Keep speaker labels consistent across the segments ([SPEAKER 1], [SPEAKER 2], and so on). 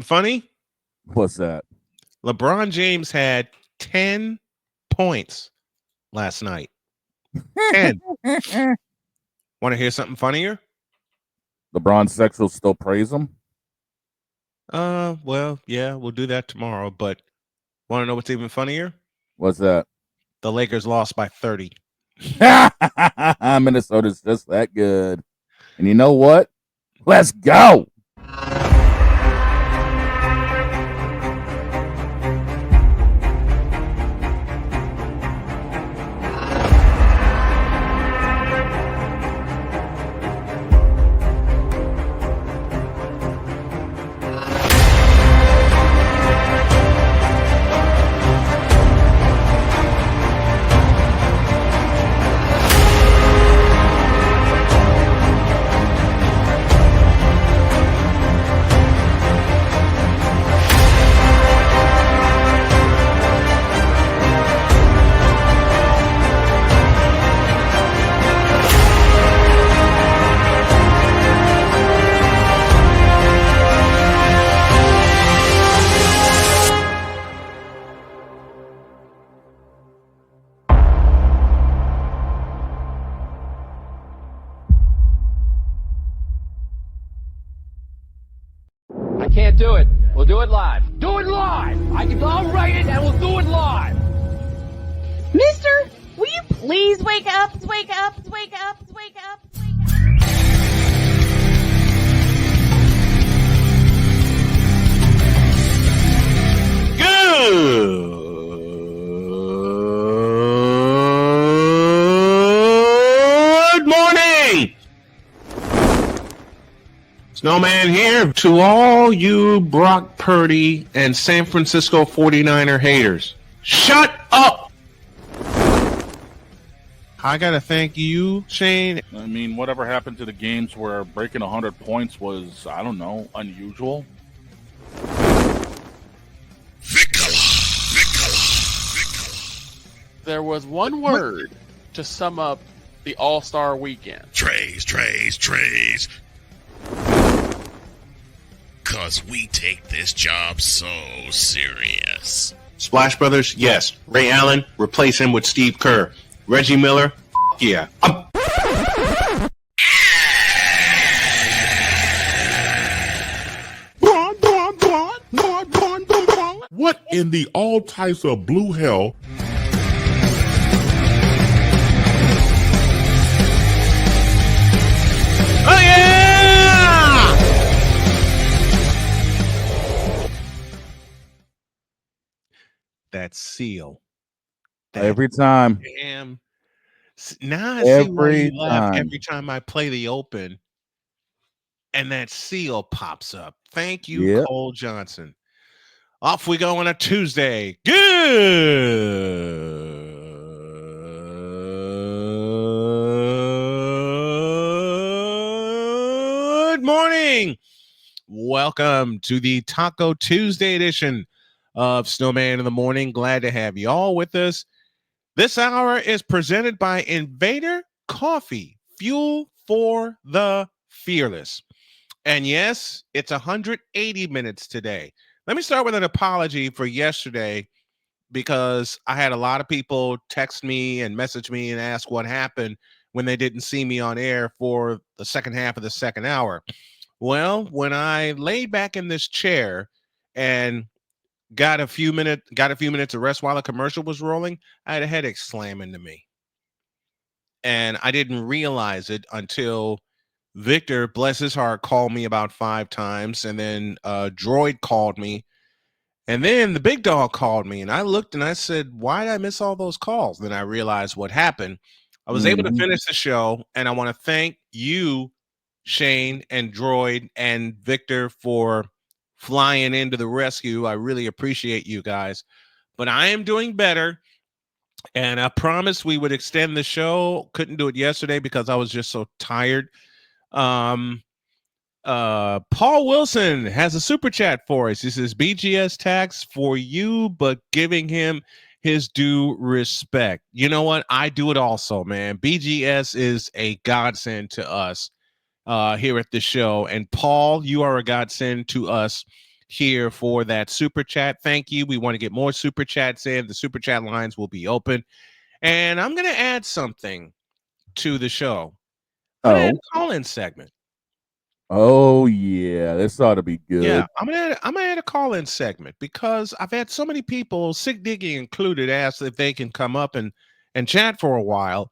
[SPEAKER 1] Funny?
[SPEAKER 2] What's that?
[SPEAKER 1] LeBron James had 10 points last night. 10. Want to hear something funnier?
[SPEAKER 2] LeBron sexuals still praise him.
[SPEAKER 1] Well, yeah, we'll do that tomorrow. But want to know what's even funnier?
[SPEAKER 2] What's that?
[SPEAKER 1] The Lakers lost by 30.
[SPEAKER 2] Minnesota's just that good. And you know what? Let's go.
[SPEAKER 3] I can't do it. We'll do it live. Do it live! I'll write it and we'll do it live!
[SPEAKER 4] Mister, will you please wake up, wake up, wake up, wake up, wake up?
[SPEAKER 1] Good morning! Snowman here to all you Brock Purdy and San Francisco 49er haters. Shut up! I gotta thank you, Shane.
[SPEAKER 2] I mean, whatever happened to the games where breaking 100 points was, I don't know, unusual?
[SPEAKER 5] There was one word to sum up the All-Star weekend.
[SPEAKER 6] Trays. Cause we take this job so serious.
[SPEAKER 1] Splash Brothers, yes. Ray Allen, replace him with Steve Kerr. Reggie Miller, yeah.
[SPEAKER 7] What in the all types of blue hell?
[SPEAKER 1] Oh yeah! That seal. That
[SPEAKER 2] Every time.
[SPEAKER 1] damn. Now I see why
[SPEAKER 2] Every
[SPEAKER 1] you laugh
[SPEAKER 2] time.
[SPEAKER 1] every time I play the open, and that seal pops up. Thank you,
[SPEAKER 2] Yep.
[SPEAKER 1] Cole Johnson. Off we go on a Tuesday. Good morning. Welcome to the Taco Tuesday edition of Snowman in the Morning. Glad to have you all with us. This hour is presented by Invader Coffee, fuel for the fearless. And yes, it's 180 minutes today. Let me start with an apology for yesterday because I had a lot of people text me and message me and ask what happened when they didn't see me on air for the second half of the second hour. Well, when I laid back in this chair and got a few minutes of rest while the commercial was rolling, I had a headache slam into me. And I didn't realize it until Victor, bless his heart, called me about 5 times, and then Droid called me, and then the big dog called me, and I looked and I said, why did I miss all those calls? Then I realized what happened. I was able to finish the show, and I want to thank you, Shane and Droid and Victor, for flying into the rescue. I really appreciate you guys. But I am doing better. And I promised we would extend the show. Couldn't do it yesterday because I was just so tired. Paul Wilson has a super chat for us. He says BGS tax for you, but giving him his due respect. You know what? I do it also, man. BGS is a godsend to us here at the show. And Paul, you are a godsend to us here for that super chat. Thank you. We want to get more super chats in. The super chat lines will be open. And I'm going to add something to the show. I'm going to add a call-in segment.
[SPEAKER 8] Oh yeah, this ought to be good.
[SPEAKER 1] Yeah, I'm gonna add a call-in segment because I've had so many people, Sick Diggy included, ask if they can come up and chat for a while.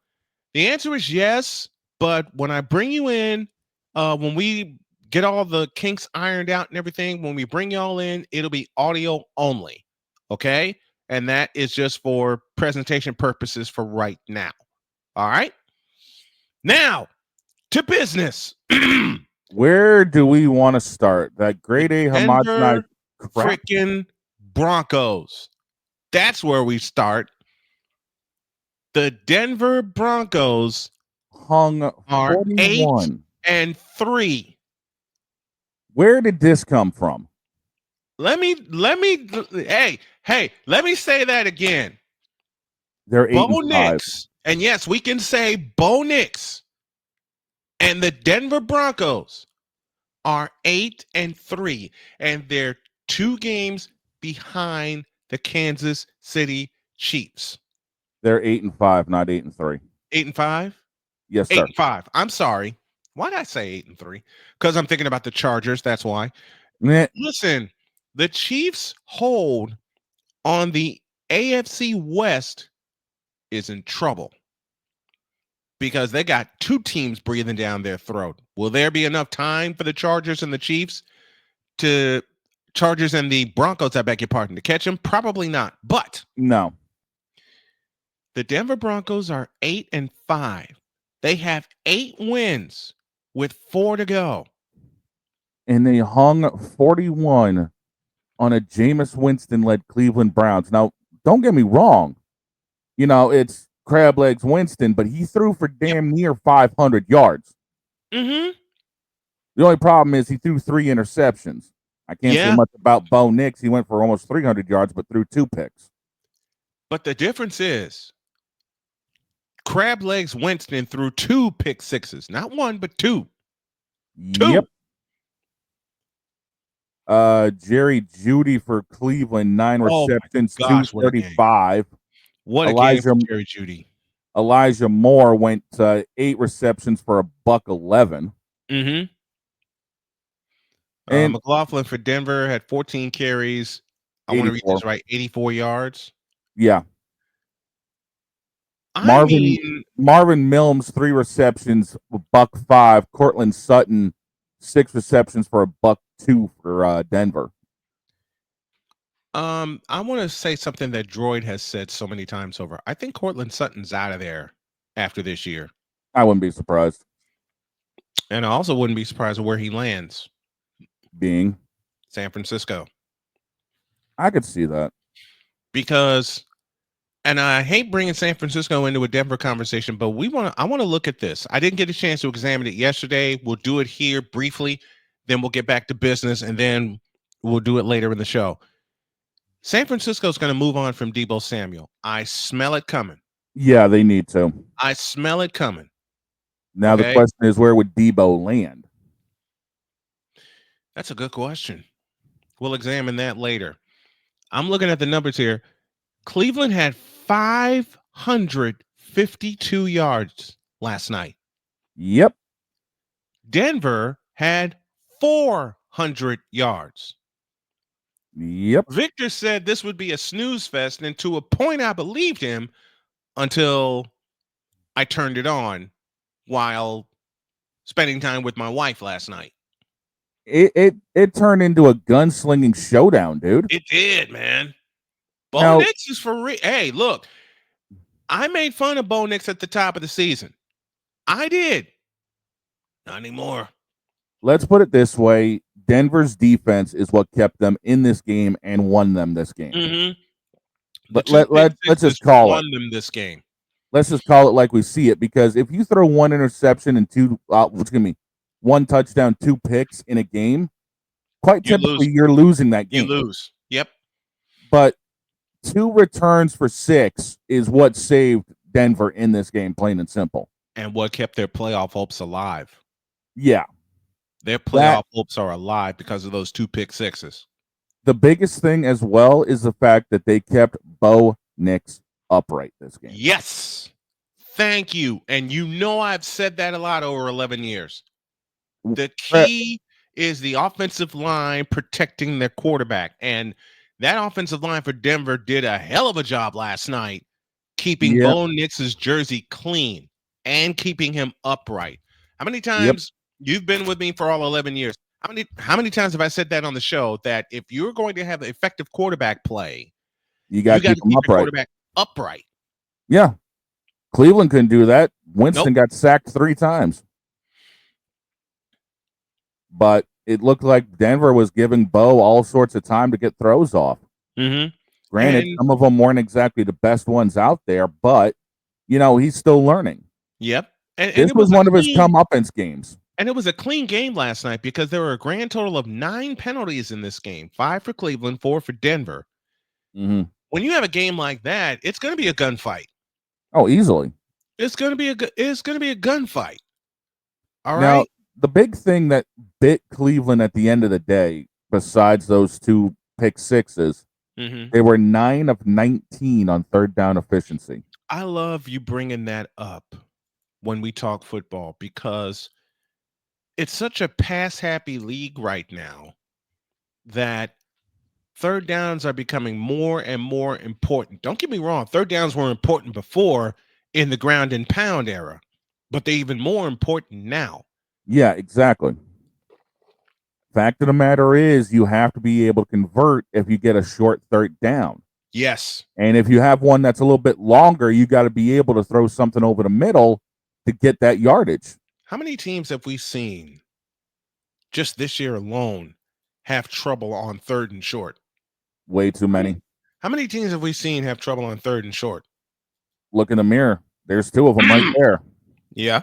[SPEAKER 1] The answer is yes, but when I bring you in, when we get all the kinks ironed out and everything, when we bring y'all in, it'll be audio only. Okay, and that is just for presentation purposes for right now. All right. Now to business.
[SPEAKER 8] Where do we want to start? That grade A homogenized crap.
[SPEAKER 1] Freaking Broncos. That's where we start. The Denver Broncos
[SPEAKER 8] hung
[SPEAKER 1] are
[SPEAKER 8] 41.
[SPEAKER 1] 8-3.
[SPEAKER 8] Where did this come from?
[SPEAKER 1] Let me let me say that again.
[SPEAKER 8] They're 8-5.
[SPEAKER 1] Bo Nix. And yes, we can say Bo Nix and the Denver Broncos are 8-3, and they're 2 games behind the Kansas City Chiefs.
[SPEAKER 8] They're 8-5, not 8-3.
[SPEAKER 1] 8-5?
[SPEAKER 8] Yes, sir.
[SPEAKER 1] 8-5. I'm sorry. Why did I say 8-3? Because I'm thinking about the Chargers. That's why.
[SPEAKER 8] Meh.
[SPEAKER 1] Listen, the Chiefs' hold on the AFC West is in trouble because they got 2 teams breathing down their throat. Will there be enough time for the Chargers and the Chiefs Chargers and the Broncos, I beg your pardon, to catch them? Probably not. But
[SPEAKER 8] no.
[SPEAKER 1] The Denver Broncos are 8-5. They have 8 wins with 4 to go.
[SPEAKER 8] And they hung 41 on a Jameis Winston-led Cleveland Browns. Now, don't get me wrong. You know, it's Crab Legs Winston, but he threw for damn near 500 yards.
[SPEAKER 1] Mm-hmm.
[SPEAKER 8] The only problem is he threw 3 interceptions. I can't say much about Bo Nix. He went for almost 300 yards, but threw 2 picks.
[SPEAKER 1] But the difference is Crab Legs Winston threw 2 pick sixes. Not 1, but 2. 2.
[SPEAKER 8] Yep. Jerry Jeudy for Cleveland, 9 receptions, 235.
[SPEAKER 1] What a game for Jerry Jeudy.
[SPEAKER 8] Elijah Moore went 8 receptions for $111.
[SPEAKER 1] Mm-hmm. And McLaughlin for Denver had 14 carries. I want to read this right. 84 yards.
[SPEAKER 8] Yeah. Marvin Mills, 3 receptions, $105. Cortland Sutton, 6 receptions for $102 for Denver.
[SPEAKER 1] I want to say something that Droid has said so many times over. I think Cortland Sutton's out of there after this year.
[SPEAKER 8] I wouldn't be surprised.
[SPEAKER 1] And I also wouldn't be surprised where he lands.
[SPEAKER 8] Being
[SPEAKER 1] San Francisco.
[SPEAKER 8] I could see that.
[SPEAKER 1] Because, and I hate bringing San Francisco into a Denver conversation, but I want to look at this. I didn't get a chance to examine it yesterday. We'll do it here briefly. Then we'll get back to business, and then we'll do it later in the show. San Francisco's going to move on from Deebo Samuel. I smell it coming.
[SPEAKER 8] Yeah, they need to.
[SPEAKER 1] I smell it coming.
[SPEAKER 8] Now the question is, where would Deebo land?
[SPEAKER 1] That's a good question. We'll examine that later. I'm looking at the numbers here. Cleveland had 552 yards last night.
[SPEAKER 8] Yep.
[SPEAKER 1] Denver had 400 yards.
[SPEAKER 8] Yep.
[SPEAKER 1] Victor said this would be a snooze fest, and to a point I believed him until I turned it on while spending time with my wife last night.
[SPEAKER 8] It turned into a gunslinging showdown, dude.
[SPEAKER 1] It did, man. Bo Nix is for real. Hey, look, I made fun of Bo Nix at the top of the season. I did. Not anymore.
[SPEAKER 8] Let's put it this way. Denver's defense is what kept them in this game and won them this game.
[SPEAKER 1] Mm-hmm.
[SPEAKER 8] But let's just call it.
[SPEAKER 1] Won them this game.
[SPEAKER 8] Let's just call it like we see it, because if you throw 1 interception and 1 touchdown, 2 picks in a game, quite typically you're losing that game.
[SPEAKER 1] You lose. Yep.
[SPEAKER 8] But 2 returns for 6 is what saved Denver in this game, plain and simple.
[SPEAKER 1] And what kept their playoff hopes alive.
[SPEAKER 8] Yeah.
[SPEAKER 1] Their playoff hopes are alive because of those 2 pick sixes.
[SPEAKER 8] the biggest thing as well is the fact that they kept Bo Nix upright this game.
[SPEAKER 1] Yes. Thank you. And you know I've said that a lot over 11 years. The key is the offensive line protecting their quarterback. And that offensive line for Denver did a hell of a job last night keeping Bo Nix's jersey clean and keeping him upright. How many times you've been with me for all 11 years? How many times have I said that on the show that if you're going to have effective quarterback play,
[SPEAKER 8] you got to keep him
[SPEAKER 1] your
[SPEAKER 8] upright.
[SPEAKER 1] quarterback upright.
[SPEAKER 8] Yeah. Cleveland couldn't do that. Winston got sacked 3 times. But it looked like Denver was giving Bo all sorts of time to get throws off.
[SPEAKER 1] Mm-hmm.
[SPEAKER 8] Granted, some of them weren't exactly the best ones out there, but, he's still learning.
[SPEAKER 1] Yep. And
[SPEAKER 8] this was one of his comeuppance games.
[SPEAKER 1] And it was a clean game last night because there were a grand total of 9 penalties in this game. 5 for Cleveland, 4 for Denver.
[SPEAKER 8] Mm-hmm.
[SPEAKER 1] When you have a game like that, it's going to be a gunfight.
[SPEAKER 8] Oh, easily.
[SPEAKER 1] It's going to be a gunfight. All
[SPEAKER 8] now,
[SPEAKER 1] right.
[SPEAKER 8] The big thing that bit Cleveland at the end of the day, besides those 2 pick sixes, they were 9 of 19 on third down efficiency.
[SPEAKER 1] I love you bringing that up when we talk football because it's such a pass-happy league right now that third downs are becoming more and more important. Don't get me wrong. Third downs were important before in the ground and pound era, but they're even more important now.
[SPEAKER 8] Yeah, exactly. Fact of the matter is you have to be able to convert if you get a short third down.
[SPEAKER 1] Yes.
[SPEAKER 8] And if you have one that's a little bit longer, you got to be able to throw something over the middle to get that yardage.
[SPEAKER 1] How many teams have we seen just this year alone have trouble on third and short?
[SPEAKER 8] Way too many.
[SPEAKER 1] How many teams have we seen have trouble on third and short?
[SPEAKER 8] Look in the mirror. There's 2 of them right there.
[SPEAKER 1] Yeah.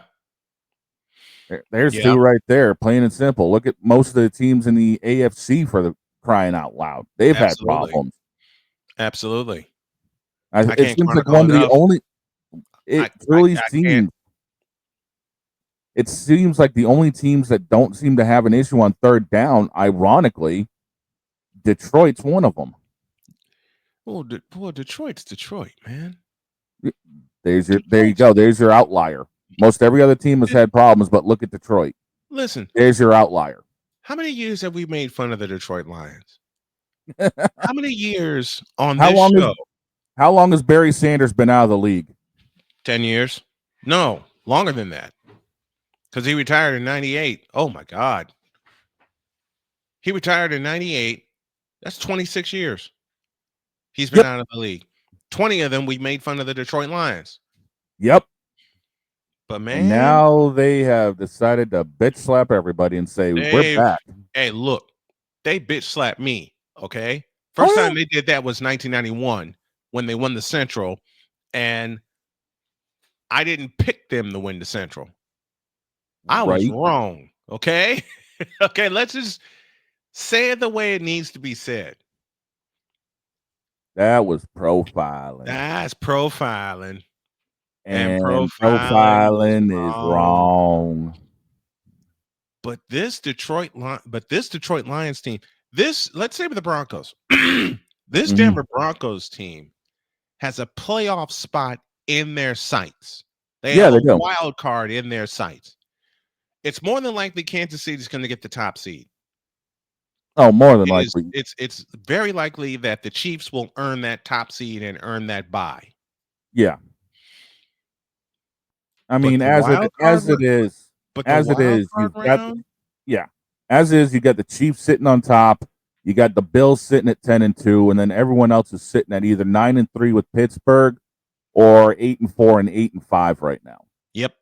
[SPEAKER 8] There's 2 right there, plain and simple. Look at most of the teams in the AFC for the crying out loud. They've had problems.
[SPEAKER 1] Absolutely.
[SPEAKER 8] It seems like one of the only. It really seems. It seems like the only teams that don't seem to have an issue on third down, ironically, Detroit's one of them.
[SPEAKER 1] Well, Detroit's Detroit, man.
[SPEAKER 8] There you go. There's your outlier. Most every other team has had problems, but look at Detroit.
[SPEAKER 1] Listen.
[SPEAKER 8] There's your outlier.
[SPEAKER 1] How many years have we made fun of the Detroit Lions? How many years on this show?
[SPEAKER 8] How long has Barry Sanders been out of the league?
[SPEAKER 1] 10 years? No, longer than that. Because he retired in 98. Oh, my God. He retired in 98. That's 26 years. He's been out of the league. 20 of them, we made fun of the Detroit Lions.
[SPEAKER 8] Yep.
[SPEAKER 1] But, man.
[SPEAKER 8] And now they have decided to bitch slap everybody and say, we're back.
[SPEAKER 1] Hey, look. They bitch slapped me, okay? First time they did that was 1991 when they won the Central. And I didn't pick them to win the Central. I was wrong, okay? Okay, let's just say it the way it needs to be said.
[SPEAKER 8] That was profiling.
[SPEAKER 1] That's profiling.
[SPEAKER 8] And profiling is wrong.
[SPEAKER 1] But this Detroit Lions team, let's say with the Broncos, this Denver Broncos team has a playoff spot in their sights. They have a wild card in their sights. It's more than likely Kansas City is going to get the top seed.
[SPEAKER 8] Oh, more than likely.
[SPEAKER 1] It's very likely that the Chiefs will earn that top seed and earn that bye.
[SPEAKER 8] Yeah. I mean, as it is, you got the Chiefs sitting on top. You got the Bills sitting at 10-2, and then everyone else is sitting at either 9-3 with Pittsburgh or 8-4 and 8-5 right now.
[SPEAKER 1] Yep.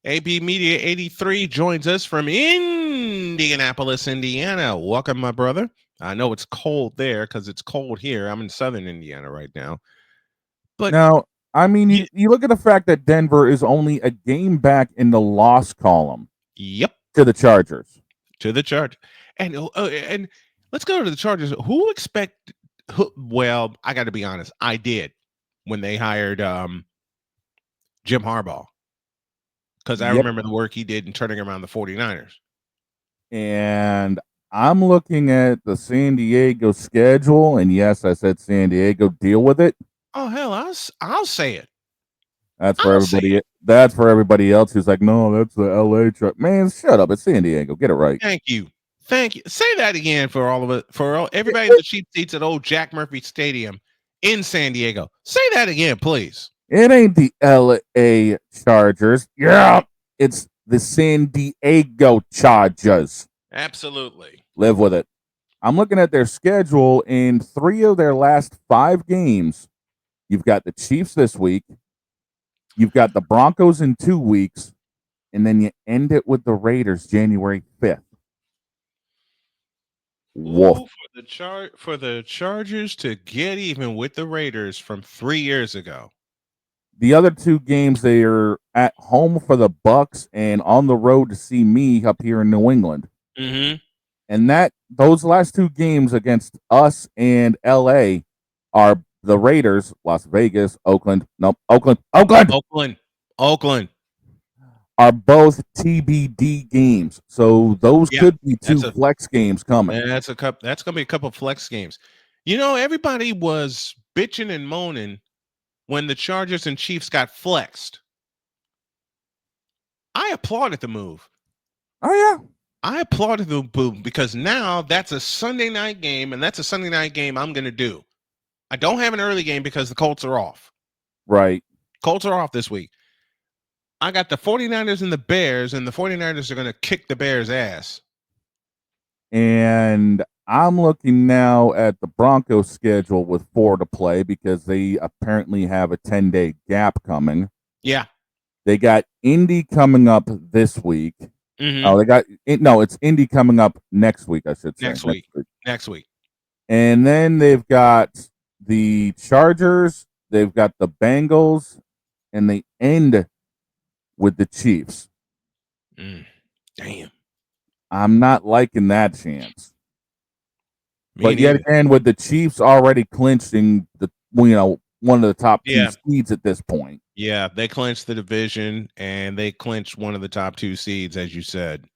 [SPEAKER 1] AB Media 83 joins us from Indianapolis, Indiana. Welcome, my brother. I know it's cold there because it's cold here. I'm in southern Indiana right now. But
[SPEAKER 8] now, I mean, you look at the fact that Denver is only a game back in the loss column.
[SPEAKER 1] Yep.
[SPEAKER 8] To the Chargers.
[SPEAKER 1] And let's go to the Chargers. Well, I got to be honest. I did when they hired Jim Harbaugh. Because I remember the work he did in turning around the 49ers.
[SPEAKER 8] And I'm looking at the San Diego schedule, and yes, I said San Diego. Deal with it.
[SPEAKER 1] Oh hell, I'll say it.
[SPEAKER 8] That's for
[SPEAKER 1] I'll say
[SPEAKER 8] everybody.
[SPEAKER 1] it.
[SPEAKER 8] That's for everybody else who's like, no, that's the LA truck. Man, shut up. It's San Diego. Get it right.
[SPEAKER 1] Thank you. Thank you. Say that again for all of it. Everybody in the cheap seats at old Jack Murphy Stadium in San Diego. Say that again, please.
[SPEAKER 8] It ain't the LA Chargers. Yeah, it's the San Diego Chargers.
[SPEAKER 1] Absolutely.
[SPEAKER 8] Live with it. I'm looking at their schedule. In 3 of their last 5 games, you've got the Chiefs this week. You've got the Broncos in 2 weeks. And then you end it with the Raiders January 5th. Woof.
[SPEAKER 1] Ooh, for the Chargers to get even with the Raiders from 3 years ago.
[SPEAKER 8] The other 2 games, they are at home for the Bucks and on the road to see me up here in New England.
[SPEAKER 1] Mm-hmm.
[SPEAKER 8] And those last 2 games against us and LA are the Raiders, Las Vegas, Oakland are both TBD games. So those could be 2 flex games coming.
[SPEAKER 1] That's going to be a couple of flex games. You know, everybody was bitching and moaning when the Chargers and Chiefs got flexed. I applauded the move.
[SPEAKER 8] Oh yeah.
[SPEAKER 1] I applauded the move because now that's a Sunday night game, and that's a Sunday night game I'm going to do. I don't have an early game because the Colts are off.
[SPEAKER 8] Right.
[SPEAKER 1] Colts are off this week. I got the 49ers and the Bears, and the 49ers are going to kick the Bears' ass.
[SPEAKER 8] And I'm looking now at the Broncos schedule with 4 to play because they apparently have a 10-day gap coming.
[SPEAKER 1] Yeah.
[SPEAKER 8] They got Indy coming up this week.
[SPEAKER 1] Mm-hmm.
[SPEAKER 8] Oh, it's Indy coming up next week, I should say.
[SPEAKER 1] Next week.
[SPEAKER 8] And then they've got the Chargers, they've got the Bengals, and they end with the Chiefs.
[SPEAKER 1] Damn.
[SPEAKER 8] I'm not liking that chance.
[SPEAKER 1] But
[SPEAKER 8] yet again, with the Chiefs already clinching one of the top 2 seeds at this point.
[SPEAKER 1] Yeah, they clinched the division and they clinched one of the top 2 seeds, as you said.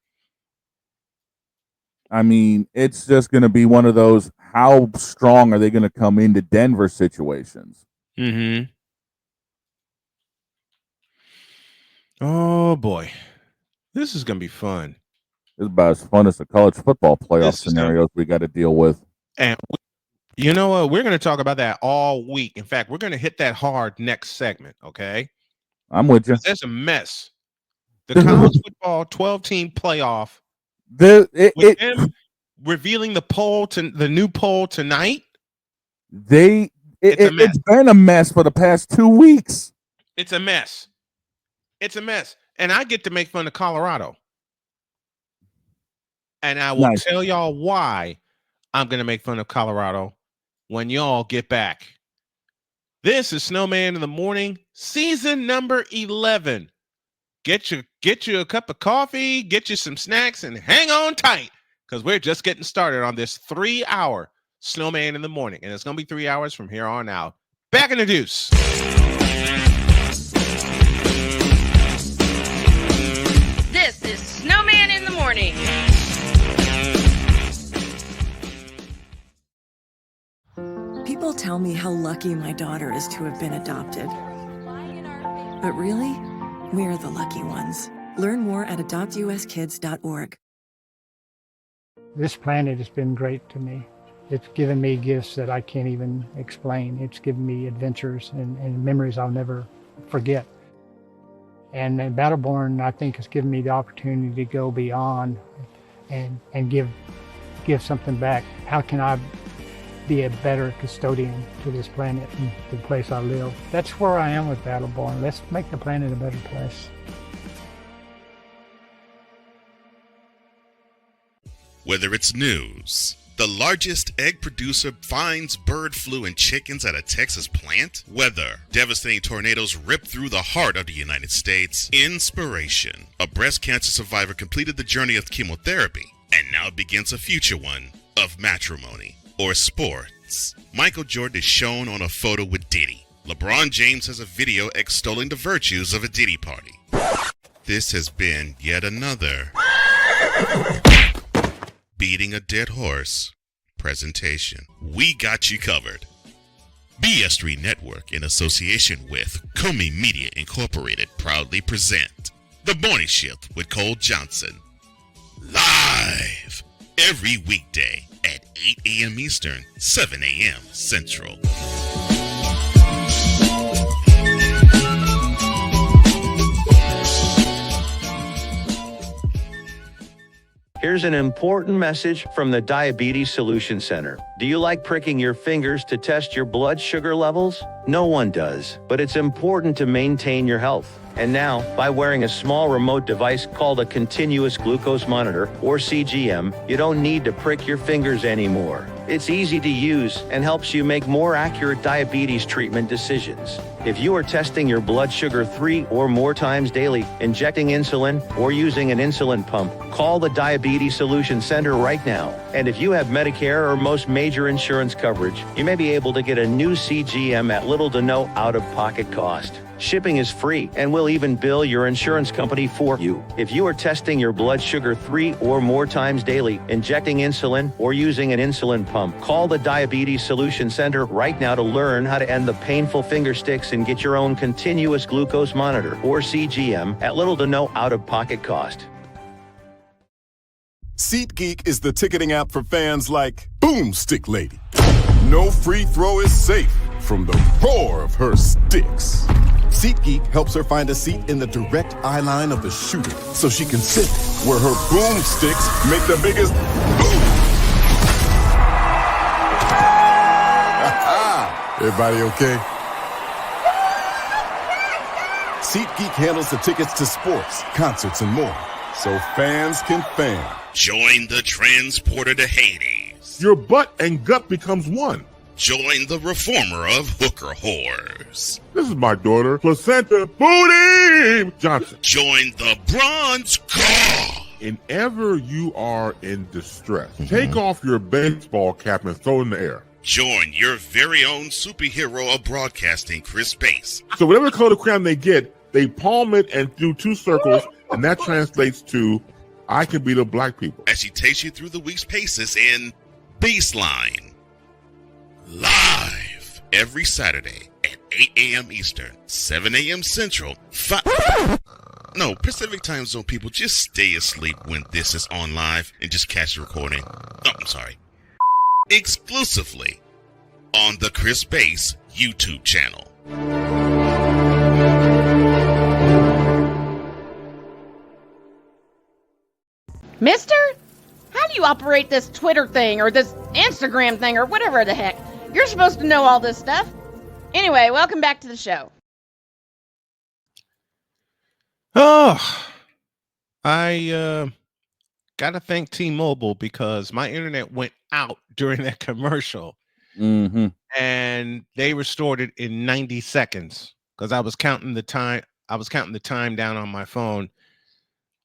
[SPEAKER 8] I mean, it's just going to be one of those, how strong are they going to come into Denver situations?
[SPEAKER 1] Mm-hmm. Oh, boy. This is going to be fun.
[SPEAKER 8] It's about as fun as the college football playoff scenarios we got to deal with.
[SPEAKER 1] And you know what? We're going to talk about that all week. In fact, we're going to hit that hard next segment, okay?
[SPEAKER 8] I'm with you.
[SPEAKER 1] That's a mess. The college football 12-team playoff,
[SPEAKER 8] with
[SPEAKER 1] them revealing the new poll tonight,
[SPEAKER 8] it's been a mess for the past 2 weeks.
[SPEAKER 1] It's a mess. It's a mess. And I get to make fun of Colorado. And I will tell y'all why I'm going to make fun of Colorado when y'all get back. This is Snowman in the Morning, season number 11. Get you a cup of coffee, get you some snacks, and hang on tight because we're just getting started on this 3-hour Snowman in the Morning. And it's going to be 3 hours from here on out. Back in the deuce.
[SPEAKER 4] This is Snowman in the Morning.
[SPEAKER 9] People tell me how lucky my daughter is to have been adopted. But really, we're the lucky ones. Learn more at adoptuskids.org.
[SPEAKER 10] This planet has been great to me. It's given me gifts that I can't even explain. It's given me adventures and memories I'll never forget. And Battleborn, I think, has given me the opportunity to go beyond and give something back. How can I be a better custodian to this planet and the place I live? That's where I am with Battleborn. Let's make the planet a better place.
[SPEAKER 6] Whether it's news, the largest egg producer finds bird flu in chickens at a Texas plant, weather, devastating tornadoes rip through the heart of the United States, inspiration, a breast cancer survivor completed the journey of chemotherapy, and now begins a future one of matrimony or sports. Michael Jordan is shown on a photo with Diddy. LeBron James has a video extolling the virtues of a Diddy party. This has been yet another beating a dead horse presentation. We got you covered. BS3 Network, in association with Comey Media Incorporated, proudly present The Morning Shift with Cole Johnson. Live every weekday at 8 a.m. Eastern, 7 a.m. Central.
[SPEAKER 11] Here's an important message from the Diabetes Solution Center. Do you like pricking your fingers to test your blood sugar levels? No one does, but it's important to maintain your health. And now, by wearing a small remote device called a continuous glucose monitor, or CGM, you don't need to prick your fingers anymore. It's easy to use and helps you make more accurate diabetes treatment decisions. If you are testing your blood sugar 3 or more times daily, injecting insulin, or using an insulin pump, call the Diabetes Solution Center right now. And if you have Medicare or most major insurance coverage, you may be able to get a new CGM at little to no out-of-pocket cost. Shipping is free, and we'll even bill your insurance company for you. If you are testing your blood sugar 3 or more times daily, injecting insulin, or using an insulin pump, call the Diabetes Solution Center right now to learn how to end the painful finger sticks and get your own continuous glucose monitor, or CGM, at little to no out-of-pocket cost.
[SPEAKER 12] SeatGeek is the ticketing app for fans like Boomstick Lady. No free throw is safe from the roar of her sticks. SeatGeek helps her find a seat in the direct eye line of the shooter so she can sit where her boomsticks make the biggest boom. Everybody okay? SeatGeek handles the tickets to sports, concerts, and more, so fans can fan.
[SPEAKER 6] Join the transporter to Hades.
[SPEAKER 7] Your butt and gut becomes one.
[SPEAKER 6] Join the reformer of hooker whores.
[SPEAKER 7] This is my daughter, Placenta Booty Johnson.
[SPEAKER 6] Join the bronze god.
[SPEAKER 7] Whenever you are in distress, take off your baseball cap and throw it in the air.
[SPEAKER 6] Join your very own superhero of broadcasting, Chris Bass.
[SPEAKER 7] So whatever color crayon they get, they palm it and do 2 circles, and that translates to, I can beat up black people.
[SPEAKER 6] As she takes you through the week's paces in Baseline. Live every Saturday at 8 a.m. Eastern, 7 a.m. Central, No, Pacific Time Zone people, just stay asleep when this is on live and just catch the recording. Oh, I'm sorry. Exclusively on the Chris Bass YouTube channel.
[SPEAKER 4] Mister, how do you operate this Twitter thing or this Instagram thing or whatever the heck? You're supposed to know all this stuff. Anyway, welcome back to the show.
[SPEAKER 1] Oh, I gotta thank T-Mobile because my internet went out during that commercial, and they restored it in 90 seconds because I was counting the time. I was counting the time down on my phone.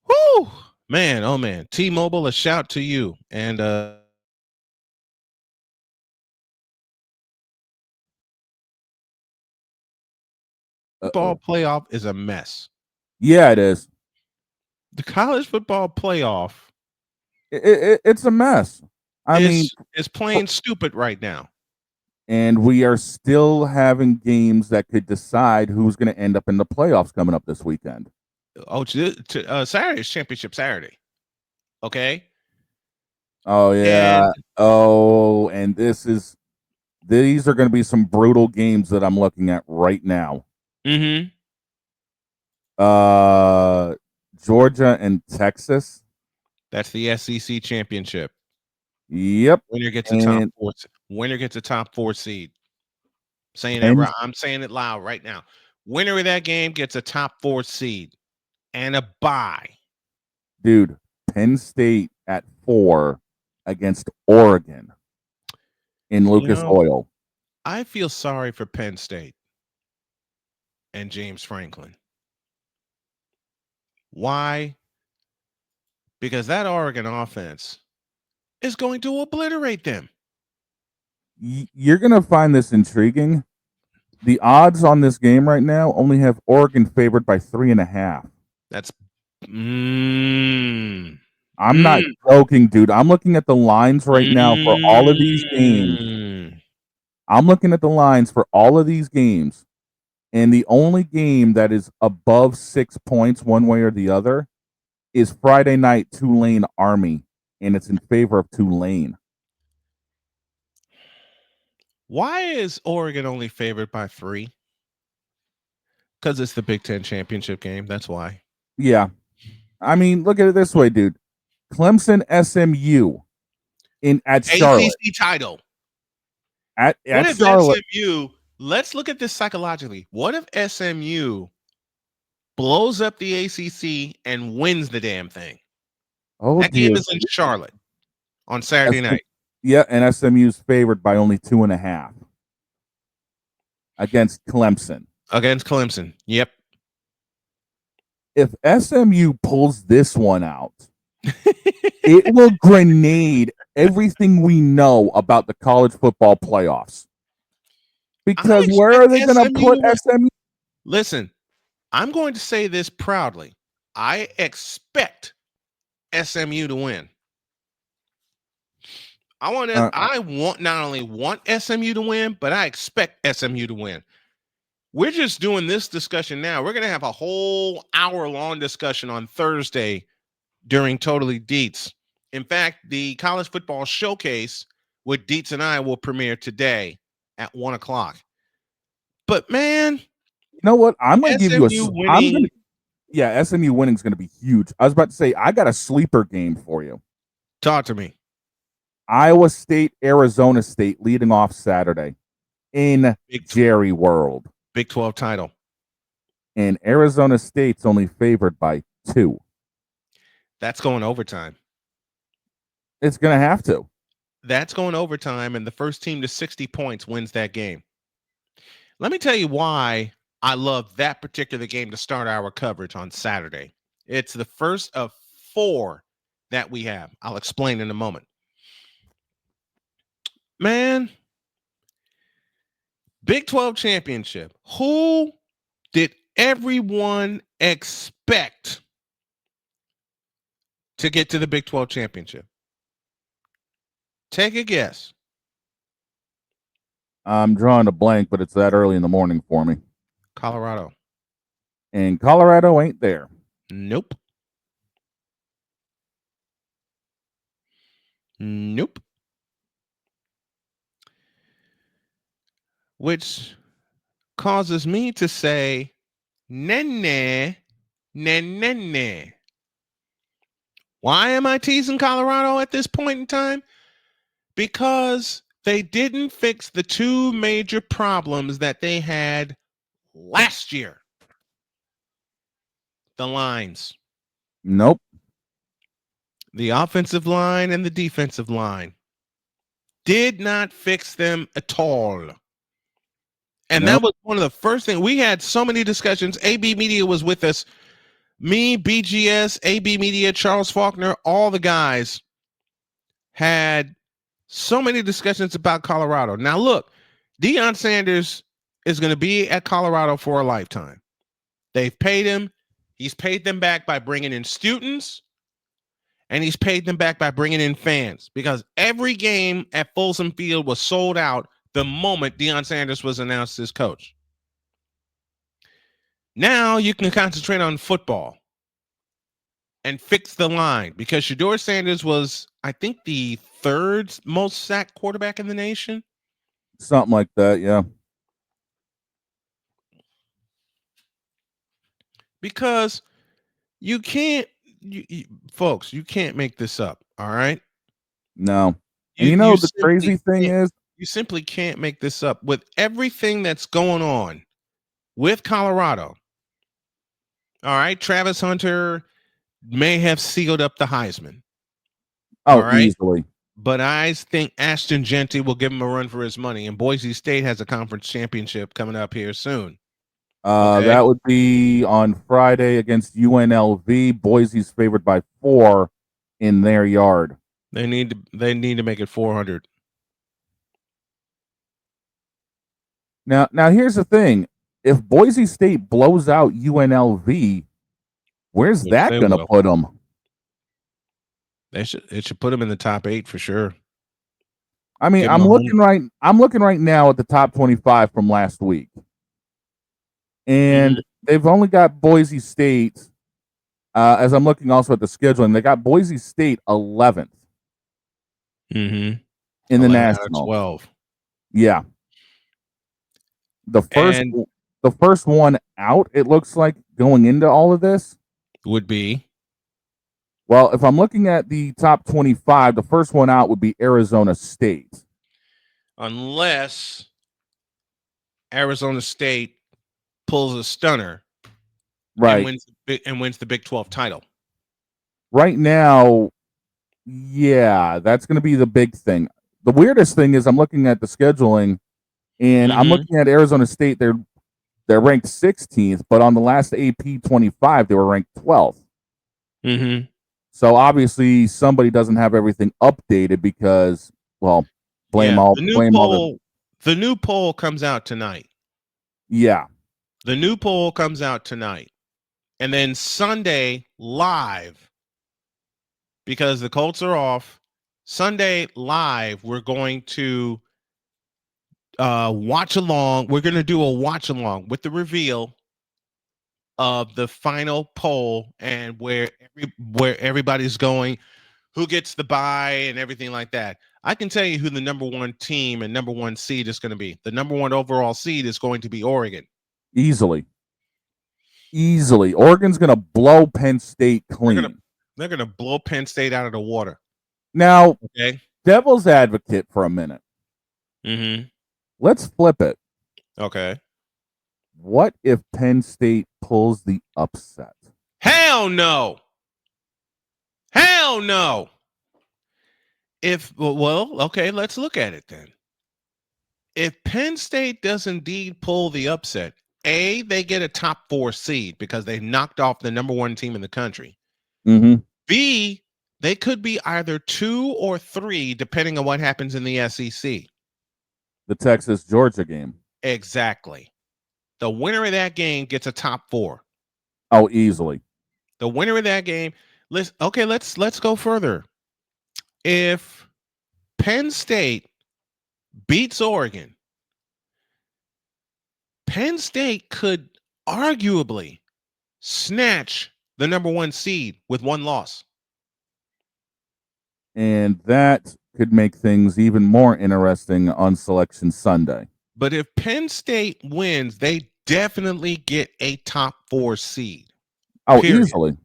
[SPEAKER 1] Whoo, man! Oh man, T-Mobile, a shout to you. And football playoff is a mess.
[SPEAKER 8] Yeah, it is.
[SPEAKER 1] The college football playoff,
[SPEAKER 8] it's a mess. I mean,
[SPEAKER 1] it's plain stupid right now.
[SPEAKER 8] And we are still having games that could decide who's going to end up in the playoffs coming up this weekend.
[SPEAKER 1] Oh, Saturday is championship Saturday. Okay.
[SPEAKER 8] Oh yeah. And these are going to be some brutal games that I'm looking at right now. Georgia and Texas.
[SPEAKER 1] That's the SEC championship.
[SPEAKER 8] Yep.
[SPEAKER 1] Winner gets a top 4. Winner gets a top 4 seed. Saying that right. I'm saying it loud right now. Winner of that game gets a top 4 seed and a bye.
[SPEAKER 8] Dude, Penn State at 4 against Oregon in Lucas Oil.
[SPEAKER 1] I feel sorry for Penn State and James Franklin. Why? Because that Oregon offense is going to obliterate them.
[SPEAKER 8] You're going to find this intriguing. The odds on this game right now only have Oregon favored by 3.5.
[SPEAKER 1] That's
[SPEAKER 8] I'm not joking, dude. I'm looking at the lines right now for all of these games. I'm looking at the lines for all of these games. And the only game that is above 6 points one way or the other is Friday night Tulane Army. And it's in favor of Tulane.
[SPEAKER 1] Why is Oregon only favored by 3? Because it's the Big Ten championship game. That's why.
[SPEAKER 8] Yeah. I mean, look at it this way, dude. Clemson SMU at Charlotte.
[SPEAKER 1] ACC title.
[SPEAKER 8] At
[SPEAKER 1] What if
[SPEAKER 8] Charlotte.
[SPEAKER 1] SMU, let's look at this psychologically. What if SMU blows up the ACC and wins the damn thing?
[SPEAKER 8] Oh,
[SPEAKER 1] that game is in Charlotte on Saturday night.
[SPEAKER 8] Yeah, and SMU's favored by only 2.5 against Clemson.
[SPEAKER 1] Against Clemson. Yep.
[SPEAKER 8] If SMU pulls this one out, it will grenade everything we know about the college football playoffs. Because where are they going to put SMU?
[SPEAKER 1] Listen, I'm going to say this proudly. I expect SMU to win. I not only want SMU to win, but I expect SMU to win. We're just doing this discussion now. We're going to have a whole hour-long discussion on Thursday during Totally Deets. In fact, the college football showcase with Deets and I will premiere today at 1 o'clock. But, man,
[SPEAKER 8] you know what? I'm going to give you
[SPEAKER 1] SMU winning.
[SPEAKER 8] SMU winning is going to be huge. I was about to say, I got a sleeper game for you.
[SPEAKER 1] Talk to me.
[SPEAKER 8] Iowa State, Arizona State leading off Saturday in Jerry World.
[SPEAKER 1] Big 12 title.
[SPEAKER 8] And Arizona State's only favored by 2.
[SPEAKER 1] That's going overtime.
[SPEAKER 8] It's going to have to.
[SPEAKER 1] That's going overtime, and the first team to 60 points wins that game. Let me tell you why I love that particular game to start our coverage on Saturday. It's the first of 4 that we have. I'll explain in a moment. Man, Big 12 championship. Who did everyone expect to get to the Big 12 championship? Take a guess.
[SPEAKER 8] I'm drawing a blank, but it's that early in the morning for me.
[SPEAKER 1] Colorado.
[SPEAKER 8] And Colorado ain't there.
[SPEAKER 1] Nope. Nope. Which causes me to say, nah. Why am I teasing Colorado at this point in time? Because they didn't fix the 2 major problems that they had last year. The lines.
[SPEAKER 8] Nope.
[SPEAKER 1] The offensive line and the defensive line. Did not fix them at all. And that was one of the first things. We had so many discussions. AB Media was with us. Me, BGS, AB Media, Charles Faulkner, all the guys had so many discussions about Colorado. Now, look, Deion Sanders is going to be at Colorado for a lifetime. They've paid him. He's paid them back by bringing in students, and he's paid them back by bringing in fans, because every game at Folsom Field was sold out the moment Deion Sanders was announced as coach. Now you can concentrate on football and fix the line, because Shedeur Sanders was, I think, the 3rd most sacked quarterback in the nation.
[SPEAKER 8] Something like that, yeah.
[SPEAKER 1] Because you can't, folks, you can't make this up, all right?
[SPEAKER 8] No. And you know the crazy thing is?
[SPEAKER 1] You simply can't make this up. With everything that's going on with Colorado, all right, Travis Hunter may have sealed up the Heisman.
[SPEAKER 8] Oh, right? Easily.
[SPEAKER 1] But I think Ashton Genty will give him a run for his money, and Boise State has a conference championship coming up here soon.
[SPEAKER 8] Okay. That would be on Friday against UNLV. Boise's favored by 4 in their yard.
[SPEAKER 1] They need to make it 400.
[SPEAKER 8] Now here's the thing. If Boise State blows out UNLV, where's that going to put them?
[SPEAKER 1] It should put them in the top 8 for sure.
[SPEAKER 8] I mean, I'm looking right now at the top 25 from last week. And they've only got Boise State. As I'm looking also at the scheduling, they got Boise State 11th
[SPEAKER 1] in
[SPEAKER 8] the national.
[SPEAKER 1] 12.
[SPEAKER 8] Yeah. The first one out, it looks like, going into all of this
[SPEAKER 1] would be.
[SPEAKER 8] Well, if I'm looking at the top 25, the first one out would be Arizona State.
[SPEAKER 1] Unless Arizona State pulls a stunner,
[SPEAKER 8] right,
[SPEAKER 1] and wins the Big 12 title.
[SPEAKER 8] Right now, yeah, that's going to be the big thing. The weirdest thing is I'm looking at the scheduling, and I'm looking at Arizona State. They're ranked 16th, but on the last AP 25, they were ranked 12th. So obviously, somebody doesn't have everything updated because, well, blame all the
[SPEAKER 1] new poll comes out tonight.
[SPEAKER 8] Yeah.
[SPEAKER 1] The new poll comes out tonight. And then Sunday live, because the Colts are off, Sunday live, we're going to watch along. We're going to do a watch along with the reveal of the final poll and where everybody's going, who gets the bye and everything like that. I can tell you who the number 1 team and number 1 seed is going to be. The number 1 overall seed is going to be Oregon.
[SPEAKER 8] Easily. Oregon's going to blow Penn State clean.
[SPEAKER 1] They're going to blow Penn State out of the water.
[SPEAKER 8] Now,
[SPEAKER 1] okay.
[SPEAKER 8] Devil's advocate for a minute. Let's flip it.
[SPEAKER 1] Okay.
[SPEAKER 8] What if Penn State pulls the upset?
[SPEAKER 1] Hell no. Hell no. Okay, let's look at it then. If Penn State does indeed pull the upset, A, they get a top 4 seed because they knocked off the number 1 team in the country. B, they could be either 2 or 3, depending on what happens in the SEC.
[SPEAKER 8] The Texas-Georgia game.
[SPEAKER 1] Exactly. The winner of that game gets a top 4.
[SPEAKER 8] Oh, easily.
[SPEAKER 1] The winner of that game. Let's go further. If Penn State beats Oregon, Penn State could arguably snatch the number 1 seed with 1 loss.
[SPEAKER 8] And that could make things even more interesting on Selection Sunday.
[SPEAKER 1] But if Penn State wins, they definitely get a top 4 seed.
[SPEAKER 8] Oh, easily.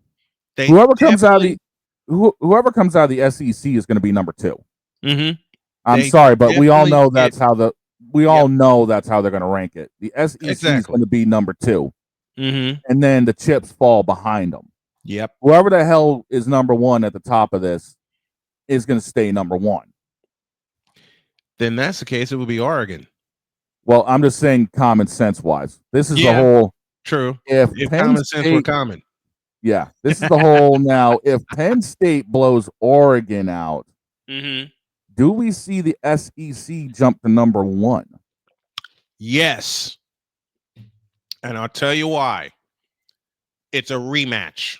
[SPEAKER 8] Whoever comes out of the SEC is going to be number 2. I'm sorry, but we all know that's how know that's how they're going to rank it. The SEC is going to be number 2, and then the chips fall behind them.
[SPEAKER 1] Yep.
[SPEAKER 8] Whoever the hell is number 1 at the top of this is going to stay number 1.
[SPEAKER 1] Then that's the case. It would be Oregon.
[SPEAKER 8] Well, I'm just saying common sense wise. This is the whole
[SPEAKER 1] true.
[SPEAKER 8] If
[SPEAKER 1] common sense were common.
[SPEAKER 8] Yeah. This is the whole now. If Penn State blows Oregon out, do we see the SEC jump to number 1?
[SPEAKER 1] Yes. And I'll tell you why. It's a rematch.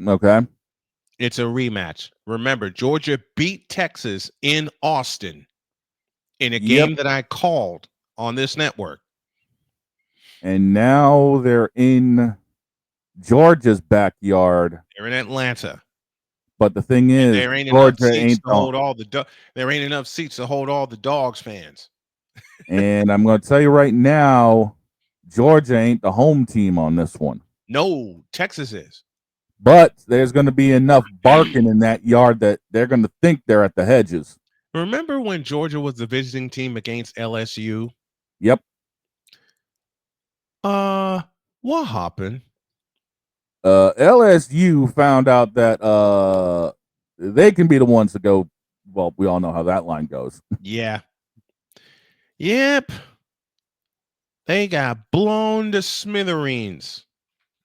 [SPEAKER 8] Okay.
[SPEAKER 1] It's a rematch. Remember, Georgia beat Texas in Austin in a game that I called on this network.
[SPEAKER 8] And now they're in Georgia's backyard.
[SPEAKER 1] They're in Atlanta.
[SPEAKER 8] But the thing is,
[SPEAKER 1] there ain't
[SPEAKER 8] Georgia
[SPEAKER 1] enough seats
[SPEAKER 8] ain't
[SPEAKER 1] to hold all the there ain't enough seats to hold all the Dogs fans.
[SPEAKER 8] And I'm going to tell you right now, Georgia ain't the home team on this one.
[SPEAKER 1] No, Texas is.
[SPEAKER 8] But there's going to be enough barking in that yard that they're going to think they're at the hedges.
[SPEAKER 1] Remember when Georgia was the visiting team against LSU?
[SPEAKER 8] Yep.
[SPEAKER 1] What happened?
[SPEAKER 8] LSU found out that they can be the ones to go. Well, we all know how that line goes.
[SPEAKER 1] Yeah. Yep. They got blown to smithereens.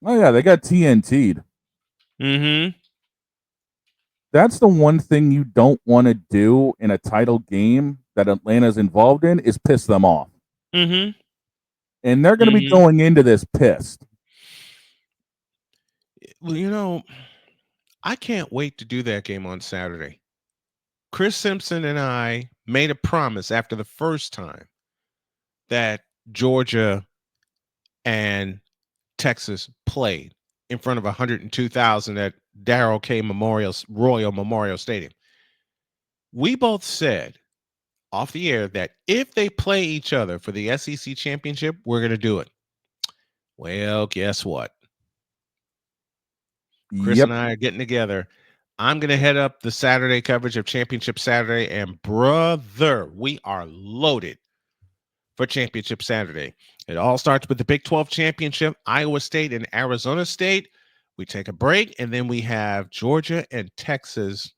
[SPEAKER 8] Oh yeah, they got TNT'd. That's the one thing you don't want to do in a title game that Atlanta's involved in is piss them off. And they're going to be going into this pissed.
[SPEAKER 1] Well, I can't wait to do that game on Saturday. Chris Simpson and I made a promise after the first time that Georgia and Texas played in front of 102,000 at Darrell K. Royal Memorial Stadium. We both said off the air that if they play each other for the SEC championship, we're going to do it. Well, guess what? Chris and I are getting together. I'm going to head up the Saturday coverage of Championship Saturday, and brother, we are loaded for Championship Saturday. It all starts with the Big 12 Championship, Iowa State and Arizona State. We take a break, and then we have Georgia and Texas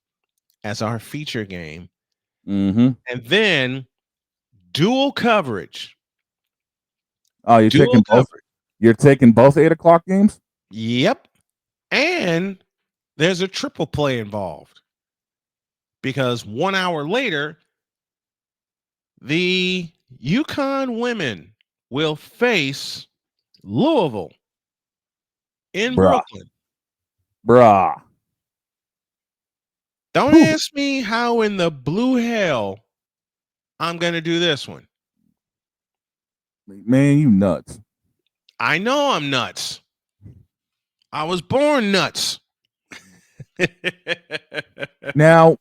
[SPEAKER 1] as our feature game.
[SPEAKER 8] Mm-hmm.
[SPEAKER 1] And then dual coverage.
[SPEAKER 8] Oh, you're taking both? You're taking both 8 o'clock games?
[SPEAKER 1] Yep. And there's a triple play involved because 1 hour later, the UConn women will face Louisville in Brooklyn.
[SPEAKER 8] Bruh.
[SPEAKER 1] Don't ask me how in the blue hell I'm going to do this one.
[SPEAKER 8] Man, you nuts.
[SPEAKER 1] I know I'm nuts. I was born nuts.
[SPEAKER 8] Now,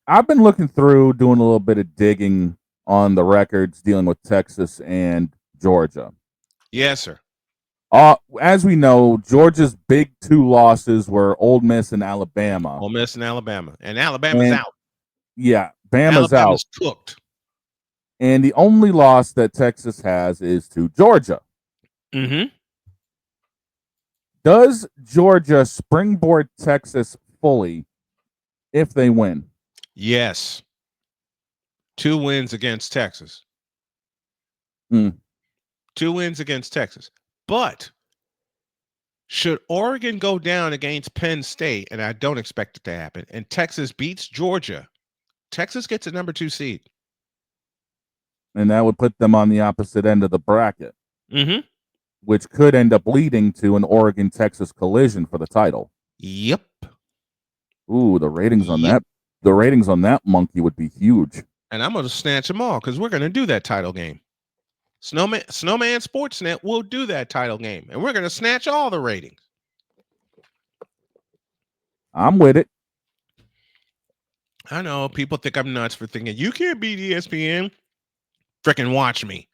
[SPEAKER 8] I've been looking through, doing a little bit of digging on the records dealing with Texas and Georgia.
[SPEAKER 1] Yes, sir.
[SPEAKER 8] As we know, Georgia's big 2 losses were Ole Miss and Alabama.
[SPEAKER 1] Ole Miss and Alabama. And Alabama's out.
[SPEAKER 8] Yeah, Bama's out.
[SPEAKER 1] Cooked.
[SPEAKER 8] And the only loss that Texas has is to Georgia.
[SPEAKER 1] Mm-hmm.
[SPEAKER 8] Does Georgia springboard Texas fully if they win?
[SPEAKER 1] Yes. 2 wins against Texas. 2 wins against Texas. But should Oregon go down against Penn State, and I don't expect it to happen, and Texas beats Georgia, Texas gets a number 2 seed.
[SPEAKER 8] And that would put them on the opposite end of the bracket.
[SPEAKER 1] Mm-hmm.
[SPEAKER 8] Which could end up leading to an Oregon-Texas collision for the title.
[SPEAKER 1] Yep.
[SPEAKER 8] Ooh, the ratings on that. The ratings on that monkey would be huge.
[SPEAKER 1] And I'm going to snatch them all because we're going to do that title game. Snowman Sportsnet will do that title game, and we're going to snatch all the ratings.
[SPEAKER 8] I'm with it.
[SPEAKER 1] I know people think I'm nuts for thinking you can't beat ESPN. Frickin' watch me.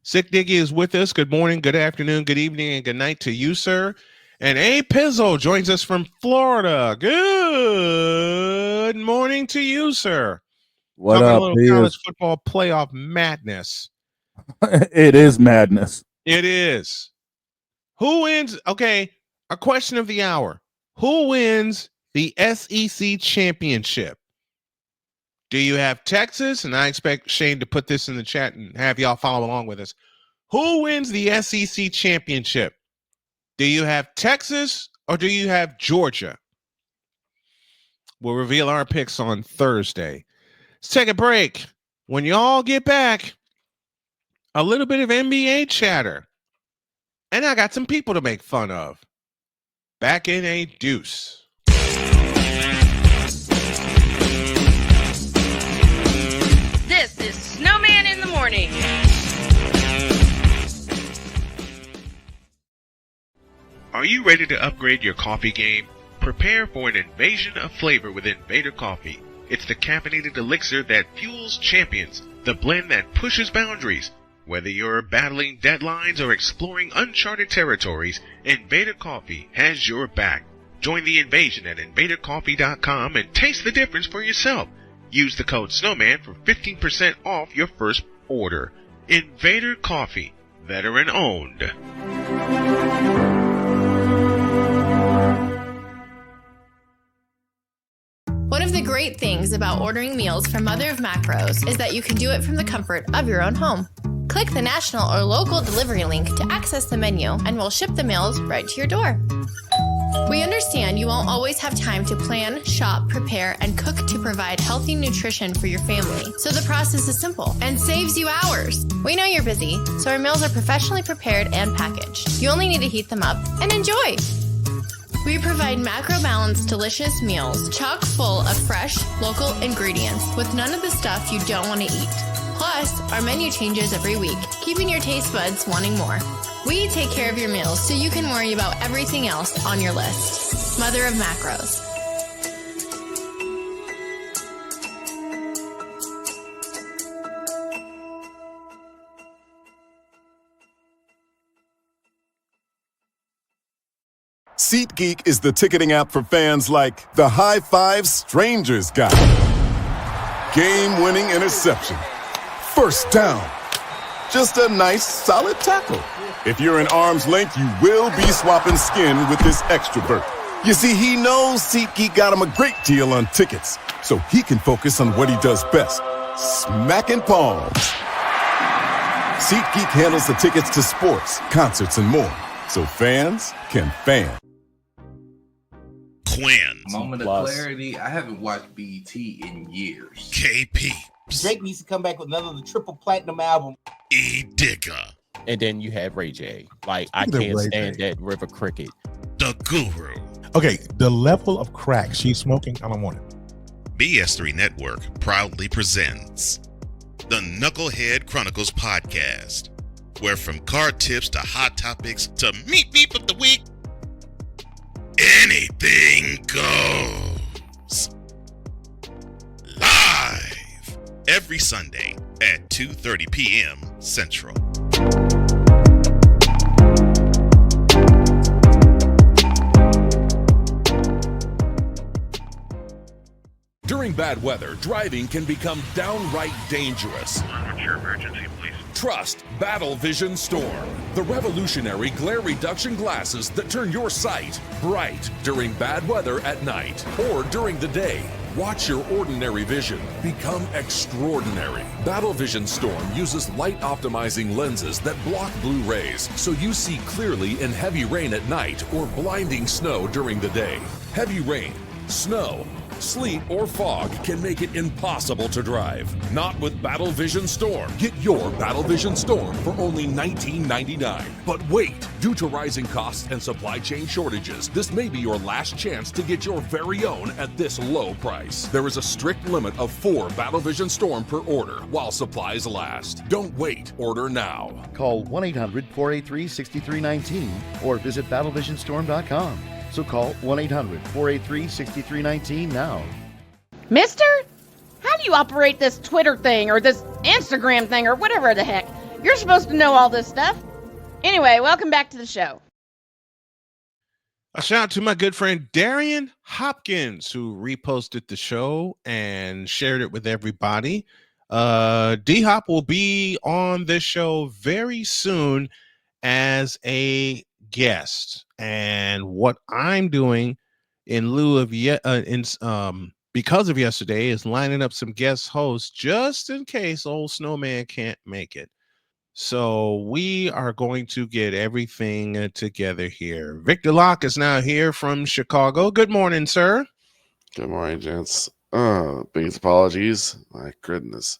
[SPEAKER 1] Sick Diggy is with us. Good morning, good afternoon, good evening, and good night to you, sir. And A. Pizzo joins us from Florida. Good morning to you, sir.
[SPEAKER 8] What
[SPEAKER 1] Talking
[SPEAKER 8] up,
[SPEAKER 1] a little college football playoff madness.
[SPEAKER 8] It is madness.
[SPEAKER 1] It is. Who wins? Okay, a question of the hour. Who wins the SEC championship? Do you have Texas? And I expect Shane to put this in the chat and have y'all follow along with us. Who wins the SEC championship? Do you have Texas or do you have Georgia? We'll reveal our picks on Thursday. Let's take a break. When y'all get back, a little bit of NBA chatter. And I got some people to make fun of. Back in a deuce.
[SPEAKER 4] This is Snowman in the Morning.
[SPEAKER 1] Are you ready to upgrade your coffee game? Prepare for an invasion of flavor with Invader Coffee. It's the caffeinated elixir that fuels champions, the blend that pushes boundaries. Whether you're battling deadlines or exploring uncharted territories, Invader Coffee has your back. Join the invasion at invadercoffee.com and taste the difference for yourself. Use the code Snowman for 15% off your first order. Invader Coffee, veteran owned.
[SPEAKER 13] One of the great things about ordering meals from Mother of Macros is that you can do it from the comfort of your own home. Click the national or local delivery link to access the menu, and we'll ship the meals right to your door. We understand you won't always have time to plan, shop, prepare, and cook to provide healthy nutrition for your family. So the process is simple and saves you hours. We know you're busy, so our meals are professionally prepared and packaged. You only need to heat them up and enjoy. We provide macro-balanced, delicious meals, chock full of fresh, local ingredients with none of the stuff you don't want to eat. Plus, our menu changes every week, keeping your taste buds wanting more. We take care of your meals so you can worry about everything else on your list. Mother of Macros.
[SPEAKER 12] SeatGeek is the ticketing app for fans like the High Five Strangers guy. Game-winning interception. First down. Just a nice, solid tackle. If you're in arm's length, you will be swapping skin with this extrovert. You see, he knows SeatGeek got him a great deal on tickets, so he can focus on what he does best, smacking palms. SeatGeek handles the tickets to sports, concerts, and more, so fans can fan.
[SPEAKER 6] Quinn.
[SPEAKER 14] Moment of clarity. I haven't watched BET in years.
[SPEAKER 6] KP.
[SPEAKER 15] Drake needs to come back with another triple platinum album.
[SPEAKER 6] E Digger.
[SPEAKER 16] And then you have Ray J. Like, I can't stand that River Cricket.
[SPEAKER 6] The Guru.
[SPEAKER 17] Okay, the level of crack she's smoking, I don't want it.
[SPEAKER 6] BS3 Network proudly presents the Knucklehead Chronicles podcast, where from card tips to hot topics to meet of the week, anything goes. Live every Sunday at 2:30 p.m. Central.
[SPEAKER 18] During bad weather, driving can become downright dangerous.
[SPEAKER 19] What's your emergency, please?
[SPEAKER 18] Trust Battle Vision Storm, the revolutionary glare reduction glasses that turn your sight bright during bad weather at night or during the day. Watch your ordinary vision become extraordinary. Battle Vision Storm uses light optimizing lenses that block blue rays so you see clearly in heavy rain at night or blinding snow during the day. Heavy rain, snow, sleet, or fog can make it impossible to drive. Not with Battle Vision Storm. Get your Battle Vision Storm for only $19.99. But wait, due to rising costs and supply chain shortages, this may be your last chance to get your very own at this low price. There is a strict limit of 4 Battle Vision Storm per order while supplies last. Don't wait, order now.
[SPEAKER 20] Call 1-800-483-6319 or visit battlevisionstorm.com. So call 1-800-483-6319 now.
[SPEAKER 4] Mister, how do you operate this Twitter thing or this Instagram thing or whatever the heck? You're supposed to know all this stuff. Anyway, welcome back to the show.
[SPEAKER 1] A shout out to my good friend Darian Hopkins, who reposted the show and shared it with everybody. D-Hop will be on this show very soon as a guest, and what I'm doing in lieu of because of yesterday is lining up some guest hosts just in case old Snowman can't make it. So we are going to get everything together here. Victor Locke is now here from Chicago. Good morning, sir.
[SPEAKER 21] Good morning, gents. Biggest apologies. My goodness.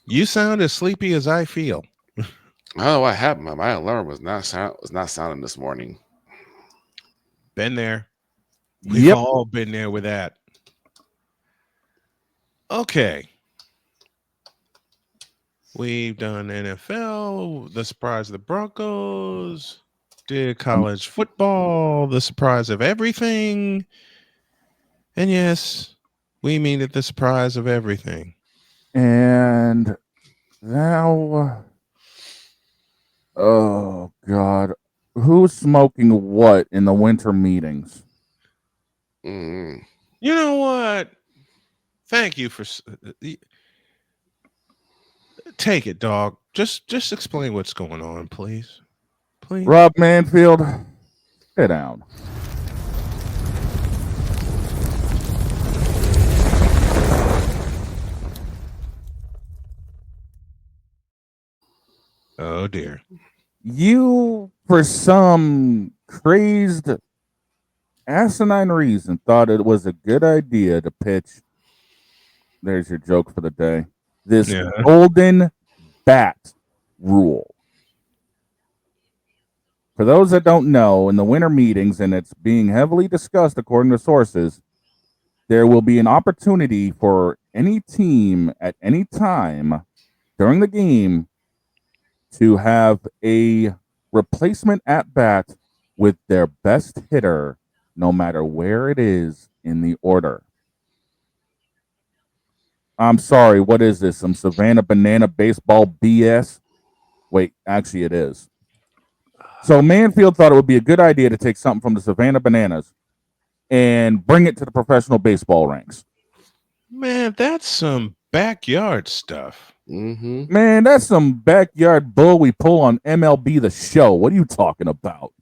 [SPEAKER 1] You sound as sleepy as I feel.
[SPEAKER 21] I don't know what happened. My alarm was not sounding this morning.
[SPEAKER 1] Been there. We've all been there with that. Okay. We've done NFL, the surprise of the Broncos, did college football, the surprise of everything. And yes, we mean it, the surprise of everything.
[SPEAKER 8] And now... Oh, God. Who's smoking what in the winter meetings?
[SPEAKER 1] You know what? Thank you for... Take it, dog. Just explain what's going on, please. Please.
[SPEAKER 8] Rob Manfield, sit down.
[SPEAKER 1] Oh, dear.
[SPEAKER 8] You, for some crazed, asinine reason, thought it was a good idea to pitch. There's your joke for the day. This golden bat rule. For those that don't know, in the winter meetings, and it's being heavily discussed according to sources, there will be an opportunity for any team at any time during the game to have a replacement at bat with their best hitter, no matter where it is in the order. I'm sorry, what is this? Some Savannah Banana baseball BS? Wait, actually it is. So Manfield thought it would be a good idea to take something from the Savannah Bananas and bring it to the professional baseball ranks.
[SPEAKER 1] Man, that's some backyard stuff.
[SPEAKER 8] Man, that's some backyard bull we pull on MLB The Show. What are you talking about?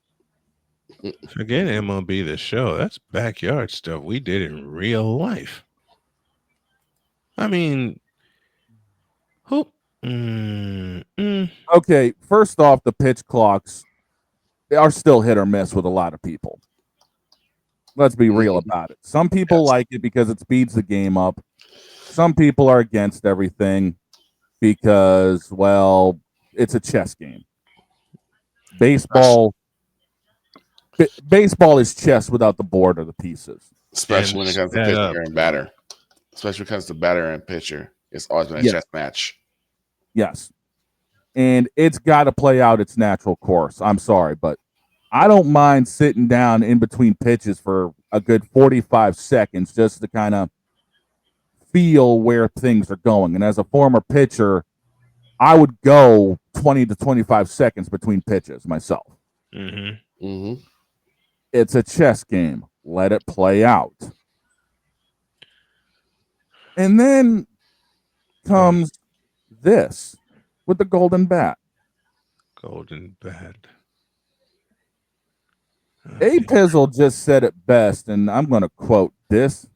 [SPEAKER 1] Forget MLB The Show. That's backyard stuff we did in real life. I mean, who?
[SPEAKER 8] Okay, first off, the pitch clocks are still hit or miss with a lot of people. Let's be real about it. Some people like it because it speeds the game up. Some people are against everything because, well, it's a chess game. Baseball is chess without the board or the pieces.
[SPEAKER 21] Especially when it comes to pitcher and batter. Especially when it comes to batter and pitcher. It's always been a chess match.
[SPEAKER 8] Yes. And it's got to play out its natural course. I'm sorry, but I don't mind sitting down in between pitches for a good 45 seconds just to kind of feel where things are going. And as a former pitcher, I would go 20 to 25 seconds between pitches myself. It's a chess game. Let it play out. And then comes this with the golden bat.
[SPEAKER 1] Golden bat.
[SPEAKER 8] A Pizzle just said it best, and I'm going to quote this.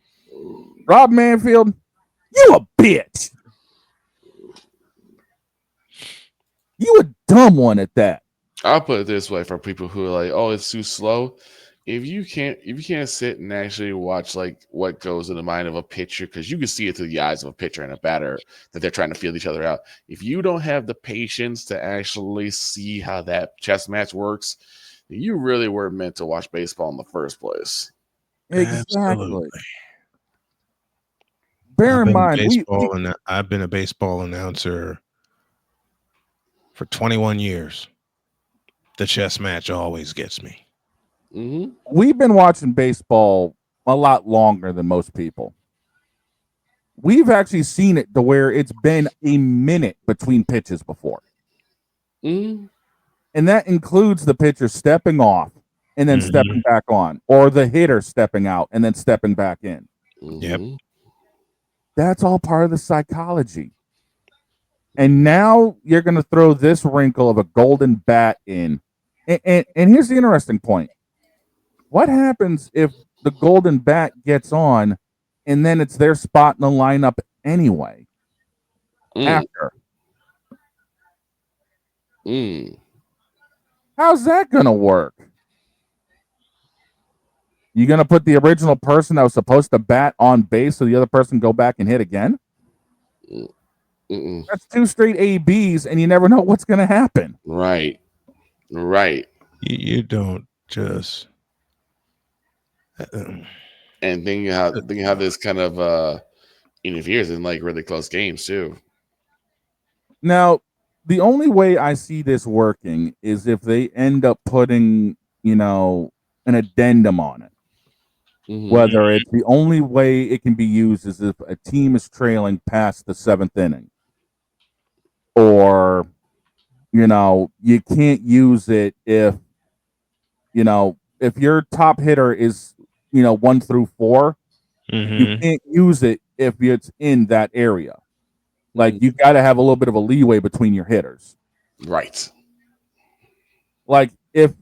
[SPEAKER 8] Rob Manfield, you a bitch. You a dumb one at that.
[SPEAKER 21] I'll put it this way for people who are like, oh, it's too slow. If you can't sit and actually watch like what goes in the mind of a pitcher, because you can see it through the eyes of a pitcher and a batter that they're trying to feel each other out. If you don't have the patience to actually see how that chess match works, you really weren't meant to watch baseball in the first place.
[SPEAKER 8] Exactly.
[SPEAKER 1] Absolutely.
[SPEAKER 8] Bear in mind,
[SPEAKER 1] I've been a baseball announcer for 21 years. The chess match always gets me.
[SPEAKER 8] We've been watching baseball a lot longer than most people. We've actually seen it to where it's been a minute between pitches before. And that includes the pitcher stepping off and then stepping back on, or the hitter stepping out and then stepping back in.
[SPEAKER 1] Yep.
[SPEAKER 8] That's all part of the psychology. And now you're going to throw this wrinkle of a golden bat in. And here's the interesting point. What happens if the golden bat gets on and then it's their spot in the lineup anyway? After. How's that going to work? You going to put the original person that was supposed to bat on base so the other person go back and hit again? That's two straight ABs, and you never know what's going to happen.
[SPEAKER 21] Right.
[SPEAKER 1] You don't just.
[SPEAKER 21] And thinking how this kind of interferes in like really close games too.
[SPEAKER 8] Now, the only way I see this working is if they end up putting, an addendum on it. Whether it's the only way it can be used is if a team is trailing past the 7th inning. Or, you can't use it if your top hitter is, 1 through 4, you can't use it if it's in that area. Like, you got to have a little bit of a leeway between your hitters.
[SPEAKER 21] Right.
[SPEAKER 8] Like, if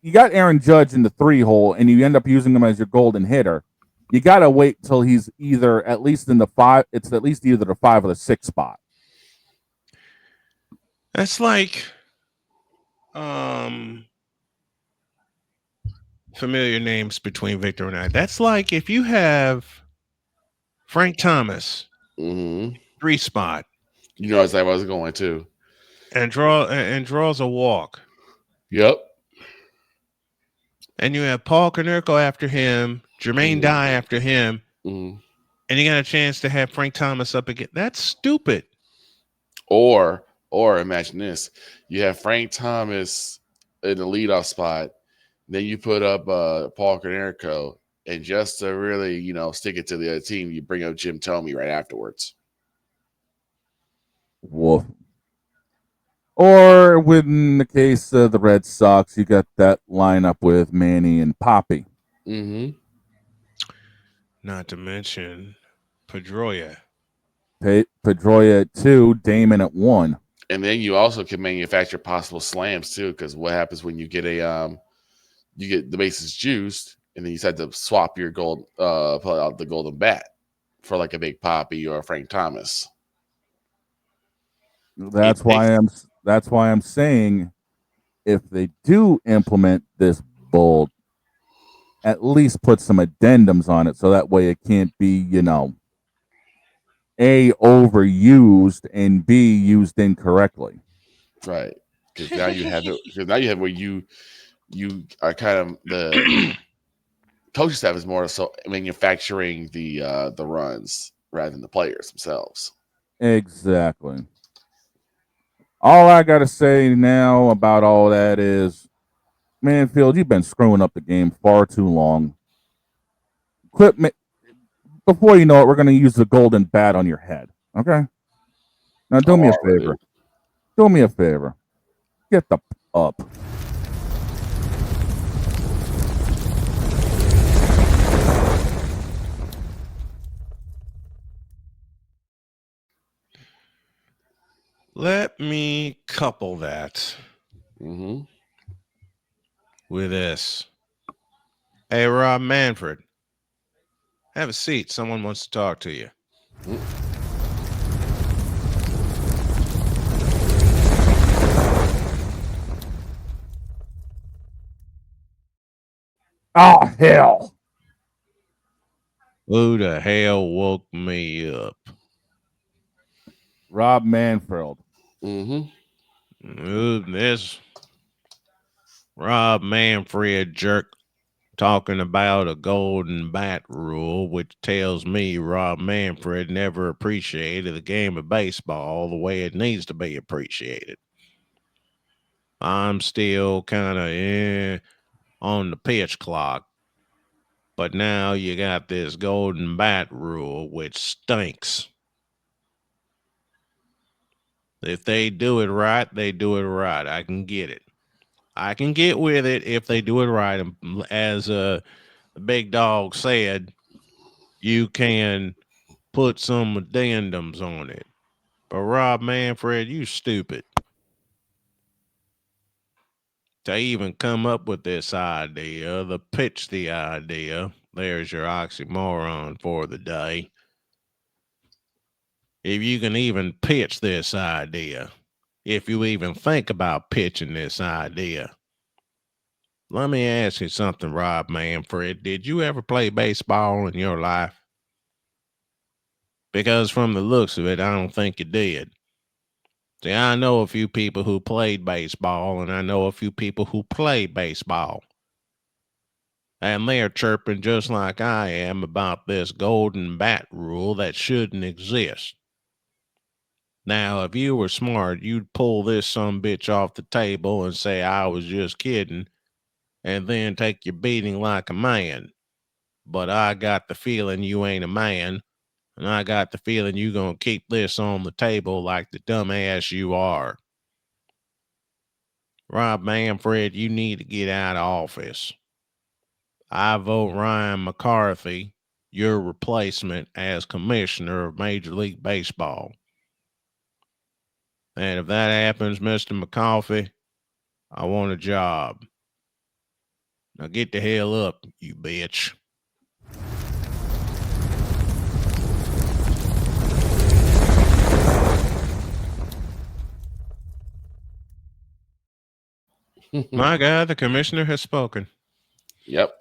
[SPEAKER 8] you got Aaron Judge in the 3 hole and you end up using him as your golden hitter, you got to wait till he's either at least in the 5, it's at least either the 5 or the 6 spot.
[SPEAKER 1] That's like familiar names between Victor and I. That's like if you have Frank Thomas, 3 spot.
[SPEAKER 21] You know exactly what I was going to.
[SPEAKER 1] And draws a walk.
[SPEAKER 21] Yep.
[SPEAKER 1] and you have Paul Konerko after him, Jermaine Dye after him,
[SPEAKER 21] Mhm.
[SPEAKER 1] and you got a chance to have Frank Thomas up again. That's stupid.
[SPEAKER 21] Or imagine this: you have Frank Thomas in the leadoff spot, then you put up Paul Konerko, and just to really stick it to the other team, you bring up Jim Thome right afterwards.
[SPEAKER 8] Woof. Or within the case of the Red Sox, you got that lineup with Manny and Poppy.
[SPEAKER 21] Mm-hmm.
[SPEAKER 1] Not to mention Pedroia.
[SPEAKER 8] Pedroia at 2, Damon at 1.
[SPEAKER 21] And then you also can manufacture possible slams too, because what happens when you get you get the bases juiced, and then you decide to swap your pull out the golden bat for like a big Poppy or a Frank Thomas.
[SPEAKER 8] That's why I'm saying if they do implement this bold, at least put some addendums on it so that way it can't be, A, overused, and B, used incorrectly.
[SPEAKER 21] Right. Because now you have where you are kind of the coaching staff is more so manufacturing the runs rather than the players themselves.
[SPEAKER 8] Exactly. All I got to say now about all that is, Manfield, you've been screwing up the game far too long. Quit. Before you know it, we're going to use the golden bat on your head. Okay? Now, do me a favor. Do me a favor. Get the up.
[SPEAKER 1] Let me couple that with this. Hey, Rob Manfred, have a seat. Someone wants to talk to you.
[SPEAKER 8] Oh, hell.
[SPEAKER 1] Who the hell woke me up?
[SPEAKER 8] Rob Manfred.
[SPEAKER 1] This Rob Manfred jerk talking about a golden bat rule, which tells me Rob Manfred never appreciated the game of baseball the way it needs to be appreciated. I'm still kind of on the pitch clock, but now you got this golden bat rule, which stinks. If they do it right, they do it right. I can get it. I can get with it if they do it right. As the big dog said, you can put some addendums on it. But Rob Manfred, you stupid. To even come up with this idea, to pitch the idea, there's your oxymoron for the day. If you can even pitch this idea, if you even think about pitching this idea. Let me ask you something, Rob Manfred. Did you ever play baseball in your life? Because from the looks of it, I don't think you did. See, I know a few people who played baseball, and I know a few people who play baseball. And they're chirping just like I am about this golden bat rule that shouldn't exist. Now, if you were smart, you'd pull this sumbitch off the table and say I was just kidding, and then take your beating like a man. But I got the feeling you ain't a man, and I got the feeling you gonna keep this on the table like the dumbass you are. Rob Manfred, you need to get out of office. I vote Ryan McCarthy, your replacement as commissioner of Major League Baseball. And if that happens, Mr. McCarthy, I want a job. Now get the hell up, you bitch. My God, the commissioner has spoken.
[SPEAKER 21] Yep.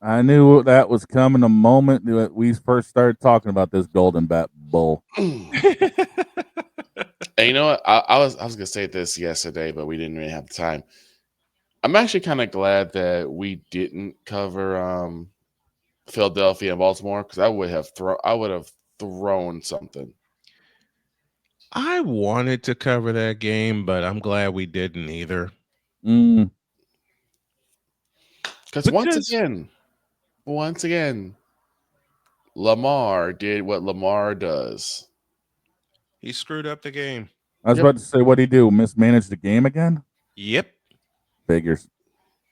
[SPEAKER 8] I knew that was coming the moment that we first started talking about this golden bat bull.
[SPEAKER 21] And you know what? I was gonna say this yesterday, but we didn't really have the time. I'm actually kind of glad that we didn't cover Philadelphia and Baltimore, because I would have thrown something.
[SPEAKER 1] I wanted to cover that game, but I'm glad we didn't either.
[SPEAKER 8] Mm.
[SPEAKER 21] Because once again, Lamar did what Lamar does.
[SPEAKER 1] He screwed up the game.
[SPEAKER 8] I was about to say, what'd he do? Mismanage the game again?
[SPEAKER 1] Yep.
[SPEAKER 8] Figures.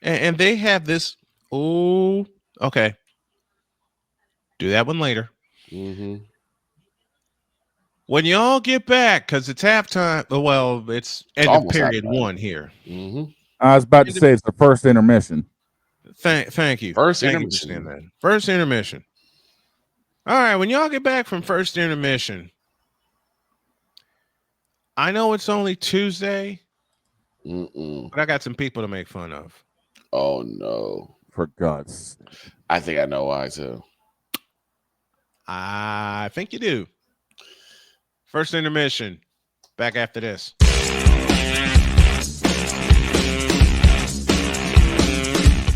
[SPEAKER 1] And they have this. Oh, okay. Do that one later.
[SPEAKER 21] Mm-hmm.
[SPEAKER 1] When y'all get back, because it's halftime. Well, it's end of period one here.
[SPEAKER 21] Mm-hmm.
[SPEAKER 8] I was about to say it's the first intermission.
[SPEAKER 1] Thank you.
[SPEAKER 21] First
[SPEAKER 1] Thank
[SPEAKER 21] intermission.
[SPEAKER 1] You for saying that. First intermission. All right. When y'all get back from first intermission, I know it's only Tuesday, but I got some people to make fun of.
[SPEAKER 21] Oh, no.
[SPEAKER 8] For God's sake.
[SPEAKER 21] I think I know why, too.
[SPEAKER 1] I think you do. First intermission. Back after this.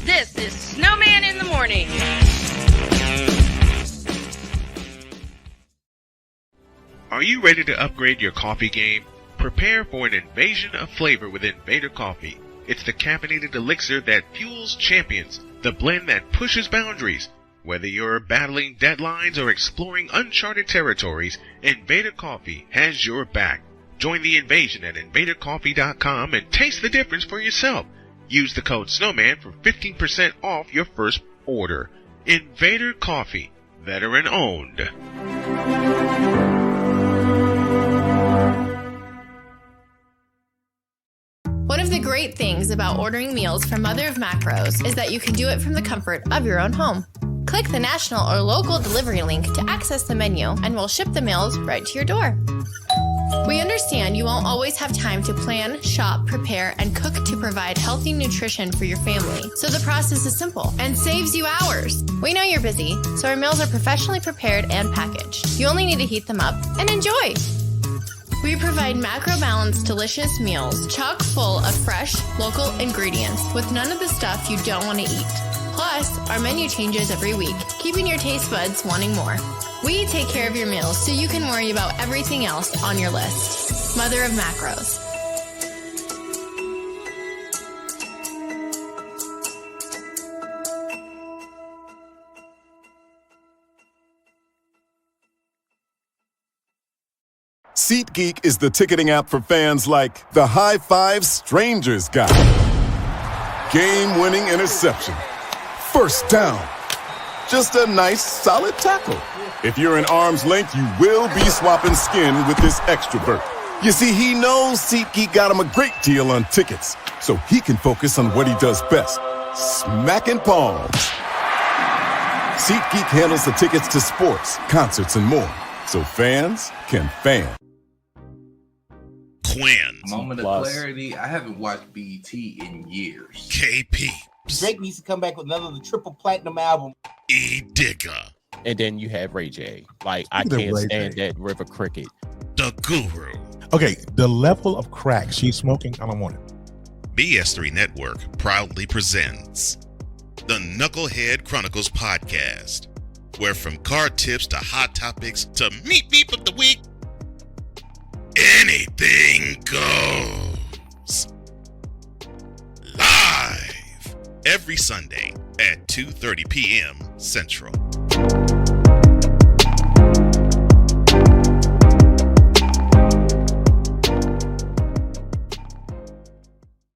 [SPEAKER 4] This is Snowman in the Morning.
[SPEAKER 1] Are you ready to upgrade your coffee game? Prepare for an invasion of flavor with Invader Coffee. It's the caffeinated elixir that fuels champions, the blend that pushes boundaries. Whether you're battling deadlines or exploring uncharted territories, Invader Coffee has your back. Join the invasion at invadercoffee.com and taste the difference for yourself. Use the code Snowman for 15% off your first order. Invader Coffee, veteran owned.
[SPEAKER 13] One of the great things about ordering meals from Mother of Macros is that you can do it from the comfort of your own home. Click the national or local delivery link to access the menu, and we'll ship the meals right to your door. We understand you won't always have time to plan, shop, prepare, and cook to provide healthy nutrition for your family, so the process is simple and saves you hours. We know you're busy, so our meals are professionally prepared and packaged. You only need to heat them up and enjoy. We provide macro-balanced, delicious meals chock full of fresh, local ingredients with none of the stuff you don't want to eat. Plus, our menu changes every week, keeping your taste buds wanting more. We take care of your meals so you can worry about everything else on your list. Mother of Macros.
[SPEAKER 12] SeatGeek is the ticketing app for fans like the High Five Strangers guy. Game-winning interception. First down. Just a nice, solid tackle. If you're in arm's length, you will be swapping skin with this extrovert. You see, he knows SeatGeek got him a great deal on tickets, so he can focus on what he does best, smacking palms. SeatGeek handles the tickets to sports, concerts, and more, so fans can fan.
[SPEAKER 6] Quinn.
[SPEAKER 14] Moment of clarity. I haven't watched BT in years.
[SPEAKER 6] KP.
[SPEAKER 15] Drake needs to come back with another triple platinum album.
[SPEAKER 6] E Digger.
[SPEAKER 16] And then you have Ray J. Like, I can't stand that River Cricket.
[SPEAKER 6] The Guru.
[SPEAKER 17] Okay, the level of crack she's smoking, I don't want it.
[SPEAKER 6] BS3 Network proudly presents the Knucklehead Chronicles podcast, where from car tips to hot topics to meep meep of the week, anything goes. Live every Sunday at 2:30 p.m. Central.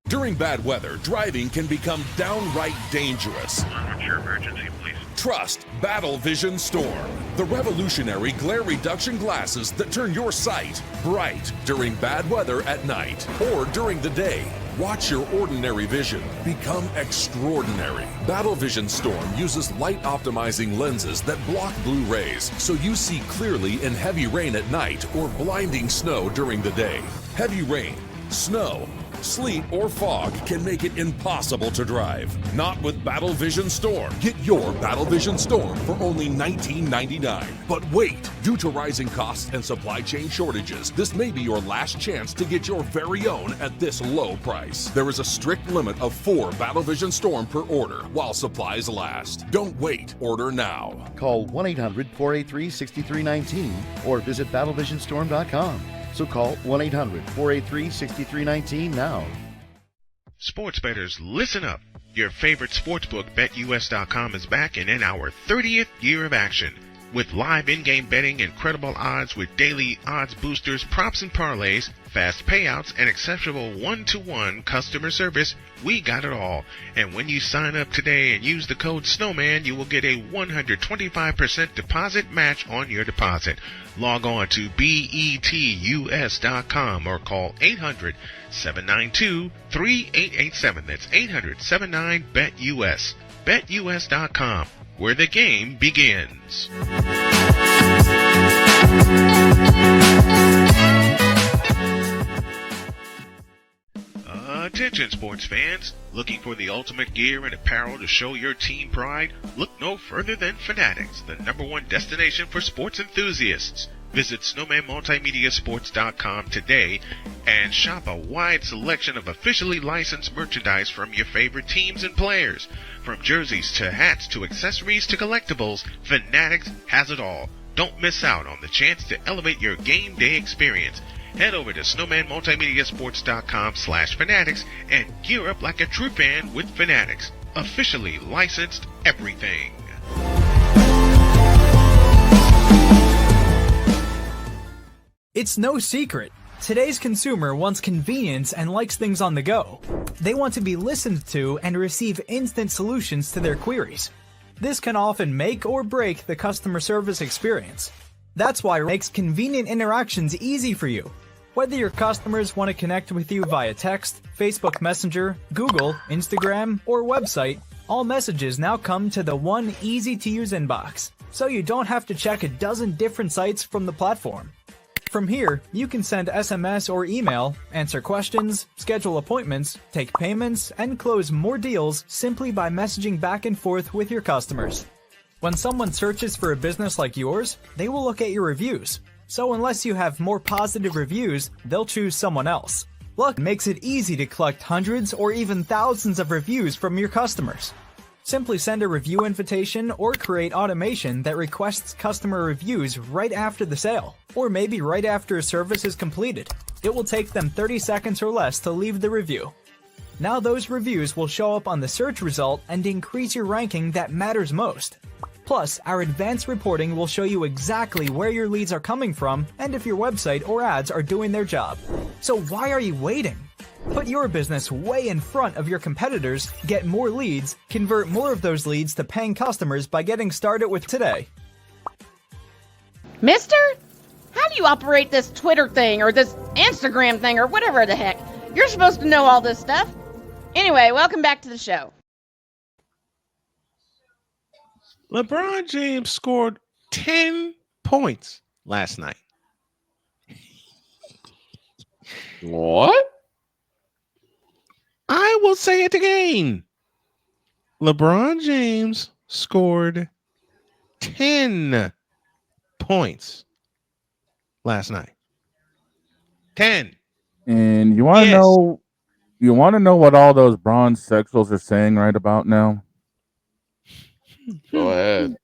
[SPEAKER 18] During bad weather, driving can become downright dangerous.
[SPEAKER 6] What's your emergency, please?
[SPEAKER 18] Trust Battle Vision Storm, the revolutionary glare reduction glasses that turn your sight bright during bad weather at night or during the day. Watch your ordinary vision become extraordinary. Battle Vision Storm uses light optimizing lenses that block blue rays, so you see clearly in heavy rain at night or blinding snow during the day. Heavy rain, snow, sleet, or fog can make it impossible to drive. Not with Battle Vision Storm. Get your Battle Vision Storm for only $19.99. But wait, due to rising costs and supply chain shortages, this may be your last chance to get your very own at this low price. There is a strict limit of 4 Battle Vision Storm per order while supplies last. Don't wait, order now.
[SPEAKER 20] Call 1-800-483-6319 or visit battlevisionstorm.com. So call 1-800-483-6319 now.
[SPEAKER 1] Sports bettors, listen up. Your favorite sportsbook, BetUS.com, is back and in our 30th year of action. With live in-game betting, incredible odds with daily odds boosters, props and parlays, fast payouts, and exceptional one-to-one customer service, we got it all. And when you sign up today and use the code Snowman, you will get a 125% deposit match on your deposit. Log on to BETUS.com or call 800-792-3887. That's 800-79-BET-US. BetUS.com, where the game begins. Attention sports fans, looking for the ultimate gear and apparel to show your team pride? Look no further than Fanatics, the #1 destination for sports enthusiasts. Visit SnowmanMultimediaSports.com today and shop a wide selection of officially licensed merchandise from your favorite teams and players. From jerseys to hats to accessories to collectibles, Fanatics has it all. Don't miss out on the chance to elevate your game day experience. Head over to SnowmanMultimediaSports.com/Fanatics and gear up like a true fan with Fanatics. Officially licensed everything.
[SPEAKER 19] It's no secret. Today's consumer wants convenience and likes things on the go. They want to be listened to and receive instant solutions to their queries. This can often make or break the customer service experience. That's why it makes convenient interactions easy for you. Whether your customers want to connect with you via text, Facebook Messenger, Google, Instagram, or website, all messages now come to the one easy-to-use inbox, so you don't have to check a dozen different sites from the platform. From here, you can send SMS or email, answer questions, schedule appointments, take payments, and close more deals simply by messaging back and forth with your customers. When someone searches for a business like yours, they will look at your reviews. So unless you have more positive reviews, they'll choose someone else. Luck makes it easy to collect hundreds or even thousands of reviews from your customers. Simply send a review invitation or create automation that requests customer reviews right after the sale, or maybe right after a service is completed. It will take them 30 seconds or less to leave the review. Now those reviews will show up on the search result and increase your ranking that matters most. Plus, our advanced reporting will show you exactly where your leads are coming from and if your website or ads are doing their job. So why are you waiting? Put your business way in front of your competitors, get more leads, convert more of those leads to paying customers by getting started with today.
[SPEAKER 4] Mister? How do you operate this Twitter thing or this Instagram thing or whatever the heck? You're supposed to know all this stuff. Anyway, welcome back to the show.
[SPEAKER 1] LeBron James scored 10 points last night.
[SPEAKER 21] What?
[SPEAKER 1] I will say it again. LeBron James scored 10 points last night. 10.
[SPEAKER 8] And you want to know? You want to know what all those bronze sexuals are saying right about now?
[SPEAKER 21] Go ahead.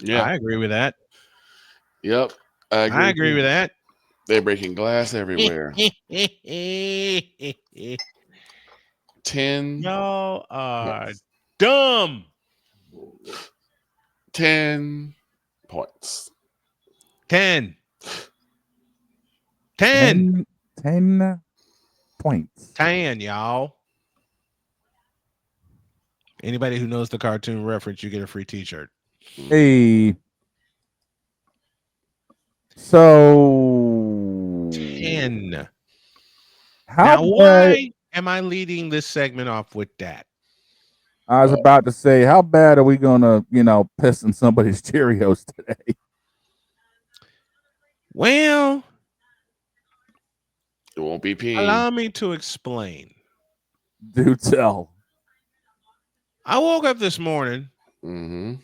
[SPEAKER 1] Yeah, I agree with that.
[SPEAKER 21] Yep,
[SPEAKER 1] I agree with that.
[SPEAKER 21] They're breaking glass everywhere. 10.
[SPEAKER 1] Y'all are dumb.
[SPEAKER 21] 10 points.
[SPEAKER 1] 10. 10
[SPEAKER 8] points.
[SPEAKER 1] 10, y'all. Anybody who knows the cartoon reference, you get a free t-shirt.
[SPEAKER 8] Hey. So
[SPEAKER 1] 10.
[SPEAKER 8] How
[SPEAKER 1] now, why am I leading this segment off with that?
[SPEAKER 8] I was about to say, how bad are we gonna, piss in somebody's Cheerios today?
[SPEAKER 1] Well,
[SPEAKER 21] it won't be peeing.
[SPEAKER 1] Allow me to explain.
[SPEAKER 8] Do tell.
[SPEAKER 1] I woke up this morning.
[SPEAKER 21] Mm-hmm.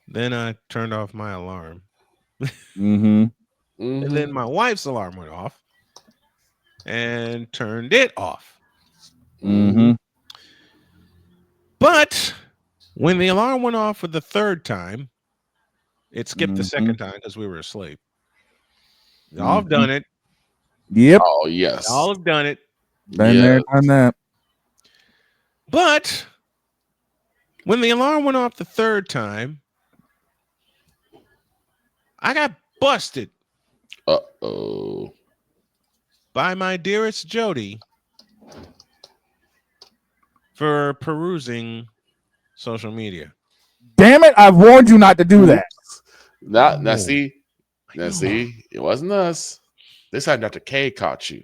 [SPEAKER 1] Then I turned off my alarm.
[SPEAKER 8] Mm-hmm.
[SPEAKER 1] And then my wife's alarm went off and turned it off.
[SPEAKER 8] Mm-hmm.
[SPEAKER 1] But when the alarm went off for the third time, it skipped the second time because we were asleep. Y'all have done it.
[SPEAKER 8] Yep.
[SPEAKER 21] Oh, yes.
[SPEAKER 1] Y'all have done it.
[SPEAKER 8] Been there, done that.
[SPEAKER 1] But when the alarm went off the third time, I got busted.
[SPEAKER 21] Uh-oh.
[SPEAKER 1] By my dearest Jody for perusing social media.
[SPEAKER 8] Damn it, I've warned you not to do that.
[SPEAKER 21] Now see, it wasn't us. This time Dr. K caught you.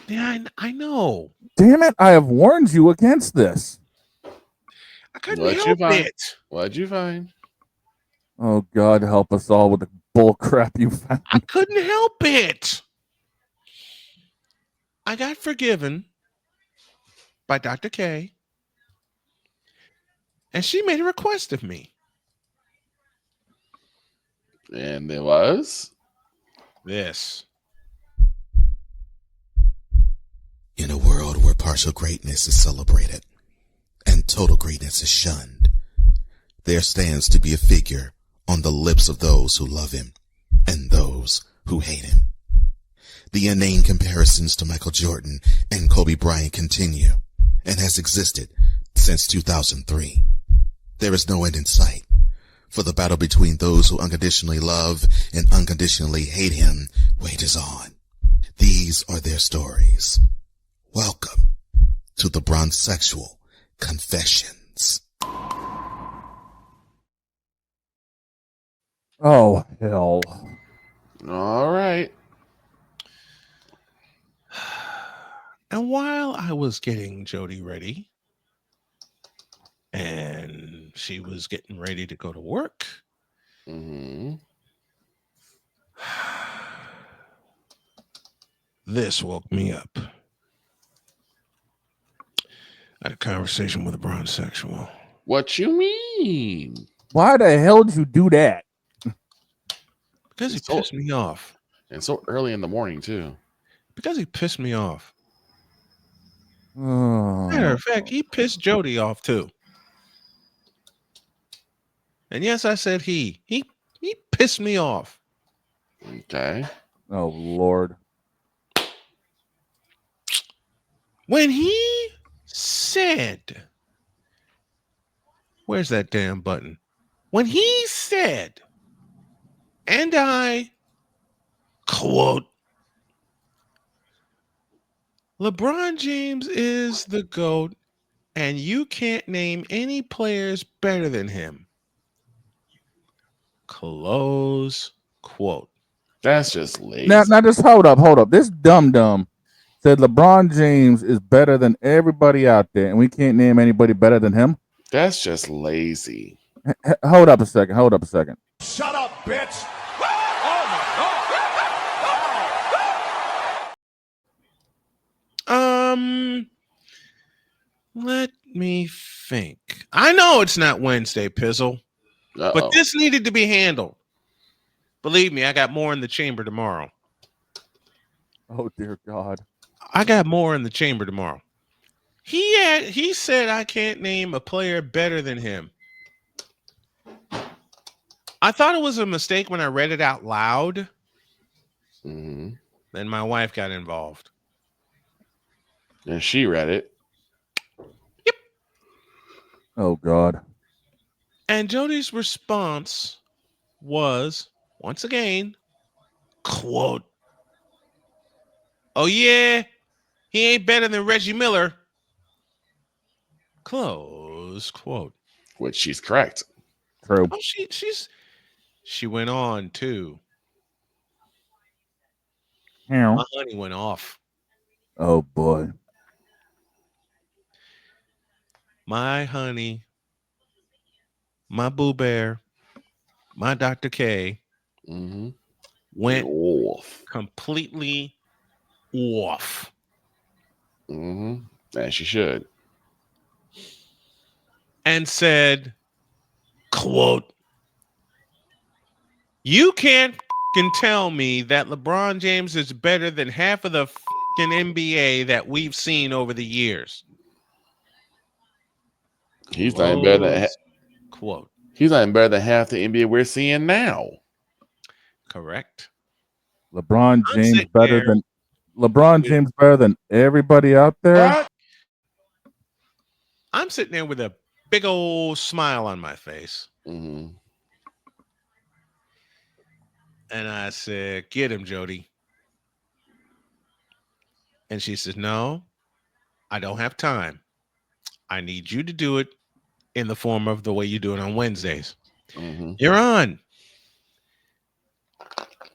[SPEAKER 1] Yeah, I know.
[SPEAKER 8] Damn it, I have warned you against this.
[SPEAKER 1] I couldn't help it.
[SPEAKER 21] What'd you find?
[SPEAKER 8] Oh, God, help us all with the bull crap you found.
[SPEAKER 1] I couldn't help it. I got forgiven by Dr. K. And she made a request of me.
[SPEAKER 21] And it was?
[SPEAKER 1] This.
[SPEAKER 3] In a world where partial greatness is celebrated and total greatness is shunned, there stands to be a figure on the lips of those who love him and those who hate him. The inane comparisons to Michael Jordan and Kobe Bryant continue and has existed since 2003. There is no end in sight, for the battle between those who unconditionally love and unconditionally hate him wages on. These are their stories. Welcome to the Bronzexual Confessions.
[SPEAKER 8] Oh, hell.
[SPEAKER 21] All right.
[SPEAKER 1] And while I was getting Jody ready, and she was getting ready to go to work, this woke me up. I had a conversation with a Bronzexual.
[SPEAKER 21] What you mean?
[SPEAKER 8] Why the hell did you do that?
[SPEAKER 1] Because he pissed me off.
[SPEAKER 21] And so early in the morning, too.
[SPEAKER 1] Because he pissed me off.
[SPEAKER 8] Oh.
[SPEAKER 1] Matter of fact, he pissed Jody off, too. And yes, I said he. He pissed me off.
[SPEAKER 21] Okay.
[SPEAKER 8] Oh, Lord.
[SPEAKER 1] When he said, where's that damn button? When he said, and I quote, LeBron James is the GOAT, and you can't name any players better than him. Close quote.
[SPEAKER 21] That's just lazy.
[SPEAKER 8] Now just hold up. This dum-dum said LeBron James is better than everybody out there, and we can't name anybody better than him.
[SPEAKER 21] That's just lazy.
[SPEAKER 8] Hold up a second.
[SPEAKER 12] Shut up, bitch.
[SPEAKER 1] Let me think. I know it's not Wednesday, Pizzle, but this needed to be handled. Believe me, I got more in the chamber tomorrow.
[SPEAKER 8] Oh, dear God.
[SPEAKER 1] I got more in the chamber tomorrow. He said I can't name a player better than him. I thought it was a mistake when I read it out loud. Then my wife got involved.
[SPEAKER 21] And she read it.
[SPEAKER 1] Yep.
[SPEAKER 8] Oh, God.
[SPEAKER 1] And Jody's response was, once again, quote, oh, yeah, he ain't better than Reggie Miller. Close quote.
[SPEAKER 21] Which she's correct.
[SPEAKER 8] True.
[SPEAKER 1] Oh, she went on too.
[SPEAKER 8] Yeah.
[SPEAKER 1] My honey went off.
[SPEAKER 8] Oh, boy.
[SPEAKER 1] my honey, my Boo Bear, my Dr. K went
[SPEAKER 21] off.
[SPEAKER 1] completely off.
[SPEAKER 21] As she should.
[SPEAKER 1] And said, quote, "You can't tell me that LeBron James is better than half of the NBA that we've seen over the years."
[SPEAKER 21] He's not even better than
[SPEAKER 1] quote.
[SPEAKER 21] He's not even better than half the NBA we're seeing now.
[SPEAKER 1] Correct.
[SPEAKER 8] LeBron James better than everybody out there.
[SPEAKER 1] I'm sitting there with a big old smile on my face. And I said, "Get him, Jody." And she says, "No, I don't have time. I need you to do it in the form of the way you do it on Wednesdays. You're on."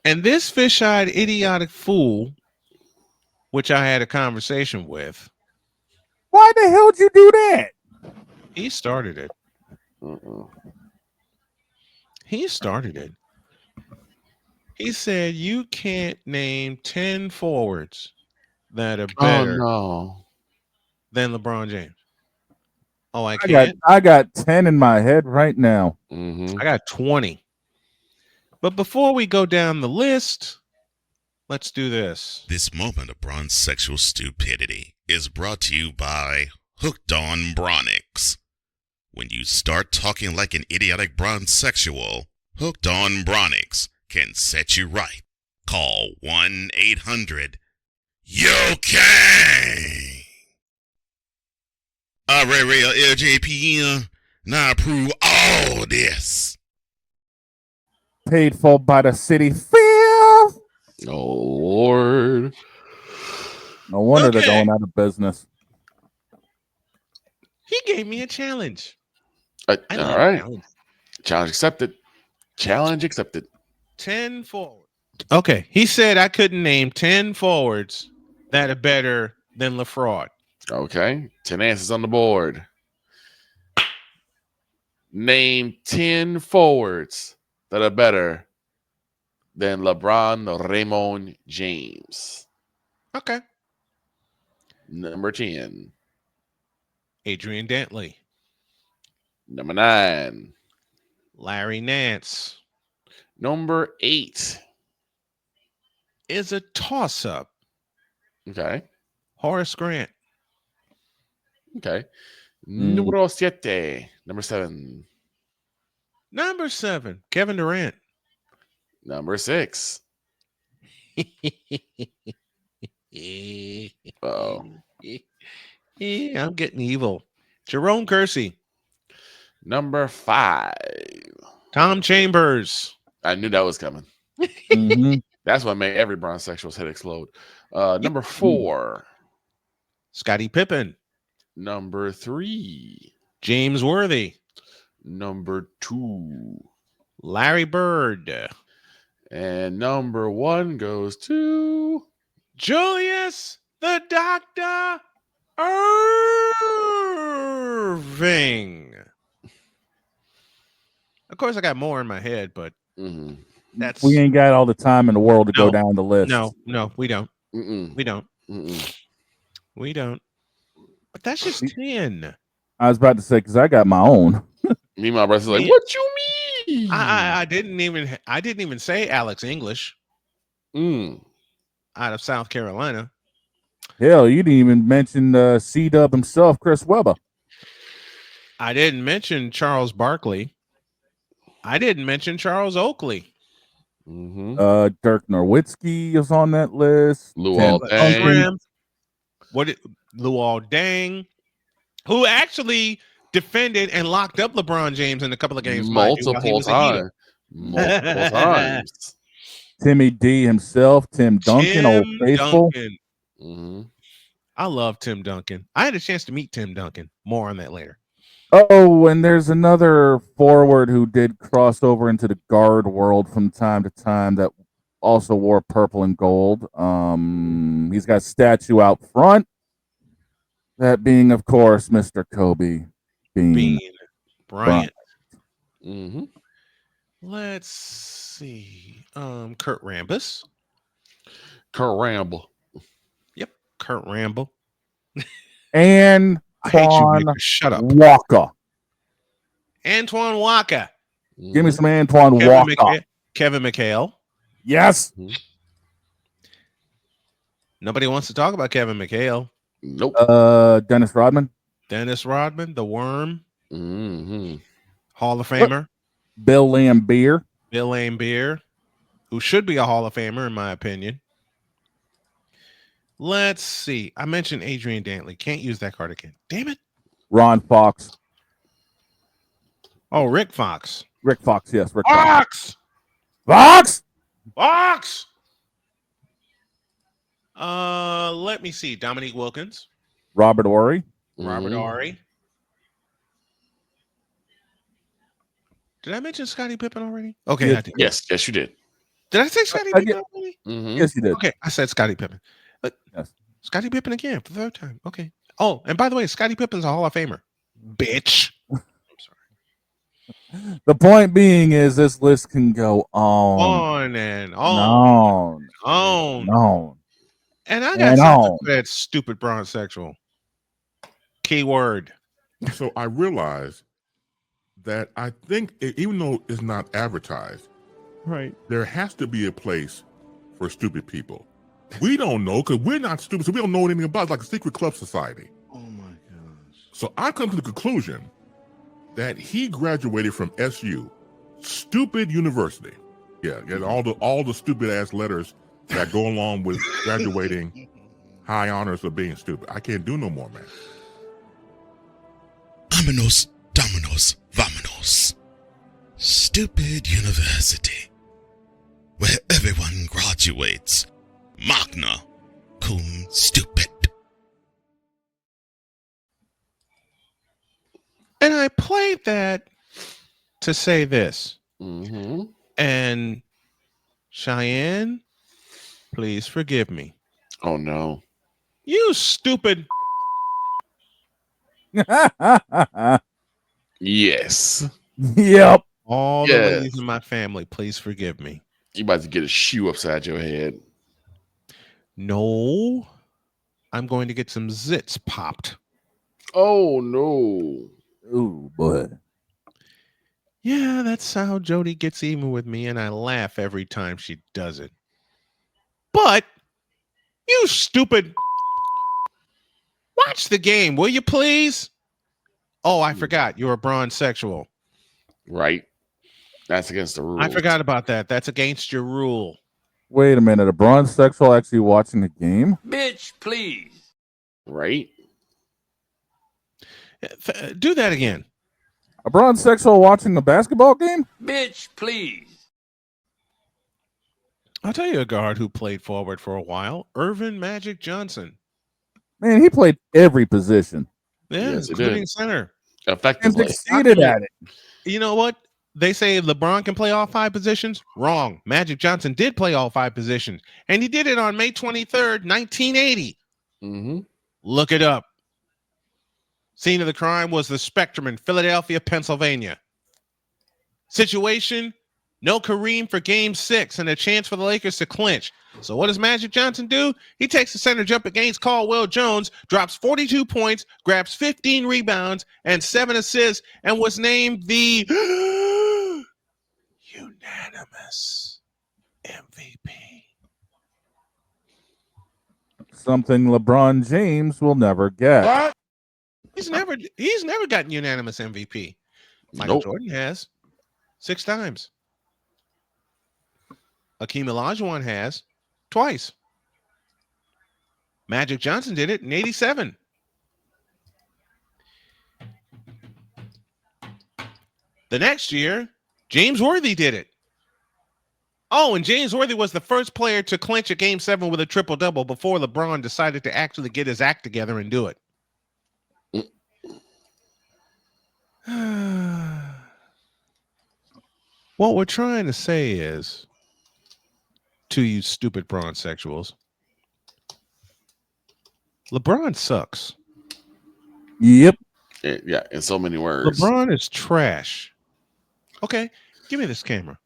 [SPEAKER 1] And this fish-eyed, idiotic fool, which I had a conversation with,
[SPEAKER 8] why the hell did you do that?
[SPEAKER 1] He started it. He started it. He said, "You can't name 10 forwards that are better than LeBron James." Oh, I can't?
[SPEAKER 8] I got 10 in my head right now.
[SPEAKER 1] I got 20. But before we go down the list, let's do this.
[SPEAKER 6] This moment of bronze sexual stupidity is brought to you by Hooked on Bronix. When you start talking like an idiotic bronze sexual, Hooked on Bronix can set you right. Call 1-800-YO-KANG. Real LJPM, now approve all this.
[SPEAKER 8] Paid for by the city. Phil.
[SPEAKER 21] Oh, Lord.
[SPEAKER 8] No wonder they're going out of business.
[SPEAKER 1] He gave me a challenge.
[SPEAKER 21] All right. Challenge accepted.
[SPEAKER 1] 10 forwards. Okay. He said I couldn't name 10 forwards that are better than LaFraud.
[SPEAKER 21] Okay. 10 answers on the board. Name 10 forwards that are better than LeBron Raymond James.
[SPEAKER 1] Okay.
[SPEAKER 21] Number 10.
[SPEAKER 1] Adrian Dantley.
[SPEAKER 21] Number 9.
[SPEAKER 1] Larry Nance.
[SPEAKER 21] Number 8.
[SPEAKER 1] Is a toss-up.
[SPEAKER 21] Okay.
[SPEAKER 1] Horace Grant.
[SPEAKER 21] Okay. Numero 7. Number 7.
[SPEAKER 1] Number 7. Kevin Durant.
[SPEAKER 21] Number 6. Oh.
[SPEAKER 1] Yeah, I'm getting evil. Jerome Kersey.
[SPEAKER 21] Number 5.
[SPEAKER 1] Tom Chambers.
[SPEAKER 21] I knew that was coming. That's what made every bronze sexual's head explode. Number 4.
[SPEAKER 1] Scottie Pippen.
[SPEAKER 21] Number 3.
[SPEAKER 1] James Worthy.
[SPEAKER 21] Number 2.
[SPEAKER 1] Larry Bird.
[SPEAKER 21] And number 1 goes to
[SPEAKER 1] Julius the Doctor Irving. Of course, I got more in my head, but that's
[SPEAKER 8] we ain't got all the time in the world to go down the list.
[SPEAKER 1] No, we don't. We don't. We don't. But that's just 10.
[SPEAKER 8] I was about to say because I got my own.
[SPEAKER 21] Me, my brother's like, what you mean?
[SPEAKER 1] I didn't even say Alex English. Out of South Carolina.
[SPEAKER 8] Hell, you didn't even mention C-Dub himself, Chris Webber.
[SPEAKER 1] I didn't mention Charles Barkley. I didn't mention Charles Oakley.
[SPEAKER 8] Dirk Nowitzki is on that list.
[SPEAKER 21] Luol Deng.
[SPEAKER 1] Luol Deng, who actually defended and locked up LeBron James in a couple of games.
[SPEAKER 21] Multiple times.
[SPEAKER 8] Timmy D himself, Tim Duncan, Old Faithful.
[SPEAKER 1] I love Tim Duncan. I had a chance to meet Tim Duncan. More on that later.
[SPEAKER 8] Oh, and there's another forward who did cross over into the guard world from time to time that also wore purple and gold. He's got a statue out front. That being, of course, Mr. Kobe. Bean
[SPEAKER 1] Bryant.
[SPEAKER 21] Mm-hmm.
[SPEAKER 1] Let's see. Kurt Rambis.
[SPEAKER 21] Kurt Ramble.
[SPEAKER 1] Yep, Kurt Ramble.
[SPEAKER 8] And
[SPEAKER 1] I hate you, Victor. Shut up.
[SPEAKER 8] Walker.
[SPEAKER 1] Antoine Walker.
[SPEAKER 8] Give me some Antoine Walker.
[SPEAKER 1] Kevin McHale.
[SPEAKER 8] Yes.
[SPEAKER 1] Nobody wants to talk about Kevin McHale.
[SPEAKER 21] Nope.
[SPEAKER 8] Dennis Rodman.
[SPEAKER 1] Dennis Rodman, the Worm.
[SPEAKER 21] Mm-hmm.
[SPEAKER 1] Hall of Famer.
[SPEAKER 8] Bill Laimbeer.
[SPEAKER 1] Bill Laimbeer, who should be a Hall of Famer, in my opinion. Let's see. I mentioned Adrian Dantley. Can't use that card again. Damn it.
[SPEAKER 8] Ron Fox.
[SPEAKER 1] Oh, Rick Fox.
[SPEAKER 8] Rick Fox, yes. Rick
[SPEAKER 1] Fox.
[SPEAKER 8] Fox.
[SPEAKER 1] Fox. Let me see. Dominique Wilkins.
[SPEAKER 8] Robert Horry.
[SPEAKER 1] Robert Horry. Did I mention Scottie Pippen already? Okay,
[SPEAKER 8] Yes.
[SPEAKER 1] I did.
[SPEAKER 21] Yes, you did.
[SPEAKER 1] Did I say Scottie Pippen already?
[SPEAKER 21] Mm-hmm.
[SPEAKER 8] Yes, you did.
[SPEAKER 1] Okay, I said Scottie Pippen. But
[SPEAKER 8] yes.
[SPEAKER 1] Scottie Pippen again for the third time. Okay. Oh, and by the way, Scottie Pippen's a Hall of Famer. Bitch.
[SPEAKER 8] The point being is this list can go on.
[SPEAKER 1] On and on.
[SPEAKER 8] On.
[SPEAKER 1] And I got something for that stupid bronzexual. Keyword.
[SPEAKER 7] So I realized that I think even though it's not advertised,
[SPEAKER 1] right,
[SPEAKER 7] there has to be a place for stupid people. We don't know because we're not stupid, so we don't know anything about it. It's like a secret club society.
[SPEAKER 14] Oh my gosh.
[SPEAKER 7] So I come to the conclusion that he graduated from SU, stupid university. Yeah, all the stupid ass letters that go along with graduating high honors of being stupid. I can't do no more, man.
[SPEAKER 6] Vámonos, dominos, vámonos. Stupid university, where everyone graduates. Magna cum stupid.
[SPEAKER 1] And I played that to say this.
[SPEAKER 21] Mm-hmm.
[SPEAKER 1] And Cheyenne, please forgive me.
[SPEAKER 21] Oh no.
[SPEAKER 1] You stupid.
[SPEAKER 21] Yes.
[SPEAKER 8] Yep.
[SPEAKER 1] All the ladies in my family, please forgive me.
[SPEAKER 21] You about to get a shoe upside your head.
[SPEAKER 1] No. I'm going to get some zits popped.
[SPEAKER 21] Oh no.
[SPEAKER 8] Oh boy.
[SPEAKER 1] Yeah, that's how Jody gets even with me, and I laugh every time she does it. But you stupid. Watch the game, will you please? Oh, I forgot. You're a bronzexual.
[SPEAKER 21] Right. That's against the rules.
[SPEAKER 1] I forgot about that. That's against your rule.
[SPEAKER 8] Wait a minute. A bronzexual actually watching the game?
[SPEAKER 14] Bitch, please.
[SPEAKER 21] Right.
[SPEAKER 1] Do that again.
[SPEAKER 8] A bronzexual watching the basketball game?
[SPEAKER 14] Bitch, please.
[SPEAKER 1] I'll tell you a guard who played forward for a while. Irvin Magic Johnson.
[SPEAKER 8] Man, he played every position.
[SPEAKER 1] Yeah,
[SPEAKER 21] Yes, he
[SPEAKER 1] including
[SPEAKER 21] did.
[SPEAKER 1] center.
[SPEAKER 8] And
[SPEAKER 21] Effectively.
[SPEAKER 8] succeeded at it.
[SPEAKER 1] You know what? They say LeBron can play all 5 positions. Wrong. Magic Johnson did play all 5 positions. And he did it on May 23rd, 1980.
[SPEAKER 21] Mm-hmm.
[SPEAKER 1] Look it up. Scene of the crime was the Spectrum in Philadelphia, Pennsylvania. Situation, no Kareem for game 6 and a chance for the Lakers to clinch. So what does Magic Johnson do? He takes the center jump against Caldwell Jones, drops 42 points, grabs 15 rebounds and 7 assists, and was named the unanimous MVP.
[SPEAKER 8] Something LeBron James will never get.
[SPEAKER 1] What? He's never gotten unanimous MVP. Michael
[SPEAKER 21] Nope.
[SPEAKER 1] Jordan has 6 times. Hakeem Olajuwon has twice. Magic Johnson did it in 87. The next year, James Worthy did it. Oh, and James Worthy was the first player to clinch a game 7 with a triple-double before LeBron decided to actually get his act together and do it. What we're trying to say is, to you stupid bronzexuals, LeBron sucks.
[SPEAKER 8] Yep.
[SPEAKER 21] Yeah, in so many words.
[SPEAKER 1] LeBron is trash. Okay, give me this camera.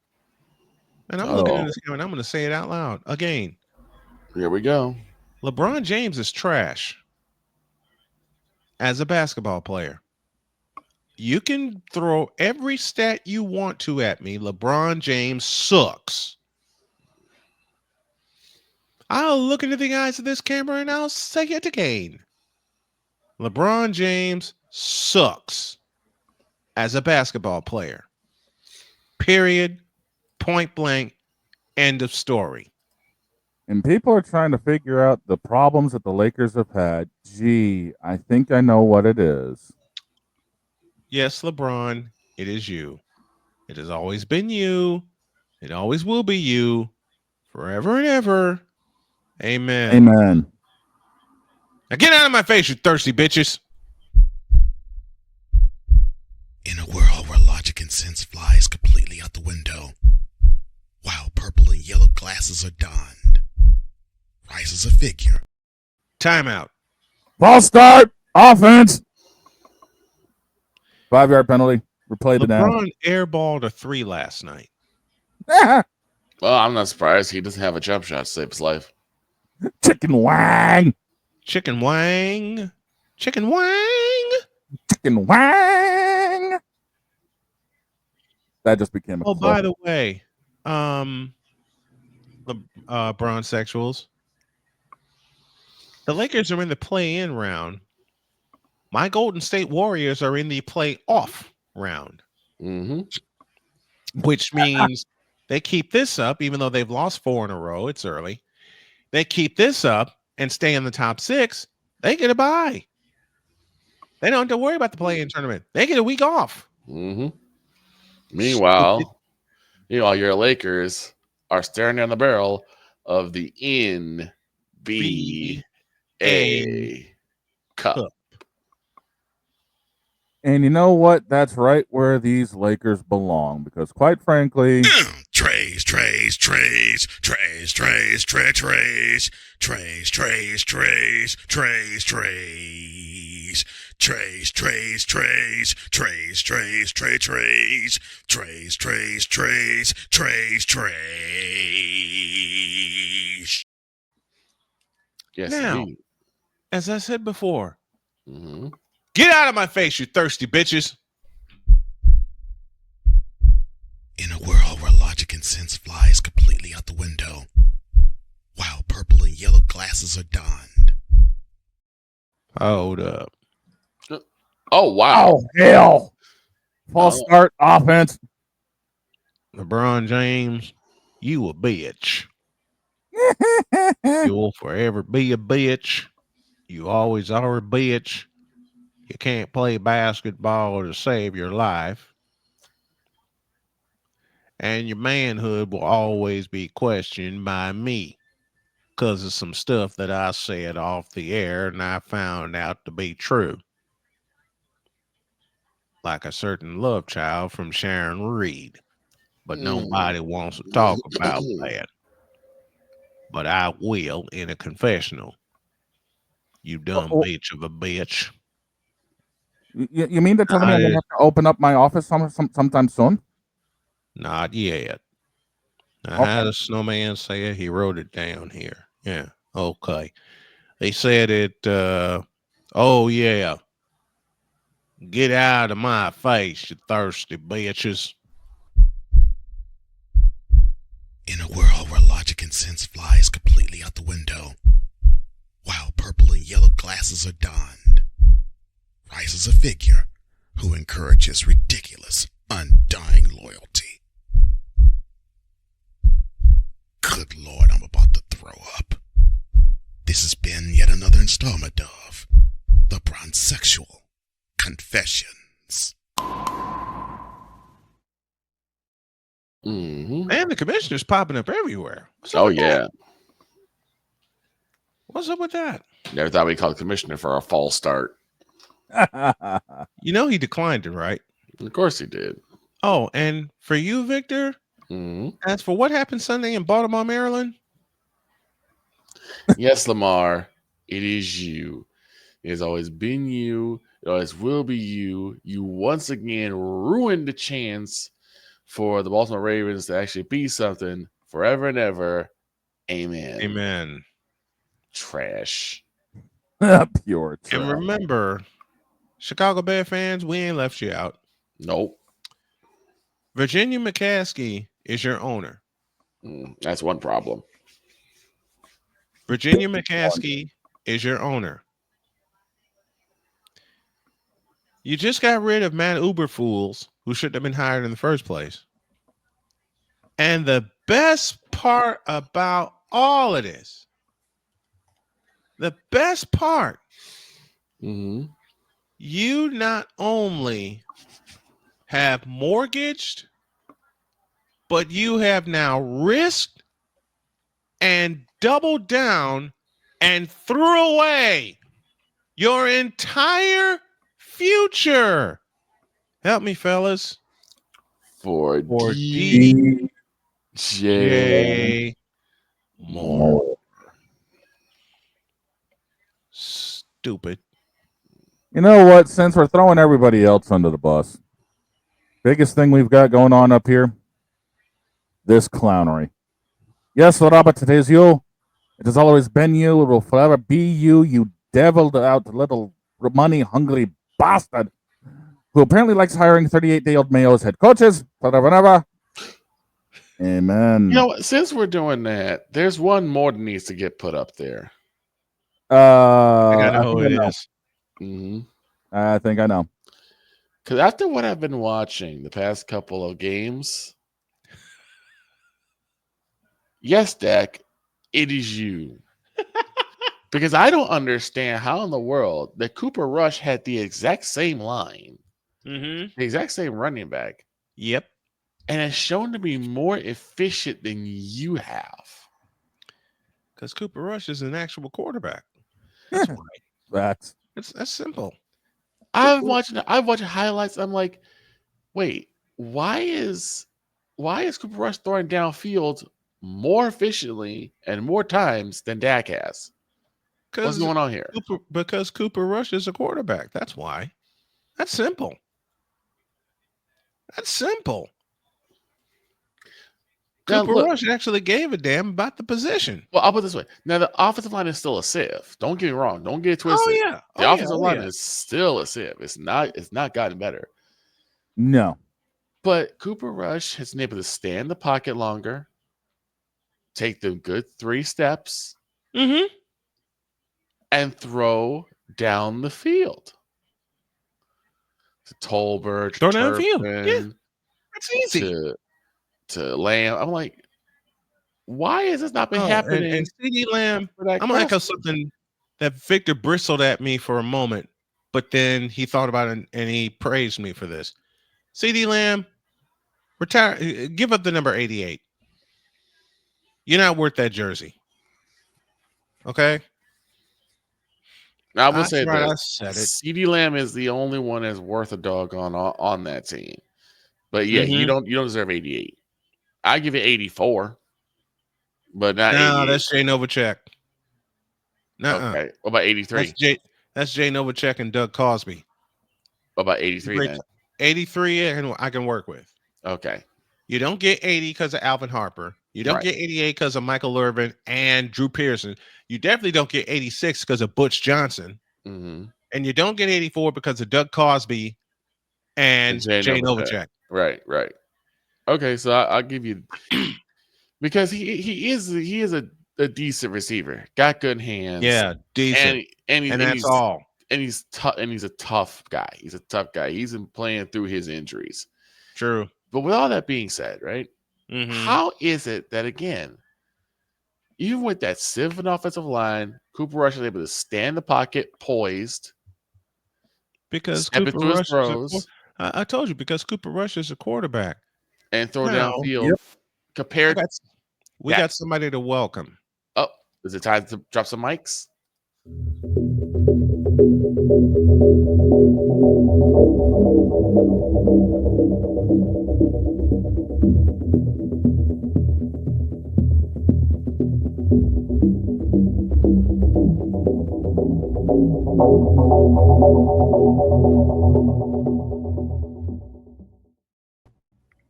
[SPEAKER 1] And I'm looking at this camera and I'm going to say it out loud again.
[SPEAKER 21] Here we go.
[SPEAKER 1] LeBron James is trash as a basketball player. You can throw every stat you want to at me. LeBron James sucks. I'll look into the eyes of this camera and I'll say it again. LeBron James sucks as a basketball player. Period. Point blank. End of story.
[SPEAKER 8] And people are trying to figure out the problems that the Lakers have had. Gee, I think I know what it is.
[SPEAKER 1] Yes, LeBron, it is you. It has always been you. It always will be you. Forever and ever. Amen.
[SPEAKER 8] Amen.
[SPEAKER 1] Now get out of my face, you thirsty bitches.
[SPEAKER 3] In a world where logic and sense flies completely out the window, while purple and yellow glasses are donned, rises a figure.
[SPEAKER 1] Timeout.
[SPEAKER 8] False start. Offense. 5-yard penalty. Replay the down.
[SPEAKER 1] LeBron airballed a 3 last night.
[SPEAKER 21] Well, I'm not surprised. He doesn't have a jump shot to save his life.
[SPEAKER 8] Chicken wang.
[SPEAKER 1] Chicken wang. Chicken wang.
[SPEAKER 8] Chicken wang. That just became a
[SPEAKER 1] Oh,
[SPEAKER 8] clip.
[SPEAKER 1] by the way, Bronsexuals. The Lakers are in the play-in round. My Golden State Warriors are in the play-off round. Which means they keep this up, even though they've lost 4 in a row. It's early. They keep this up and stay in the top 6. They get a bye. They don't have to worry about the play-in tournament. They get a week off.
[SPEAKER 21] Meanwhile, your Lakers are staring down the barrel of the NBA Cup.
[SPEAKER 8] And you know what? That's right where these Lakers belong. Because quite frankly,
[SPEAKER 6] Trays, trays, trays, trays, trays, trays, trays, trays, trays, trays, trays, trays. Trays, trays, trays, trays, trays, trays, trays, trays, trays, trays, trays, trays.
[SPEAKER 21] Yes,
[SPEAKER 1] now,
[SPEAKER 21] indeed.
[SPEAKER 1] as I said before, get out of my face, you thirsty bitches.
[SPEAKER 3] In a world where logic and sense flies completely out the window, while purple and yellow glasses are donned.
[SPEAKER 1] Hold up.
[SPEAKER 21] Oh, wow.
[SPEAKER 8] Oh, hell. False start. Offense.
[SPEAKER 1] LeBron James, you a bitch. You'll forever be a bitch. You always are a bitch. You can't play basketball to save your life. And your manhood will always be questioned by me because of some stuff that I said off the air and I found out to be true. Like a certain love child from Sharon Reed. But nobody wants to talk about that. But I will in a confessional. You dumb bitch of a bitch.
[SPEAKER 8] You mean to tell me I'm going to have to open up my office sometime soon?
[SPEAKER 1] Not yet. I had a snowman say it. He wrote it down here. Yeah. Okay. He said it. Oh, yeah. Get out of my face, you thirsty bitches.
[SPEAKER 3] In a world where logic and sense flies completely out the window, while purple and yellow glasses are donned, rises a figure who encourages ridiculous, undying loyalty. Good Lord, I'm about to throw up. This has been yet another installment of The Bronsexual Confessions.
[SPEAKER 1] Man, the commissioner's popping up everywhere.
[SPEAKER 21] Oh, yeah.
[SPEAKER 1] That? What's up with that?
[SPEAKER 21] Never thought we'd call the commissioner for a false start.
[SPEAKER 1] You know he declined it, right?
[SPEAKER 21] Of course he did.
[SPEAKER 1] Oh, and for you, Victor, as for what happened Sunday in Baltimore, Maryland?
[SPEAKER 21] Yes, Lamar, it is you. It has always been you. It will be you. You once again ruined the chance for the Baltimore Ravens to actually be something forever and ever. Amen.
[SPEAKER 1] Amen.
[SPEAKER 21] Trash.
[SPEAKER 8] Pure trash.
[SPEAKER 1] And remember, Chicago Bear fans, we ain't left you out.
[SPEAKER 21] Nope.
[SPEAKER 1] Virginia McCaskey is your owner.
[SPEAKER 21] That's one problem.
[SPEAKER 1] Virginia McCaskey is your owner. You just got rid of Matt Uberfools, who shouldn't have been hired in the first place. And the best part about all of this, the best part, you not only have mortgaged, but you have now risked and doubled down and threw away your entire future. Help me, fellas.
[SPEAKER 21] For
[SPEAKER 1] DJ Moore. Stupid.
[SPEAKER 8] You know what? Since we're throwing everybody else under the bus, biggest thing we've got going on up here, this clownery. Yes, Robert, it is you. It has always been you. It will forever be you, you deviled out little money-hungry bastard who apparently likes hiring 38-year-old Mayo as head coaches. Forever and ever. Amen.
[SPEAKER 21] You know what? Since we're doing that, there's one more that needs to get put up there.
[SPEAKER 1] I think I know who it is.
[SPEAKER 8] I think I know.
[SPEAKER 21] Because after what I've been watching the past couple of games, yes, Dak, it is you. Because I don't understand how in the world that Cooper Rush had the exact same line, the exact same running back.
[SPEAKER 1] Yep.
[SPEAKER 21] And it's shown to be more efficient than you have.
[SPEAKER 1] Because Cooper Rush is an actual quarterback. That's why. That's simple.
[SPEAKER 21] I've watched highlights. I'm like, wait, why is Cooper Rush throwing downfield more efficiently and more times than Dak has? What's going on here?
[SPEAKER 1] Because Cooper Rush is a quarterback. That's why. That's simple. That's simple. Cooper Rush actually gave a damn about the position.
[SPEAKER 21] Well, I'll put it this way. Now, the offensive line is still a sieve. Don't get me wrong. Don't get it twisted.
[SPEAKER 1] Oh, yeah.
[SPEAKER 21] The offensive line is still a sieve. It's not gotten better.
[SPEAKER 8] No.
[SPEAKER 21] But Cooper Rush has been able to stay in the pocket longer, take the good 3 steps, and throw down the field. To Tolbert,
[SPEAKER 1] throw down the field.
[SPEAKER 21] Turpin,
[SPEAKER 1] Yeah. That's easy.
[SPEAKER 21] To Lamb. I'm like, why has this not been happening?
[SPEAKER 1] And CD Lamb, I'm going to echo something that Victor bristled at me for a moment, but then he thought about it and he praised me for this. CD Lamb, retire, give up the number 88. You're not worth that jersey. Okay?
[SPEAKER 21] I will say
[SPEAKER 1] right,
[SPEAKER 21] that
[SPEAKER 1] I said it.
[SPEAKER 21] CD Lamb is the only one that's worth a dog on that team. But yeah, you don't deserve 88. I give it 84, but not 88.
[SPEAKER 1] No, that's Jay Novacek.
[SPEAKER 21] Okay. What about 83?
[SPEAKER 1] That's Jay Novacek and Doug Cosby.
[SPEAKER 21] What about 83 then?
[SPEAKER 1] 83 I can work with.
[SPEAKER 21] Okay.
[SPEAKER 1] You don't get 80 because of Alvin Harper. You don't get 88 because of Michael Irvin and Drew Pearson. You definitely don't get 86 because of Butch Johnson. And you don't get 84 because of Doug Cosby and Jay Novacek.
[SPEAKER 21] Right. Okay, so I'll give you because he is a decent receiver, got good hands.
[SPEAKER 1] Yeah, decent.
[SPEAKER 21] And
[SPEAKER 1] that's all.
[SPEAKER 21] And he's tough. And he's a tough guy. He's a tough guy. He's been playing through his injuries.
[SPEAKER 1] True.
[SPEAKER 21] But with all that being said, right? How is it that again, even with that sieve offensive line, Cooper Rush is able to stand in the pocket, poised,
[SPEAKER 1] because Cooper Rush I told you, because Cooper Rush is a quarterback
[SPEAKER 21] and throw downfield. Compared,
[SPEAKER 1] we got somebody to welcome.
[SPEAKER 21] Oh, is it time to drop some mics?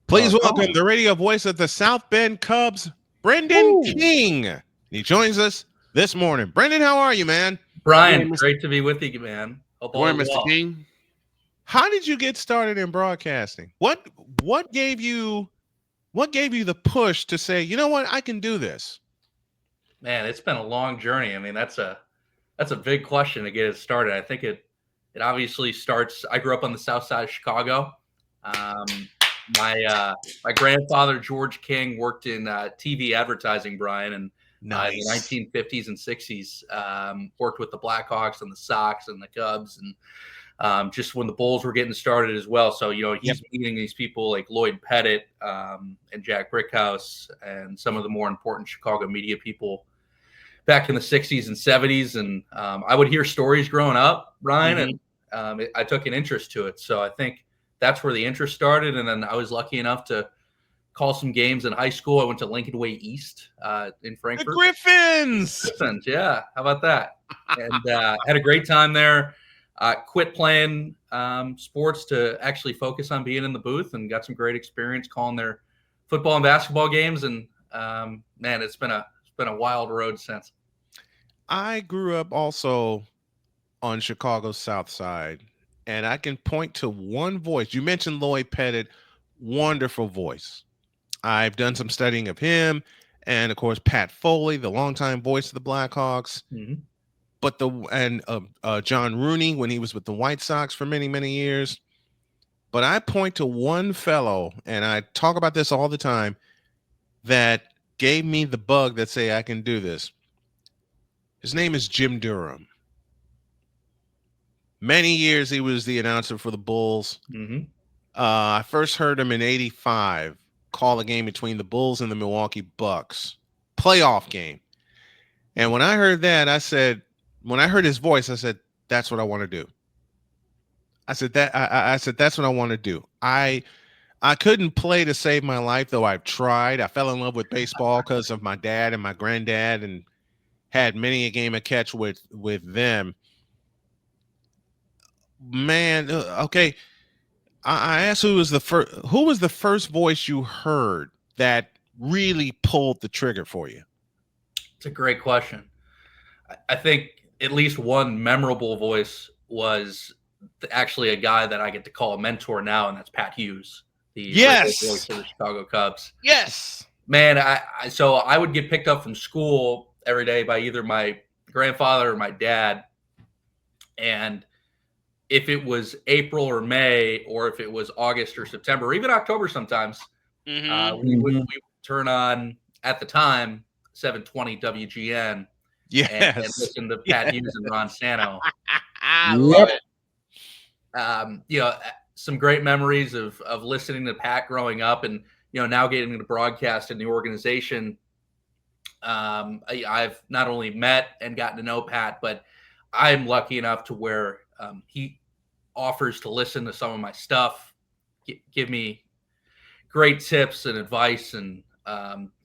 [SPEAKER 1] Please
[SPEAKER 5] Oh,
[SPEAKER 1] welcome the radio voice of the South Bend Cubs, Brendan King. He joins us this morning. Brendan, how are you, man?
[SPEAKER 5] Brian, great to be with you, man. Hope
[SPEAKER 21] Good
[SPEAKER 5] all
[SPEAKER 21] morning,
[SPEAKER 5] is
[SPEAKER 21] Mr.
[SPEAKER 5] well.
[SPEAKER 21] King.
[SPEAKER 1] How did you get started in broadcasting? What gave you the push to say, you know what, I can do this?
[SPEAKER 5] Man, it's been a long journey. I mean, that's a big question to get it started. I think it obviously starts. I grew up on the south side of Chicago. My grandfather George King worked in TV advertising, Brian, and in the 1950s and 60s. Worked with the Blackhawks and the Sox and the Cubs, and just when the Bulls were getting started as well. So he's meeting these people like Lloyd Pettit and Jack Brickhouse and some of the more important Chicago media people back in the 60s and 70s. And I would hear stories growing up, Ryan, and I took an interest to it. So I think that's where the interest started. And then I was lucky enough to call some games in high school. I went to Lincoln Way East in Frankfurt.
[SPEAKER 1] The Griffins!
[SPEAKER 5] Yeah. How about that? And had a great time there. Quit playing sports to actually focus on being in the booth, and got some great experience calling their football and basketball games. And man, it's been a wild road since.
[SPEAKER 1] I grew up also on Chicago's South Side, and I can point to one voice. You mentioned Lloyd Pettit, wonderful voice. I've done some studying of him, and of course Pat Foley, the longtime voice of the Blackhawks. But John Rooney when he was with the White Sox for many, many years. But I point to one fellow, and I talk about this all the time, that gave me the bug that say I can do this. His name is Jim Durham. Many years he was the announcer for the Bulls. I first heard him in '85 call a game between the Bulls and the Milwaukee Bucks, playoff game. And when I heard that, when I heard his voice, I said, that's what I want to do. I said, that's what I want to do. I couldn't play to save my life, though I've tried. I fell in love with baseball because of my dad and my granddad, and had many a game of catch with them. Man, okay. I asked who was the first voice you heard that really pulled the trigger for you?
[SPEAKER 5] It's a great question. I think at least one memorable voice was actually a guy that I get to call a mentor now, and that's Pat Hughes, the voice of the Chicago Cubs.
[SPEAKER 1] Yes,
[SPEAKER 5] man. So I would get picked up from school every day by either my grandfather or my dad, and if it was April or May, or if it was August or September, or even October sometimes, we would turn on, at the time, 720 WGN. And listen to Pat Hughes and Ron Sano.
[SPEAKER 1] I love
[SPEAKER 5] it. Some great memories of listening to Pat growing up, and now getting into broadcast in the organization. I've not only met and gotten to know Pat, but I'm lucky enough to where he offers to listen to some of my stuff, give me great tips and advice, and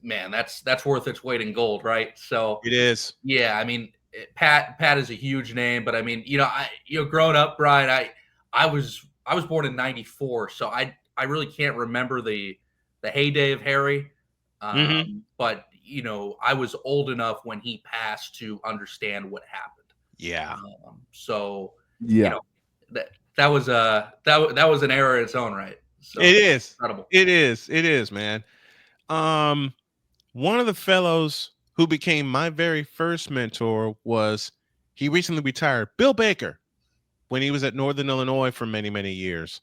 [SPEAKER 5] man, that's worth its weight in gold, right? So
[SPEAKER 1] it is.
[SPEAKER 5] Yeah, I mean, Pat is a huge name, but I mean, growing up, Brian, I was born in '94, so I really can't remember the heyday of Harry, but I was old enough when he passed to understand what happened.
[SPEAKER 1] Yeah.
[SPEAKER 5] That was an era in its own right. So
[SPEAKER 1] it is
[SPEAKER 5] incredible.
[SPEAKER 1] It is, man. One of the fellows who became my very first mentor he recently retired, Bill Baker, when he was at Northern Illinois for many, many years.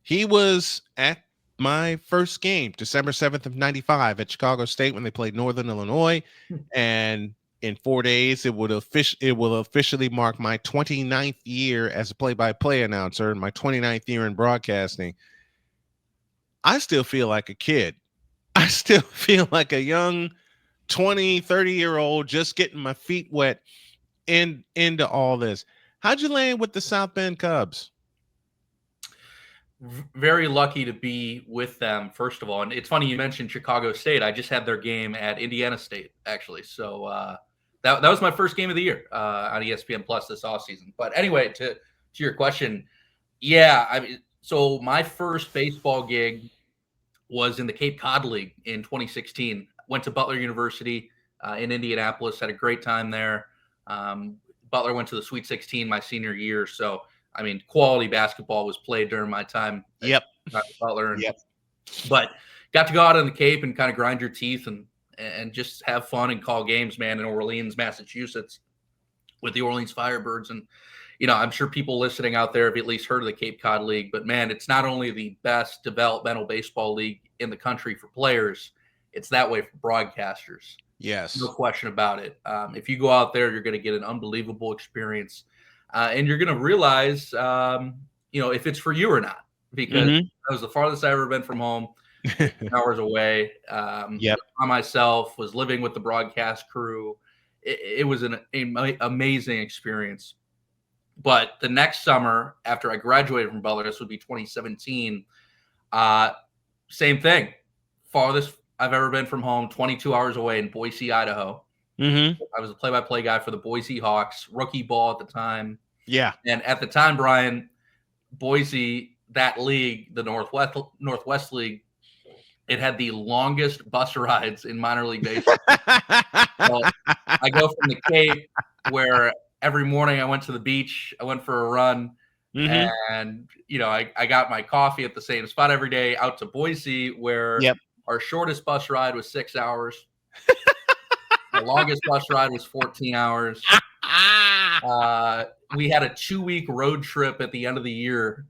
[SPEAKER 1] He was at my first game, December 7th of '95 at Chicago State when they played Northern Illinois. And in 4 days, it will officially mark my 29th year as a play-by-play announcer and my 29th year in broadcasting. I still feel like a kid. I still feel like a young 20, 30-year-old just getting my feet wet into all this. How'd you land with the South Bend Cubs?
[SPEAKER 5] Very lucky to be with them, first of all. And it's funny you mentioned Chicago State. I just had their game at Indiana State, actually. So that was my first game of the year on ESPN Plus this offseason. But anyway, to your question, yeah, I mean, So my first baseball gig was in the Cape Cod League in 2016. Went to Butler University in Indianapolis. Had a great time there. Butler went to the Sweet 16 my senior year. So, I mean, quality basketball was played during my time
[SPEAKER 1] Yep.
[SPEAKER 5] at Butler. And,
[SPEAKER 1] Yep.
[SPEAKER 5] But got to go out on the Cape and kind of grind your teeth and just have fun and call games, man, in Orleans, Massachusetts with the Orleans Firebirds. And, you know, I'm sure people listening out there have at least heard of the Cape Cod League, but man, it's not only the best developmental baseball league in the country for players, it's that way for broadcasters.
[SPEAKER 1] Yes.
[SPEAKER 5] No question about it. If you go out there, you're going to get an unbelievable experience. And you're going to realize, you know, if it's for you or not, because that was the farthest I've ever been from home, hours away.
[SPEAKER 1] Yep.
[SPEAKER 5] By myself, was living with the broadcast crew. It was an amazing experience. But the next summer, after I graduated from Butler, this would be 2017, same thing. Farthest I've ever been from home, 22 hours away in Boise, Idaho. I was a play-by-play guy for the Boise Hawks, rookie ball at the time.
[SPEAKER 1] Yeah.
[SPEAKER 5] And at the time, Brian, Boise, that league, the Northwest League, it had the longest bus rides in minor league baseball. So I go from the Cape, where every morning I went to the beach, I went for a run, and you know, I got my coffee at the same spot every day, out to Boise, where our shortest bus ride was 6 hours. The longest bus ride was 14 hours. We had a 2-week road trip at the end of the year,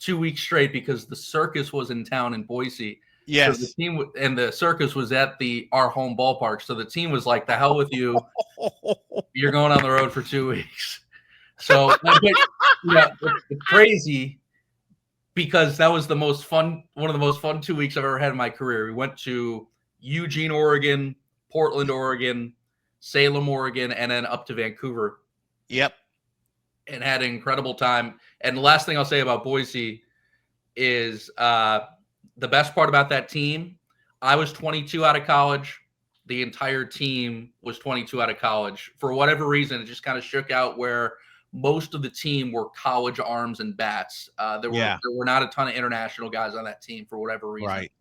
[SPEAKER 5] 2 weeks straight, because the circus was in town in Boise.
[SPEAKER 1] Yes.
[SPEAKER 5] So the team and the circus was at our home ballpark. So the team was like, "The hell with you! You're going on the road for 2 weeks." So it's crazy, because that was one of the most fun 2 weeks I've ever had in my career. We went to Eugene, Oregon, Portland, Oregon, Salem, Oregon, and then up to Vancouver.
[SPEAKER 1] Yep.
[SPEAKER 5] And had an incredible time. And the last thing I'll say about Boise is the best part about that team, I was 22 out of college. The entire team was 22 out of college. For whatever reason, it just kind of shook out where most of the team were college arms and bats. There were not a ton of international guys on that team for whatever reason.
[SPEAKER 1] Right.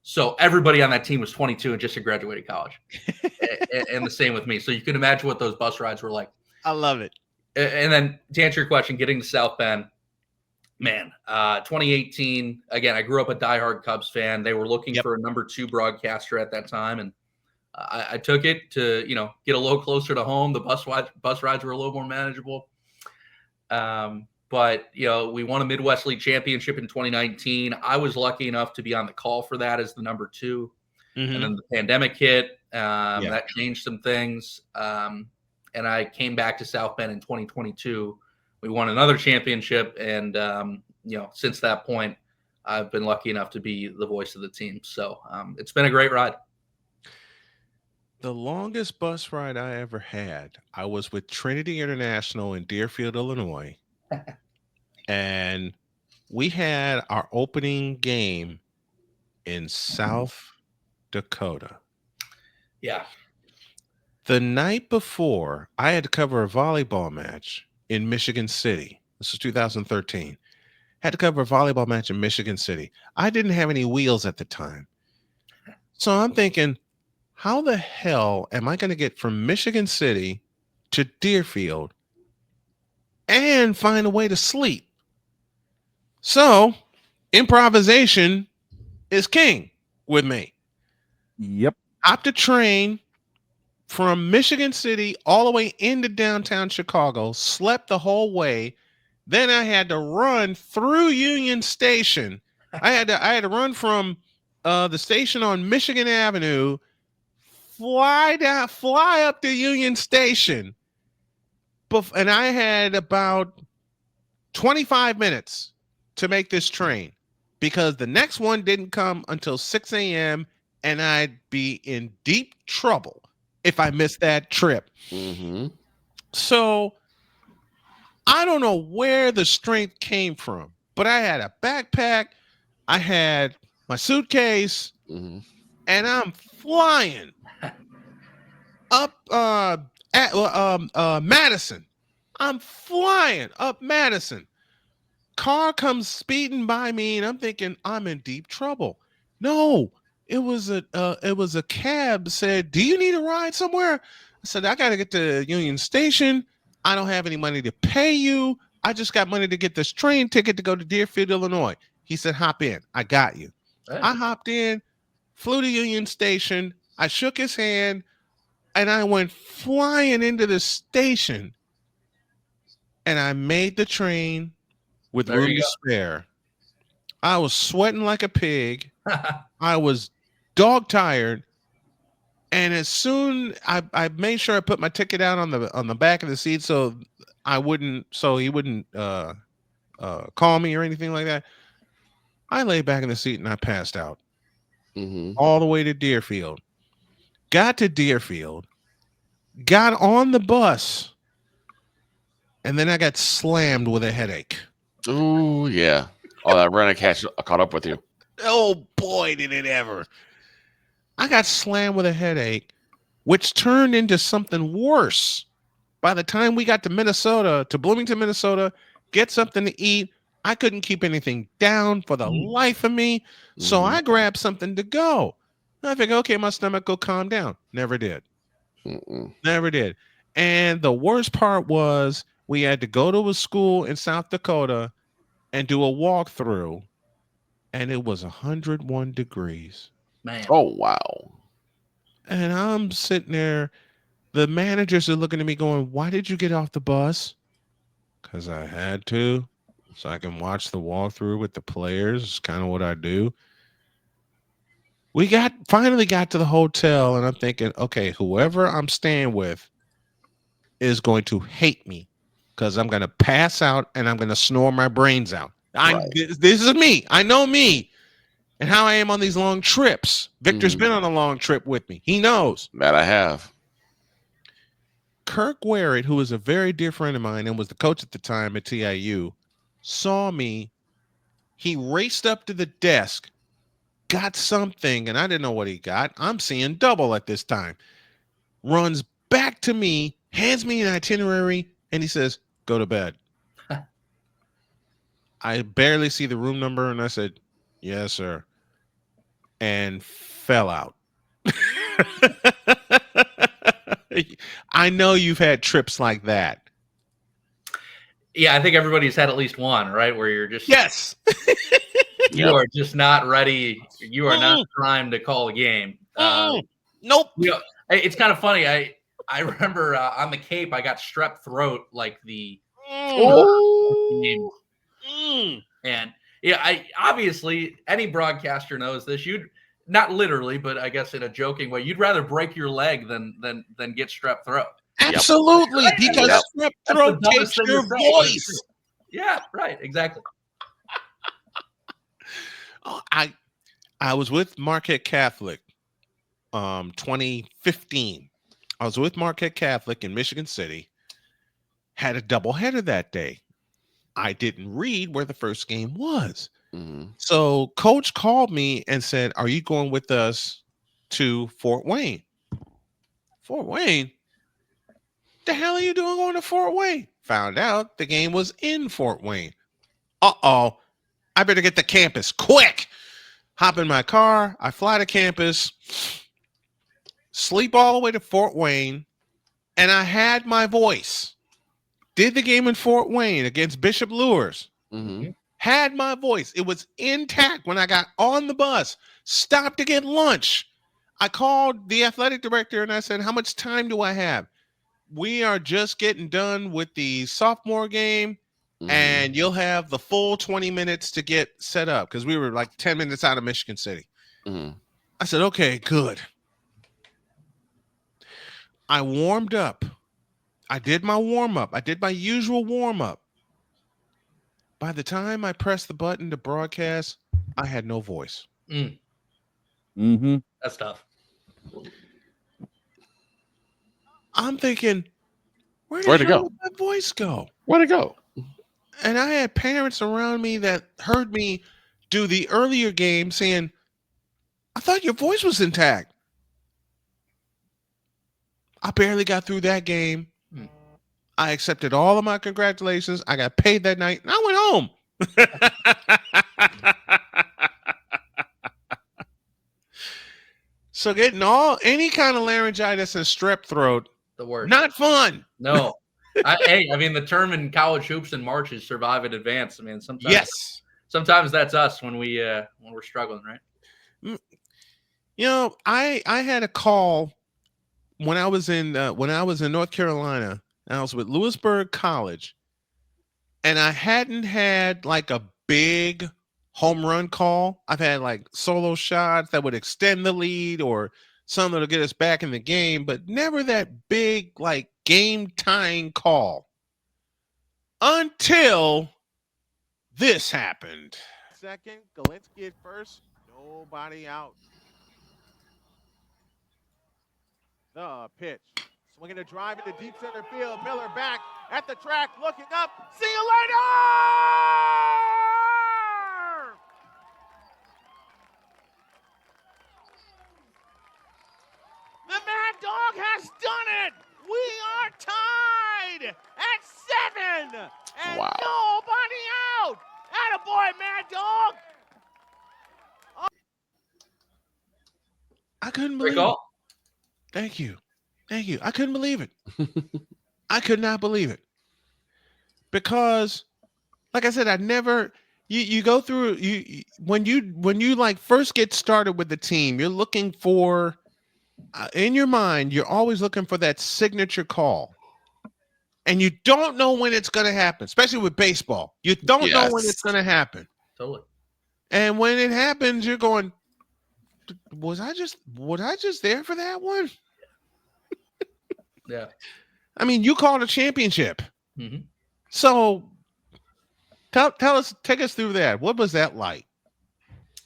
[SPEAKER 5] So everybody on that team was 22 and just had graduated college. and the same with me. So you can imagine what those bus rides were like.
[SPEAKER 1] I love it.
[SPEAKER 5] And then to answer your question, getting to South Bend, man, 2018, again, I grew up a diehard Cubs fan. They were looking for a number 2 broadcaster at that time. And I took it to, you know, get a little closer to home. The bus rides were a little more manageable. But, you know, we won a Midwest League championship in 2019. I was lucky enough to be on the call for that as the number 2. And then the pandemic hit. That changed some things. And I came back to South Bend in 2022. We won another championship. And, you know, since that point, I've been lucky enough to be the voice of the team. So it's been a great ride.
[SPEAKER 1] The longest bus ride I ever had, I was with Trinity International in Deerfield, Illinois. And we had our opening game in South Dakota.
[SPEAKER 5] Yeah.
[SPEAKER 1] The night before, I had to cover a volleyball match in Michigan City. This is 2013. Had to cover a volleyball match in Michigan City. I didn't have any wheels at the time. So I'm thinking, how the hell am I going to get from Michigan City to Deerfield and find a way to sleep? So improvisation is king with me.
[SPEAKER 8] Yep.
[SPEAKER 1] Hopped a train from Michigan City all the way into downtown Chicago, slept the whole way. Then I had to run through Union Station. I had to run from the station on Michigan Avenue, fly up to Union Station. And I had about 25 minutes to make this train, because the next one didn't come until 6 a.m. and I'd be in deep trouble if I missed that trip. So I don't know where the strength came from, but I had a backpack, I had my suitcase, and I'm flying up Madison. I'm flying up Madison. Car comes speeding by me, and I'm thinking I'm in deep trouble. No, it was a cab. Said, "Do you need a ride somewhere?" I said, "I got to get to Union Station. I don't have any money to pay you. I just got money to get this train ticket to go to Deerfield, Illinois." He said, "Hop in. I got you."
[SPEAKER 5] Hey.
[SPEAKER 1] I hopped in, flew to Union Station. I shook his hand, and I went flying into the station. And I made the train with
[SPEAKER 5] There
[SPEAKER 1] room
[SPEAKER 5] you
[SPEAKER 1] to
[SPEAKER 5] go.
[SPEAKER 1] spare. I was sweating like a pig. I was dog tired. And as soon I made sure I put my ticket out on the back of the seat so he wouldn't call me or anything like that. I lay back in the seat and I passed out all the way to Deerfield. Got to Deerfield, got on the bus, and then I got slammed with a headache.
[SPEAKER 21] Oh yeah. Oh, that run I caught up with you.
[SPEAKER 1] Oh boy, did it ever. I got slammed with a headache, which turned into something worse. By the time we got to Bloomington, Minnesota, get something to eat, I couldn't keep anything down for the life of me. So I grabbed something to go. I figured, okay, my stomach will calm down. Never did. Never did. And the worst part was we had to go to a school in South Dakota and do a walkthrough, and it was 101 degrees.
[SPEAKER 5] Man.
[SPEAKER 21] Oh wow.
[SPEAKER 1] And I'm sitting there. The managers are looking at me going, "Why did you get off the bus?" Because I had to, so I can watch the walkthrough with the players. It's kind of what I do. We finally got to the hotel, and I'm thinking, okay, whoever I'm staying with is going to hate me because I'm going to pass out and I'm going to snore my brains out. This is me. I know me and how I am on these long trips. Victor's been on a long trip with me. He knows.
[SPEAKER 21] That I have.
[SPEAKER 1] Kirk Warrett, who was a very dear friend of mine and was the coach at the time at TIU, saw me. He raced up to the desk, got something, and I didn't know what he got. I'm seeing double at this time. Runs back to me, hands me an itinerary, and he says, "Go to bed." I barely see the room number, and I said, "Yes, sir," and fell out. I know you've had trips like that.
[SPEAKER 5] Yeah, I think everybody's had at least one, right? Where you're just
[SPEAKER 1] you
[SPEAKER 5] are just not ready. You are not primed to call a game.
[SPEAKER 1] Nope.
[SPEAKER 5] You know, it's kind of funny. I remember on the Cape, I got strep throat like the game. And yeah, I obviously any broadcaster knows this. You'd not literally, but I guess in a joking way, you'd rather break your leg than get strep throat.
[SPEAKER 1] Absolutely, because strep throat takes your voice.
[SPEAKER 5] Yeah, right, exactly.
[SPEAKER 1] I was with Marquette Catholic 2015. I was with Marquette Catholic in Michigan City. Had a doubleheader that day. I didn't read where the first game was. So coach called me and said, "Are you going with us to Fort Wayne?" Fort Wayne? The hell are you doing going to Fort Wayne? Found out the game was in Fort Wayne. Uh-oh. I better get to campus quick. Hop in my car. I fly to campus. Sleep all the way to Fort Wayne. And I had my voice. Did the game in Fort Wayne against Bishop Luers. Had my voice. It was intact when I got on the bus. Stopped to get lunch. I called the athletic director and I said, "How much time do I have?" "We are just getting done with the sophomore game, and you'll have the full 20 minutes to get set up," because we were like 10 minutes out of Michigan City. I said, "Okay, good." I warmed up. I did my warm-up. I did my usual warm-up. By the time I pressed the button to broadcast, I had no voice.
[SPEAKER 5] That's tough.
[SPEAKER 1] I'm thinking, where'd
[SPEAKER 21] it go?
[SPEAKER 1] Did my voice go?
[SPEAKER 21] Where'd it go?
[SPEAKER 1] And I had parents around me that heard me do the earlier game saying, "I thought your voice was intact." I barely got through that game. I accepted all of my congratulations. I got paid that night, and I went home. So getting any kind of laryngitis and strep throat,
[SPEAKER 5] The worst.
[SPEAKER 1] not fun.
[SPEAKER 5] No. I mean, the term in college hoops in March is survive and advance. I mean, sometimes that's us when we're struggling, right?
[SPEAKER 1] You know, I had a call when I was in North Carolina. I was with Lewisburg College, and I hadn't had like a big home run call. I've had like solo shots that would extend the lead or something to get us back in the game, but never that big like game tying call until this happened. Second, Galinsky at first, nobody out. The pitch. Swinging a drive into deep center field. Miller back at the track, looking up. See you later! The Mad Dog has done it! We are tied at 7! And nobody out! Attaboy, Mad Dog! Oh. I couldn't believe it. Thank you. Thank you. I couldn't believe it. I could not believe it. Because, like I said, I never you go through when you like first get started with the team, you're looking for in your mind, you're always looking for that signature call. And you don't know when it's going to happen, especially with baseball. You don't know when it's going to happen.
[SPEAKER 5] Totally.
[SPEAKER 1] And when it happens, you're going, was I just there for that one?
[SPEAKER 5] Yeah.
[SPEAKER 1] I mean, you called a championship.
[SPEAKER 5] Mm-hmm.
[SPEAKER 1] So take us through that. What was that like?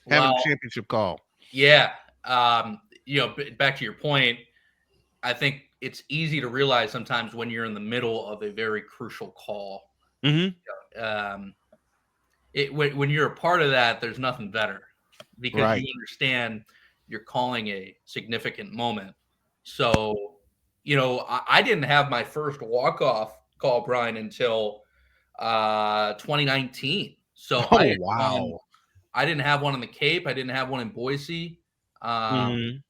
[SPEAKER 1] Having a championship call.
[SPEAKER 5] Yeah. Back to your point, I think it's easy to realize sometimes when you're in the middle of a very crucial call.
[SPEAKER 1] Mm-hmm.
[SPEAKER 5] When you're a part of that, there's nothing better because you understand you're calling a significant moment. So, I didn't have my first walk-off call, Brian, until 2019. So I didn't have one in the Cape. I didn't have one in Boise. Didn't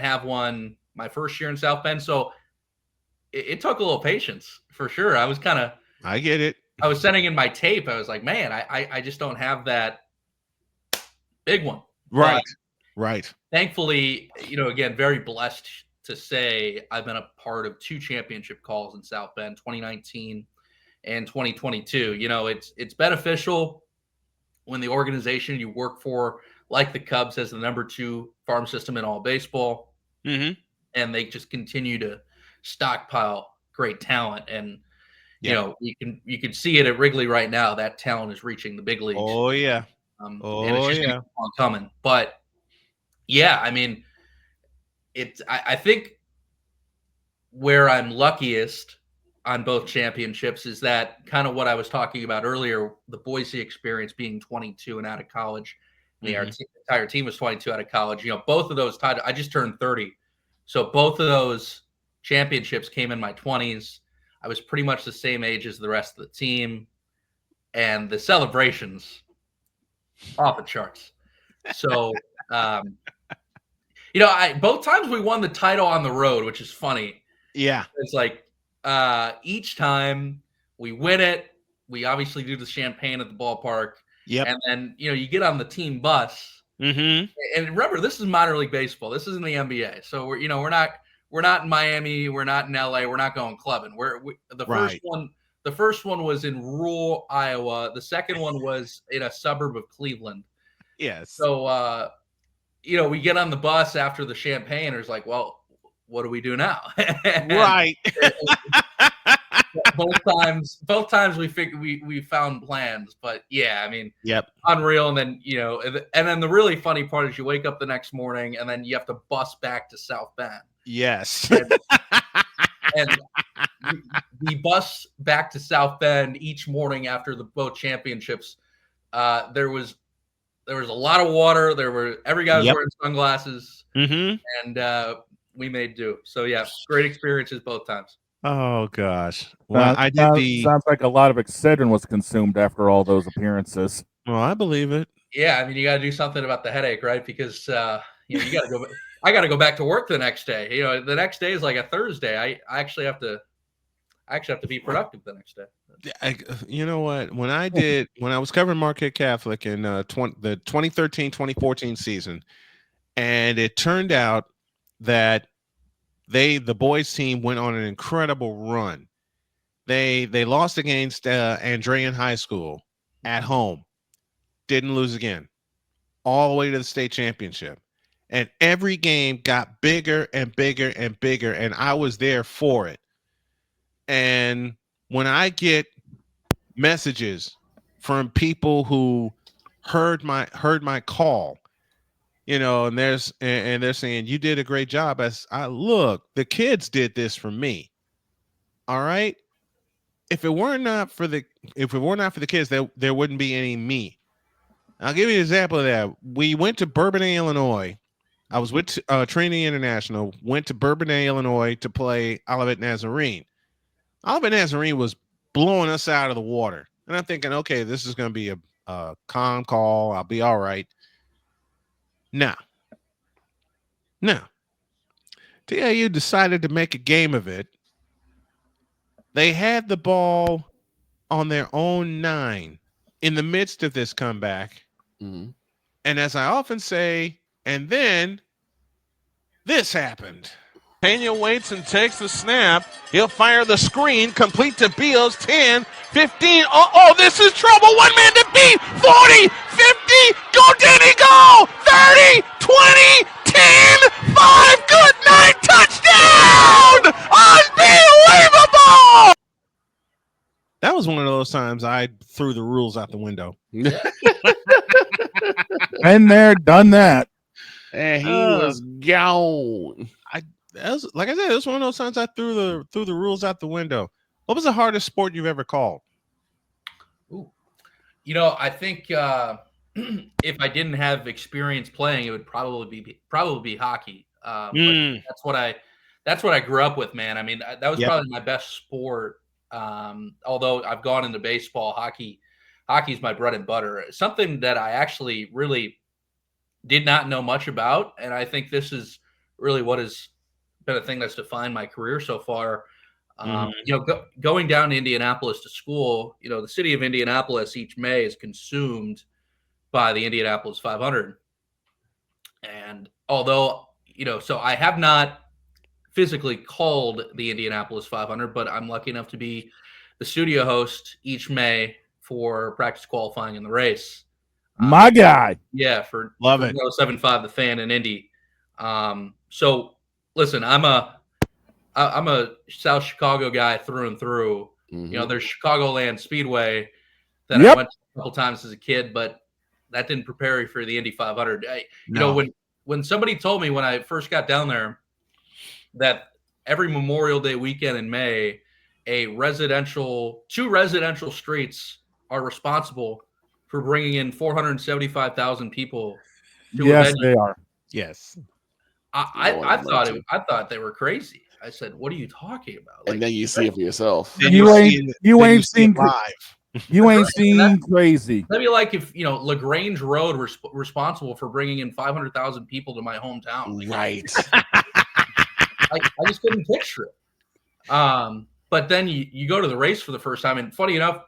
[SPEAKER 5] have one my first year in South Bend. So it took a little patience for sure. I was
[SPEAKER 1] I get it.
[SPEAKER 5] I was sending in my tape. I was like, man, I just don't have that big one.
[SPEAKER 1] Right. Right.
[SPEAKER 5] Thankfully, again, very blessed to say I've been a part of 2 championship calls in South Bend, 2019 and 2022. It's beneficial when the organization you work for, like the Cubs, has the number 2 farm system in all baseball.
[SPEAKER 1] Mm-hmm.
[SPEAKER 5] And they just continue to stockpile great talent. And, you can see it at Wrigley right now. That talent is reaching the big leagues.
[SPEAKER 1] Oh, yeah.
[SPEAKER 5] And it's just gonna keep on coming. But, yeah, I mean, I think where I'm luckiest on both championships is that kind of what I was talking about earlier, the Boise experience being 22 and out of college. The entire team was 22 out of college. Both of those titles, I just turned 30. So both of those championships came in my 20s. I was pretty much the same age as the rest of the team. And the celebrations, off the charts. So, both times we won the title on the road, which is funny.
[SPEAKER 1] Yeah.
[SPEAKER 5] It's like each time we win it, we obviously do the champagne at the ballpark.
[SPEAKER 1] Yep.
[SPEAKER 5] And then, you get on the team bus.
[SPEAKER 1] Mm-hmm.
[SPEAKER 5] And remember, this is minor league baseball. This isn't the NBA. So we're not in Miami. We're not in LA. We're not going clubbing. The first one was in rural Iowa. The second one was in a suburb of Cleveland.
[SPEAKER 1] Yes.
[SPEAKER 5] So, we get on the bus after the champagne. It's like, well, what do we do now?
[SPEAKER 1] Right.
[SPEAKER 5] both times we figured we found plans, but yeah, I mean, unreal. And then, and then the really funny part is you wake up the next morning and then you have to bus back to South Bend.
[SPEAKER 1] Yes.
[SPEAKER 5] And the bus back to South Bend each morning after both championships, there was a lot of water. Every guy was wearing sunglasses, and we made do. So yeah, great experiences both times.
[SPEAKER 1] Oh gosh. Well, I did the.
[SPEAKER 8] Sounds like a lot of Excedrin was consumed after all those appearances.
[SPEAKER 1] Well, I believe it.
[SPEAKER 5] Yeah, I mean, you got to do something about the headache, right? Because you got to go. I got to go back to work the next day. You know, the next day is like a Thursday. I actually have to be productive the next day.
[SPEAKER 1] You know what? When I was covering Marquette Catholic in the 2013-2014 season, and it turned out that the boys team went on an incredible run. They lost against Andrean High School at home, didn't lose again, all the way to the state championship. And every game got bigger and bigger and bigger, and I was there for it. And when I get messages from people who heard my call, you know, and they're saying you did a great job. As I look, the kids did this for me. All right. If it were not for the kids, there wouldn't be any me. I'll give you an example of that. We went to Bourbonnais, Illinois. I was with Trinity International, went to Bourbonnais, Illinois to play Olivet Nazarene. Olivet Nazarene was blowing us out of the water. And I'm thinking, okay, this is going to be a calm call. I'll be all right. No. TIU decided to make a game of it. They had the ball on their own 9 in the midst of this comeback.
[SPEAKER 21] Mm-hmm.
[SPEAKER 1] And as I often say, and then this happened. Pena waits and takes the snap. He'll fire the screen, complete to Beals, 10, 15. Oh, this is trouble. One man to beat. 40, 50. Go, Denny, go. 30, 20, 10, 5. Good night. Touchdown. Unbelievable. That was one of those times I threw the rules out the window.
[SPEAKER 8] Been there, done that.
[SPEAKER 21] And he was gone.
[SPEAKER 1] Like I said, it was one of those times I threw the rules out the window. What was the hardest sport you've ever called?
[SPEAKER 5] Ooh. You know, I think if I didn't have experience playing, it would probably be hockey. But that's what I grew up with, man. I mean, that was probably my best sport. Although I've gone into baseball, hockey's my bread and butter. Something that I actually really did not know much about, and I think this is really what has been a thing that's defined my career so far. You know, going down to Indianapolis to school, you know, the city of Indianapolis each May is consumed by the Indianapolis 500. And although, you know, so I have not physically called the Indianapolis 500, but I'm lucky enough to be the studio host each May for practice qualifying in the race.
[SPEAKER 8] My guy.
[SPEAKER 5] Yeah, for
[SPEAKER 1] Love it.
[SPEAKER 5] 107.5 The Fan in Indy. So listen, I'm a South Chicago guy through and through.
[SPEAKER 21] Mm-hmm.
[SPEAKER 5] You know, there's Chicagoland Speedway that I went to a couple times as a kid, but that didn't prepare me for the Indy 500. You know, when somebody told me when I first got down there that every Memorial Day weekend in May, two residential streets are responsible for bringing in 475,000 people to a venue.
[SPEAKER 8] They are.
[SPEAKER 1] Yes.
[SPEAKER 5] I thought they were crazy. I said, "What are you talking about?"
[SPEAKER 21] And then you see it for yourself.
[SPEAKER 8] You ain't seen live. You ain't seen crazy.
[SPEAKER 5] That'd be like if, you know, LaGrange Road was responsible for bringing in 500,000 people to my hometown.
[SPEAKER 21] Right.
[SPEAKER 5] I just couldn't picture it. But then you go to the race for the first time, and funny enough,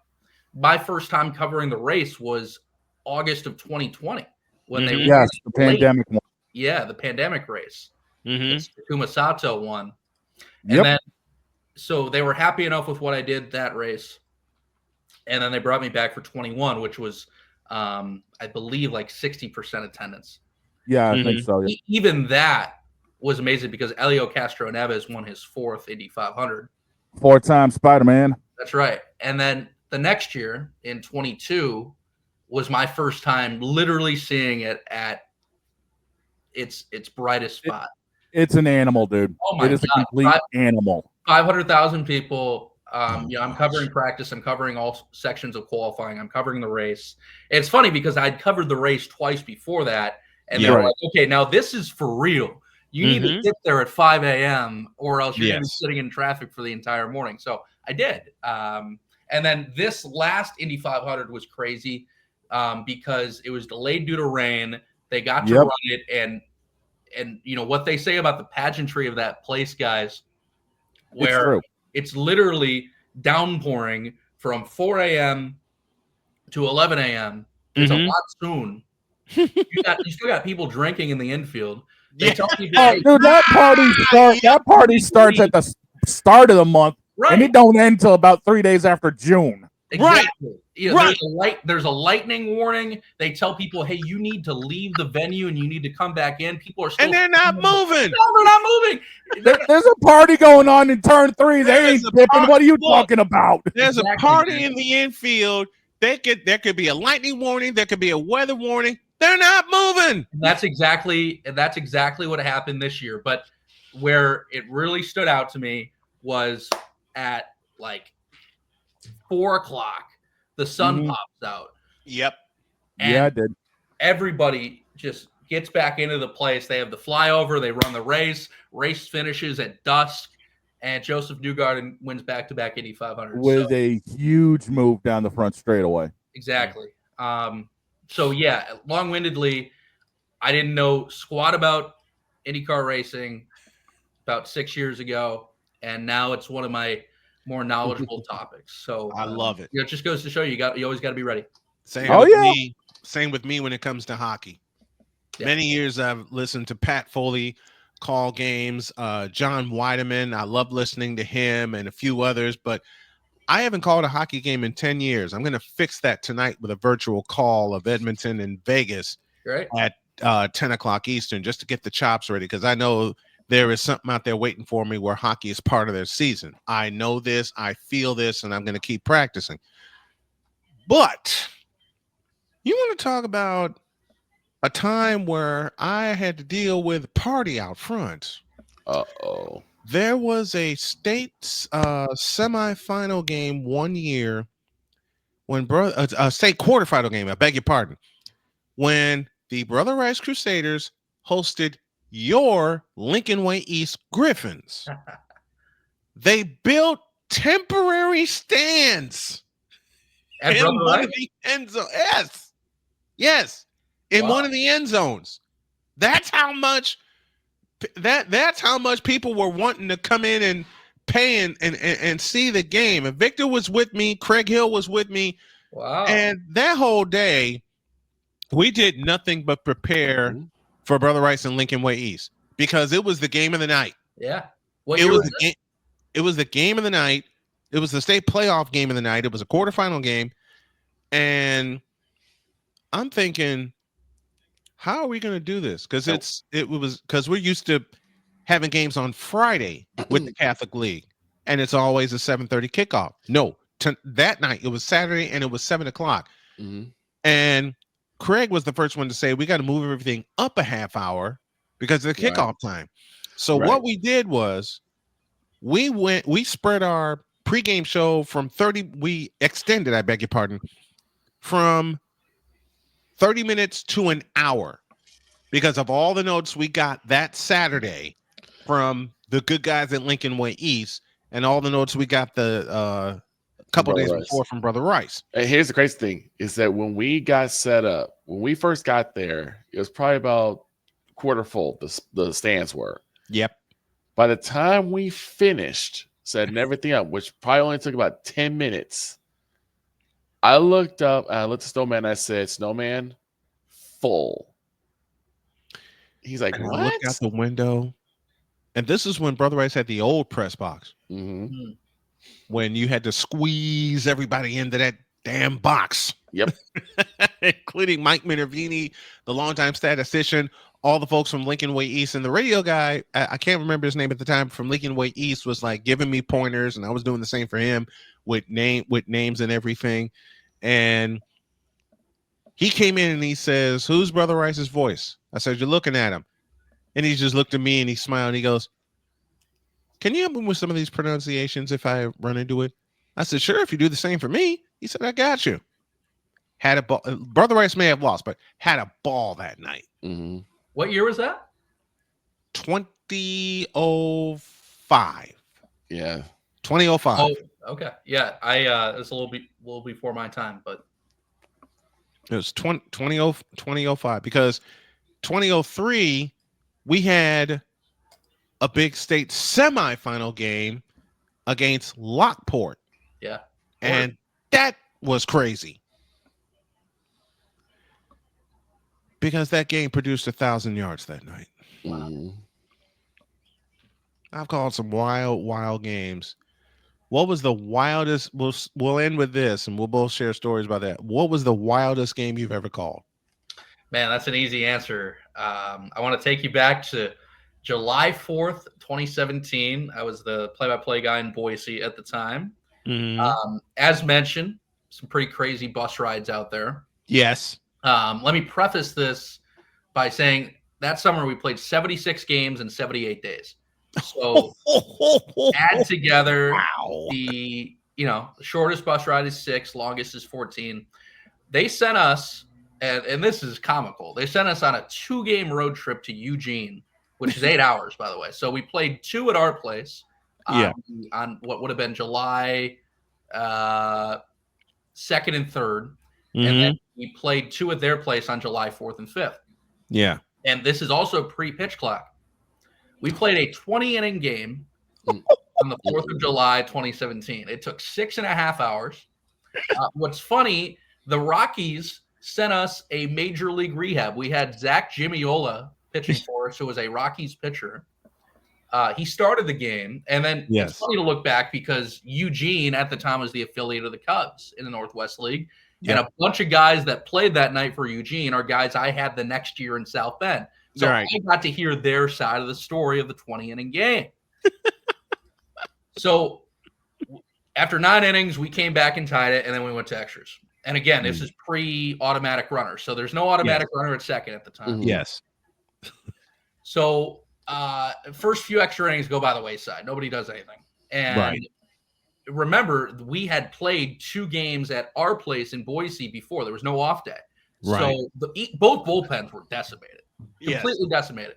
[SPEAKER 5] my first time covering the race was August of 2020 when they
[SPEAKER 8] the pandemic one.
[SPEAKER 5] Yeah, the pandemic race. Takuma Sato won. And
[SPEAKER 8] Yep.
[SPEAKER 5] then so they were happy enough with what I did that race. And then they brought me back for 21, which was I believe like 60% attendance.
[SPEAKER 8] Yeah, I think so. Yeah.
[SPEAKER 5] Even that was amazing because Elio Castro Neves won his 4th Indy 500.
[SPEAKER 8] 4-time Spider-Man.
[SPEAKER 5] That's right. And then the next year in 22 was my first time literally seeing it at its brightest spot.
[SPEAKER 8] It's an animal, dude.
[SPEAKER 5] Oh my
[SPEAKER 8] it is
[SPEAKER 5] God.
[SPEAKER 8] a complete animal.
[SPEAKER 5] 500,000 people. You know, I'm covering practice. I'm covering all sections of qualifying. I'm covering the race. It's funny because I'd covered the race twice before that. And they were like, okay, now this is for real. You need to get there at 5 a.m. or else you're going to be
[SPEAKER 1] Yes.
[SPEAKER 5] sitting in traffic for the entire morning. So I did. And then this last Indy 500 was crazy because it was delayed due to rain. They got to run it, and you know what they say about the pageantry of that place, guys, where it's literally downpouring from 4 a.m. to 11 a.m. It's a monsoon. You still got people drinking in the infield. They tell people,
[SPEAKER 8] Oh, dude, that party starts at the start of the month, and it don't end till about 3 days after June.
[SPEAKER 5] Exactly. You know, there's a lightning warning. They tell people, hey, you need to leave the venue and you need to come back in. People are still
[SPEAKER 1] and they're not moving.
[SPEAKER 5] No, they're not moving.
[SPEAKER 8] There's a party going on in turn 3. They ain't dipping. What are you talking about?
[SPEAKER 1] There's a party in the infield. There could be a lightning warning. There could be a weather warning. They're not moving.
[SPEAKER 5] And that's exactly what happened this year. But where it really stood out to me was at like 4 o'clock. The sun pops out.
[SPEAKER 1] Yep.
[SPEAKER 5] And
[SPEAKER 8] I did.
[SPEAKER 5] Everybody just gets back into the place. They have the flyover. They run the race. Race finishes at dusk. And Joseph Newgarden wins back-to-back Indy 500.
[SPEAKER 8] With a huge move down the front straightaway.
[SPEAKER 5] Exactly. So, yeah, long-windedly, I didn't know squat about IndyCar racing about 6 years ago. And now it's one of my more knowledgeable topics. So
[SPEAKER 1] I love it.
[SPEAKER 5] It just goes to show you always got to be ready.
[SPEAKER 1] Same with me when it comes to hockey. Yeah. Many years I've listened to Pat Foley call games, John Weideman. I love listening to him and a few others, but I haven't called a hockey game in 10 years. I'm going to fix that tonight with a virtual call of Edmonton and Vegas at 10 o'clock Eastern just to get the chops ready, because I know there is something out there waiting for me where hockey is part of their season. I know this, I feel this, and I'm going to keep practicing. But you want to talk about a time where I had to deal with a party out front.
[SPEAKER 21] Uh-oh.
[SPEAKER 1] There was a state semifinal game one year when a state quarterfinal game, I beg your pardon, when the Brother Rice Crusaders hosted your Lincoln Way East Griffins. They built temporary stands in one of the end zones. Yes. In one of the end zones. That's how much people were wanting to come in and pay and see the game. And Victor was with me. Craig Hill was with me.
[SPEAKER 5] Wow.
[SPEAKER 1] And that whole day, we did nothing but prepare for Brother Rice and Lincoln Way East because it was the game of the night.
[SPEAKER 5] Yeah.
[SPEAKER 1] It was the game of the night. It was the state playoff game of the night. It was a quarterfinal game. And I'm thinking, how are we going to do this? Because we're used to having games on Friday with the Catholic League, and it's always a 7:30 kickoff. No, that night it was Saturday, and it was 7 o'clock. And Craig was the first one to say we got to move everything up a half hour because of the kickoff time. So what we did was we spread our pregame show from 30. We extended, I beg your pardon, from 30 minutes to an hour because of all the notes we got that Saturday from the good guys at Lincoln Way East and all the notes we got the couple days before from Brother Rice.
[SPEAKER 21] And here's the crazy thing is that when we got set up, when we first got there, it was probably about quarter full, the stands were.
[SPEAKER 1] Yep.
[SPEAKER 21] By the time we finished setting everything up, which probably only took about 10 minutes, I looked up, I looked at Snowman, and I said, Snowman, full. He's like, what?
[SPEAKER 1] I looked out the window, and this is when Brother Rice had the old press box. When you had to squeeze everybody into that damn box.
[SPEAKER 21] Yep.
[SPEAKER 1] Including Mike Minervini, the longtime statistician, all the folks from Lincoln Way East, and the radio guy, I can't remember his name at the time, from Lincoln Way East was like giving me pointers, and I was doing the same for him with names and everything. And he came in and he says, "Who's Brother Rice's voice?" I said, "You're looking at him." And he just looked at me and he smiled and he goes, "Can you help me with some of these pronunciations if I run into it?" I said, "Sure, if you do the same for me." He said, "I got you." Had a ball. Brother Rice may have lost, but had a ball that night.
[SPEAKER 5] What year was that?
[SPEAKER 1] 2005.
[SPEAKER 21] Yeah.
[SPEAKER 1] 2005.
[SPEAKER 5] Oh, okay. Yeah, it was a little before my time, but
[SPEAKER 1] It was 2005 because 2003 we had a big state semifinal game against Lockport,
[SPEAKER 5] yeah.
[SPEAKER 1] and that was crazy because that game produced 1,000 yards that night.
[SPEAKER 21] Mhm.
[SPEAKER 1] I've called some wild games. What was the wildest? We'll end with this, and we'll both share stories about that. What was the wildest game you've ever called?
[SPEAKER 5] Man, that's an easy answer. I want to take you back to July 4th, 2017. I was the play-by-play guy in Boise at the time. As mentioned, some pretty crazy bus rides out there.
[SPEAKER 1] Yes.
[SPEAKER 5] Let me preface this by saying that summer we played 76 games in 78 days. So add together the shortest bus ride is 6, longest is 14. They sent us, and this is comical, they sent us on a 2-game road trip to Eugene, which is 8 hours, by the way. So we played 2 at our place on what would have been July 2nd and 3rd. And then we played 2 at their place on July 4th and 5th.
[SPEAKER 1] Yeah.
[SPEAKER 5] And this is also pre-pitch clock. We played a 20-inning game on the 4th of July, 2017. It took 6.5 hours. What's funny, the Rockies sent us a major league rehab. We had Zach Gimiola pitching for us, who was a Rockies pitcher. He started the game, and then it's funny to look back because Eugene at the time was the affiliate of the Cubs in the Northwest League. And a bunch of guys that played that night for Eugene are guys I had the next year in South Bend. So I got to hear their side of the story of the 20-inning game. So after 9 innings, we came back and tied it, and then we went to extras. And again, this is pre-automatic runner. So there's no automatic runner at second at the time.
[SPEAKER 1] Yes.
[SPEAKER 5] So first few extra innings go by the wayside. Nobody does anything. And remember, we had played 2 games at our place in Boise before. There was no off day. So both bullpens were decimated. Completely decimated.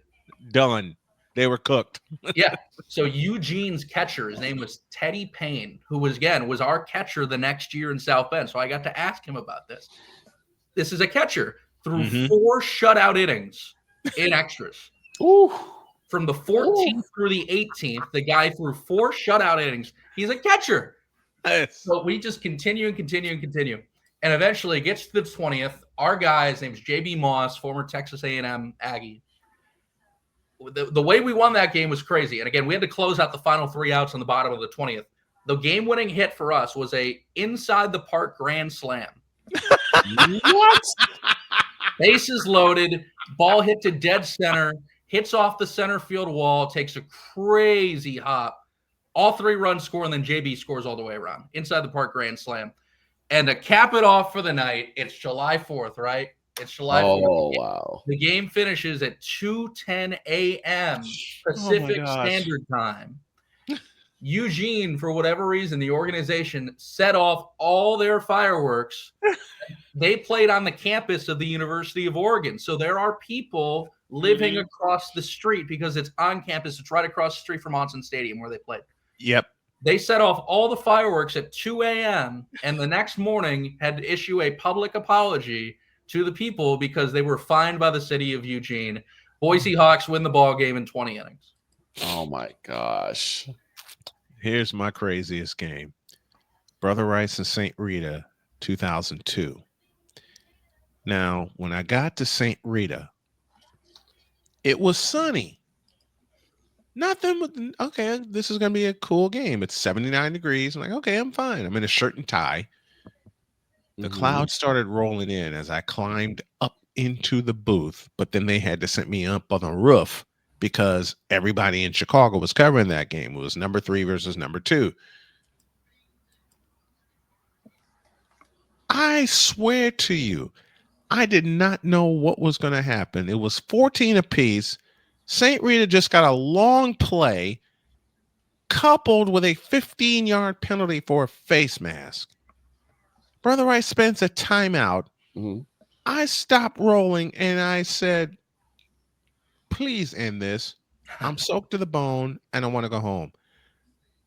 [SPEAKER 1] Done. They were cooked.
[SPEAKER 5] Yeah. So Eugene's catcher, his name was Teddy Payne, who was our catcher the next year in South Bend. So I got to ask him about this. This is a catcher through 4 shutout innings in extras. From the 14th through the 18th, the guy threw 4 shutout innings. He's a catcher. So we just continue and continue and continue. And eventually it gets to the 20th. Our guy, his name is JB Moss, former Texas A&M Aggie. The way we won that game was crazy. And again, we had to close out the final 3 outs on the bottom of the 20th. The game-winning hit for us was a inside the park grand slam. What? Bases loaded, ball hit to dead center, hits off the center field wall, takes a crazy hop. All 3 runs score, and then JB scores all the way around. Inside the park grand slam. And to cap it off for the night, it's July 4th, right? It's July 4th.
[SPEAKER 21] Oh, wow.
[SPEAKER 5] The game finishes at 2:10 a.m. Pacific Standard Time. Eugene, for whatever reason, the organization set off all their fireworks. They played on the campus of the University of Oregon. So there are people living across the street because it's on campus. It's right across the street from Monson Stadium where they played.
[SPEAKER 1] Yep.
[SPEAKER 5] They set off all the fireworks at 2 a.m. and the next morning had to issue a public apology to the people because they were fined by the city of Eugene. Boise Hawks win the ball game in 20 innings.
[SPEAKER 21] Oh my gosh.
[SPEAKER 1] Here's my craziest game. Brother Rice and St. Rita, 2002. Now, when I got to St. Rita, it was sunny. Nothing. Okay, this is going to be a cool game. It's 79 degrees. I'm like, okay, I'm fine. I'm in a shirt and tie. The clouds started rolling in as I climbed up into the booth, but then they had to send me up on the roof because everybody in Chicago was covering that game. It was number 3 versus number 2. I swear to you, I did not know what was going to happen. It was 14 apiece. St. Rita just got a long play coupled with a 15-yard penalty for a face mask. Brother Rice spends a timeout. I stopped rolling and I said, please end this. I'm soaked to the bone, and I want to go home.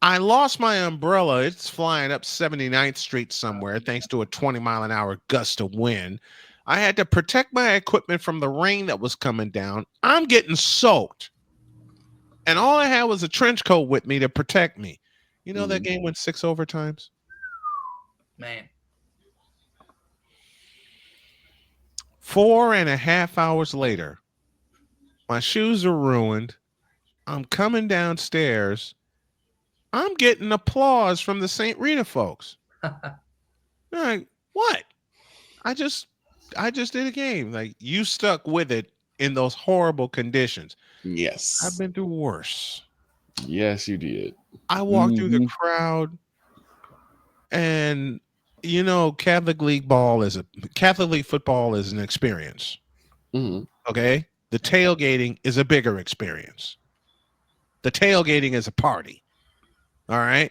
[SPEAKER 1] I lost my umbrella. It's flying up 79th Street somewhere thanks to a 20-mile-an-hour gust of wind. I had to protect my equipment from the rain that was coming down. I'm getting soaked. And all I had was a trench coat with me to protect me. You know, that game went 6 overtimes.
[SPEAKER 5] Man.
[SPEAKER 1] 4.5 hours later, my shoes are ruined. I'm coming downstairs. I'm getting applause from the St. Rita folks. Like, what? I just did a game. Like, you stuck with it in those horrible conditions.
[SPEAKER 21] Yes.
[SPEAKER 1] I've been through worse.
[SPEAKER 21] Yes, you did.
[SPEAKER 1] I walked through the crowd, and you know, Catholic League football is an experience. Okay, the tailgating is a bigger experience. The tailgating is a party. All right.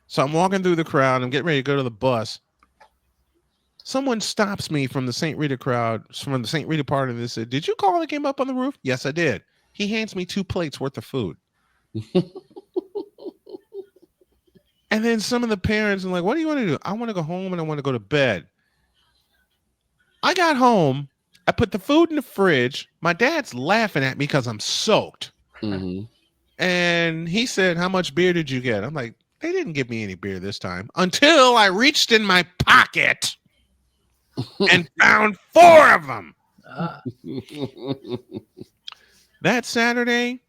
[SPEAKER 1] So I'm walking through the crowd. I'm getting ready to go to the bus. Someone stops me from the St. Rita crowd, from the St. Rita part of this. Said, "Did you call that game up on the roof?" Yes, I did. He hands me 2 plates worth of food. And then some of the parents are like, "What do you want to do?" "I want to go home and I want to go to bed." I got home. I put the food in the fridge. My dad's laughing at me because I'm soaked. And he said, "How much beer did you get?" I'm like, "They didn't give me any beer this time," until I reached in my pocket and found 4 of them. That Saturday,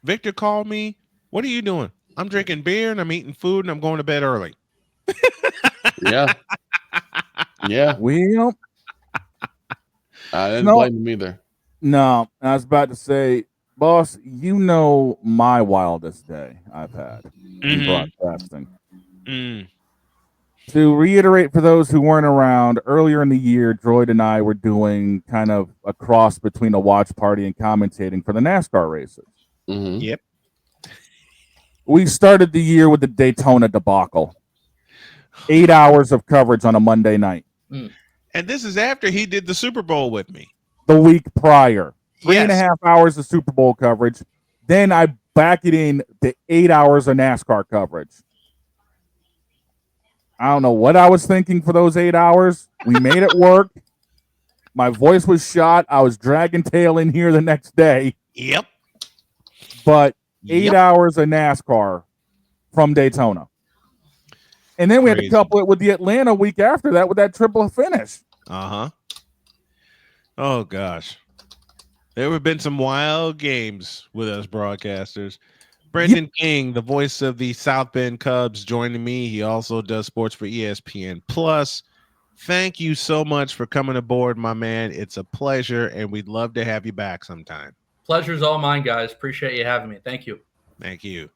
[SPEAKER 1] Victor called me. "What are you doing?" "I'm drinking beer and I'm eating food and I'm going to bed early."
[SPEAKER 21] Yeah. Yeah.
[SPEAKER 8] Well,
[SPEAKER 21] I didn't blame him either.
[SPEAKER 8] No, I was about to say, boss, you know my wildest day I've had in broadcasting. To reiterate for those who weren't around, earlier in the year, Droid and I were doing kind of a cross between a watch party and commentating for the NASCAR races.
[SPEAKER 1] Yep.
[SPEAKER 8] We started the year with the Daytona debacle. 8 hours of coverage on a Monday night.
[SPEAKER 1] And this is after he did the Super Bowl with me.
[SPEAKER 8] The week prior. 3.5 hours of Super Bowl coverage. Then I back it in to 8 hours of NASCAR coverage. I don't know what I was thinking for those 8 hours. We made it work. My voice was shot. I was dragging tail in here the next day.
[SPEAKER 1] Yep.
[SPEAKER 8] But 8 hours of NASCAR from Daytona. And then we had to couple it with the Atlanta week after that with that triple finish.
[SPEAKER 1] Oh, gosh. There have been some wild games with us broadcasters. Brendan King, the voice of the South Bend Cubs, joining me. He also does sports for ESPN Plus. Thank you so much for coming aboard, my man. It's a pleasure, and we'd love to have you back sometime.
[SPEAKER 5] Pleasure's all mine, guys. Appreciate you having me. Thank you.
[SPEAKER 1] Thank you.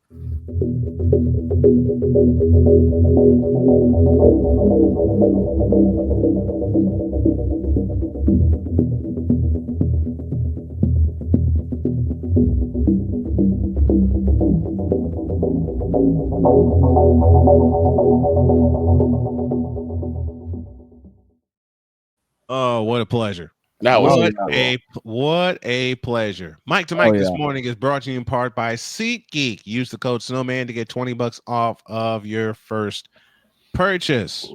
[SPEAKER 1] Oh, what a pleasure. What a pleasure. Mike to Mike this morning is brought to you in part by SeatGeek. Use the code Snowman to get $20 off of your first purchase.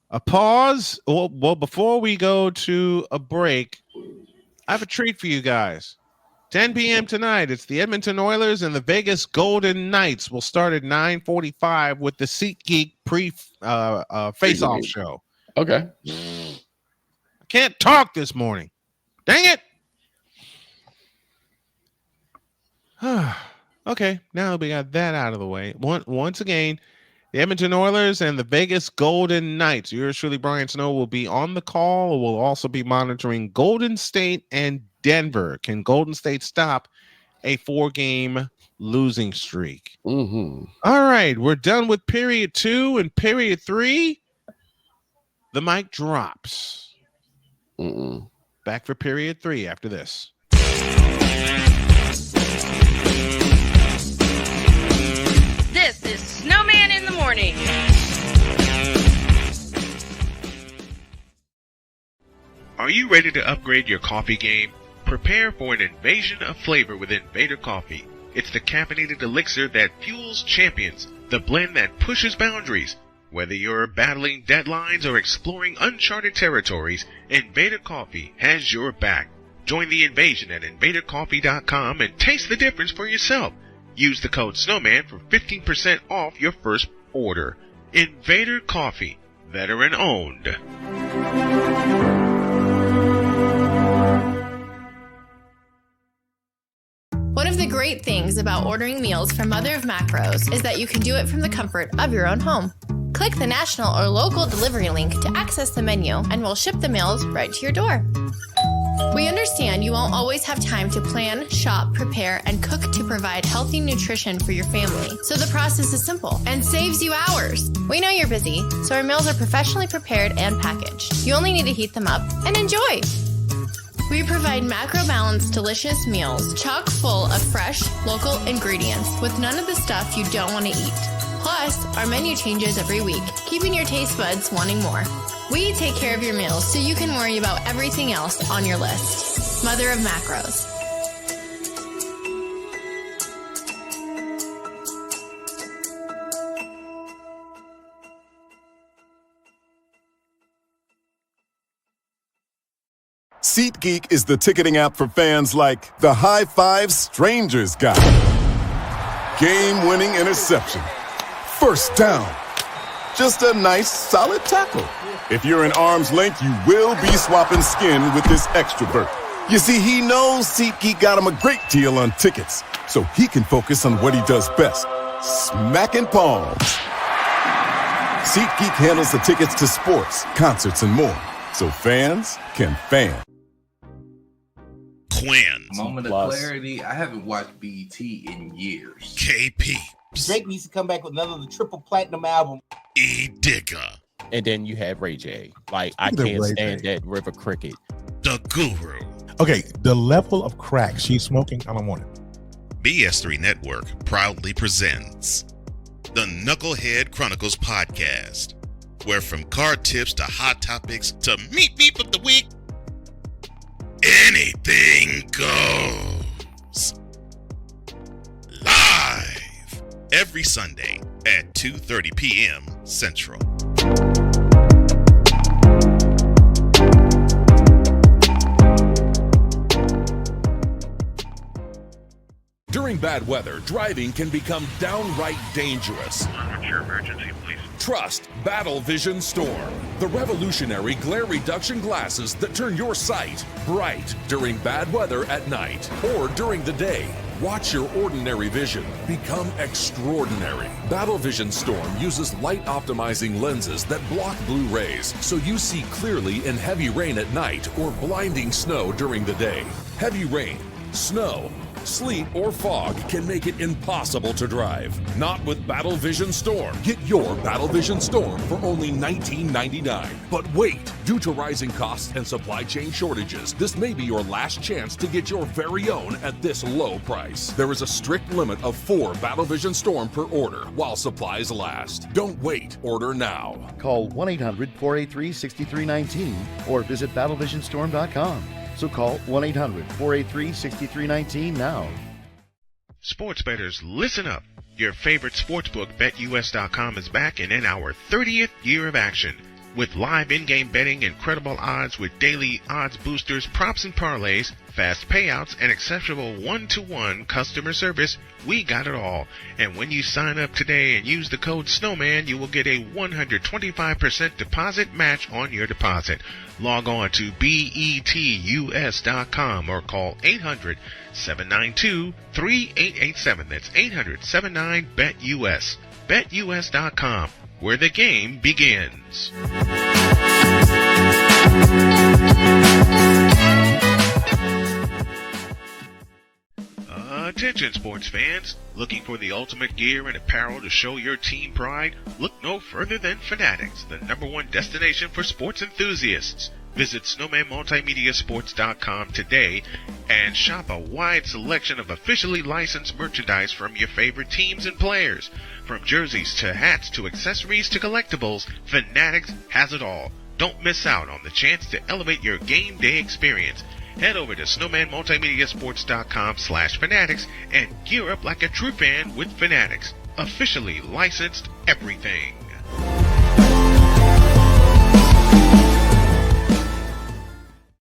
[SPEAKER 1] A pause. Well, before we go to a break, I have a treat for you guys. 10 p.m. tonight, it's the Edmonton Oilers and the Vegas Golden Knights. We'll start at 9:45 with the SeatGeek face-off show.
[SPEAKER 21] Okay.
[SPEAKER 1] I can't talk this morning. Dang it. Okay, now we got that out of the way. Once again, the Edmonton Oilers and the Vegas Golden Knights. Yours truly, Brian Snow, will be on the call. We'll also be monitoring Golden State and Denver. Can Golden State stop a 4-game losing streak? All right, we're done with period 2 and period 3. The mic drops. Back for period 3 after this.
[SPEAKER 4] This is Snowman in the Morning.
[SPEAKER 1] Are you ready to upgrade your coffee game? Prepare for an invasion of flavor with Invader Coffee. It's the caffeinated elixir that fuels champions, the blend that pushes boundaries. Whether you're battling deadlines or exploring uncharted territories, Invader Coffee has your back. Join the invasion at invadercoffee.com and taste the difference for yourself. Use the code Snowman for 15% off your first order. Invader Coffee, veteran owned.
[SPEAKER 13] One of the great things about ordering meals from Mother of Macros is that you can do it from the comfort of your own home. Click the national or local delivery link to access the menu, and we'll ship the meals right to your door. We understand you won't always have time to plan, shop, prepare, and cook to provide healthy nutrition for your family, so the process is simple and saves you hours. We know you're busy, so our meals are professionally prepared and packaged. You only need to heat them up and enjoy. We provide macro-balanced, delicious meals chock full of fresh, local ingredients with none of the stuff you don't want to eat. Plus, our menu changes every week, keeping your taste buds wanting more. We take care of your meals so you can worry about everything else on your list. Mother of Macros.
[SPEAKER 12] SeatGeek is the ticketing app for fans like the High Five Strangers guy. Game-winning interception. First down. Just a nice, solid tackle. If you're in arm's length, you will be swapping skin with this extrovert. You see, he knows SeatGeek got him a great deal on tickets, so he can focus on what he does best, smacking palms. SeatGeek handles the tickets to sports, concerts, and more, so fans can fan.
[SPEAKER 6] Quinn.
[SPEAKER 14] Moment of clarity. I haven't watched BT in years.
[SPEAKER 6] KP.
[SPEAKER 15] Drake needs to come back with another triple platinum album.
[SPEAKER 6] E Digger.
[SPEAKER 16] And then you have Ray J. Like, I can't stand that River Cricket.
[SPEAKER 6] The Guru.
[SPEAKER 17] Okay, the level of crack she's smoking, I don't want it.
[SPEAKER 6] BS3 Network proudly presents the Knucklehead Chronicles podcast, where from card tips to hot topics to meet beep of the week, anything goes. Live every Sunday at 2:30 p.m. Central.
[SPEAKER 18] During bad weather, driving can become downright dangerous.
[SPEAKER 1] Your emergency, please.
[SPEAKER 18] Trust Battle Vision Storm, the revolutionary glare reduction glasses that turn your sight bright during bad weather at night or during the day. Watch your ordinary vision become extraordinary. Battle Vision Storm uses light optimizing lenses that block blue rays, so you see clearly in heavy rain at night or blinding snow during the day. Heavy rain, snow, sleet, or fog can make it impossible to drive. Not with Battle Vision Storm. Get your Battle Vision Storm for only $19.99. But wait, due to rising costs and supply chain shortages, this may be your last chance to get your very own at this low price. There is a strict limit of 4 Battle Vision Storm per order while supplies last. Don't wait, order now.
[SPEAKER 20] Call 1-800-483-6319 or visit battlevisionstorm.com. So call 1-800-483-6319 now.
[SPEAKER 1] Sports bettors, listen up. Your favorite sportsbook, BetUS.com, is back and in our 30th year of action. With live in-game betting, incredible odds with daily odds boosters, props and parlays, fast payouts, and exceptional one-to-one customer service, we got it all. And when you sign up today and use the code Snowman, you will get a 125% deposit match on your deposit. Log on to betus.com or call 800-792-3887. That's 800-79-BET-US. BetUS.com, where the game begins. Attention sports fans, looking for the ultimate gear and apparel to show your team pride? Look no further than Fanatics, the #1 destination for sports enthusiasts. Visit snowmanmultimediasports.com today and shop a wide selection of officially licensed merchandise from your favorite teams and players. From jerseys to hats to accessories to collectibles, Fanatics has it all. Don't miss out on the chance to elevate your game day experience.
[SPEAKER 6] Head over to snowmanmultimediasports.com/fanatics and gear up like a true fan with Fanatics, officially licensed everything.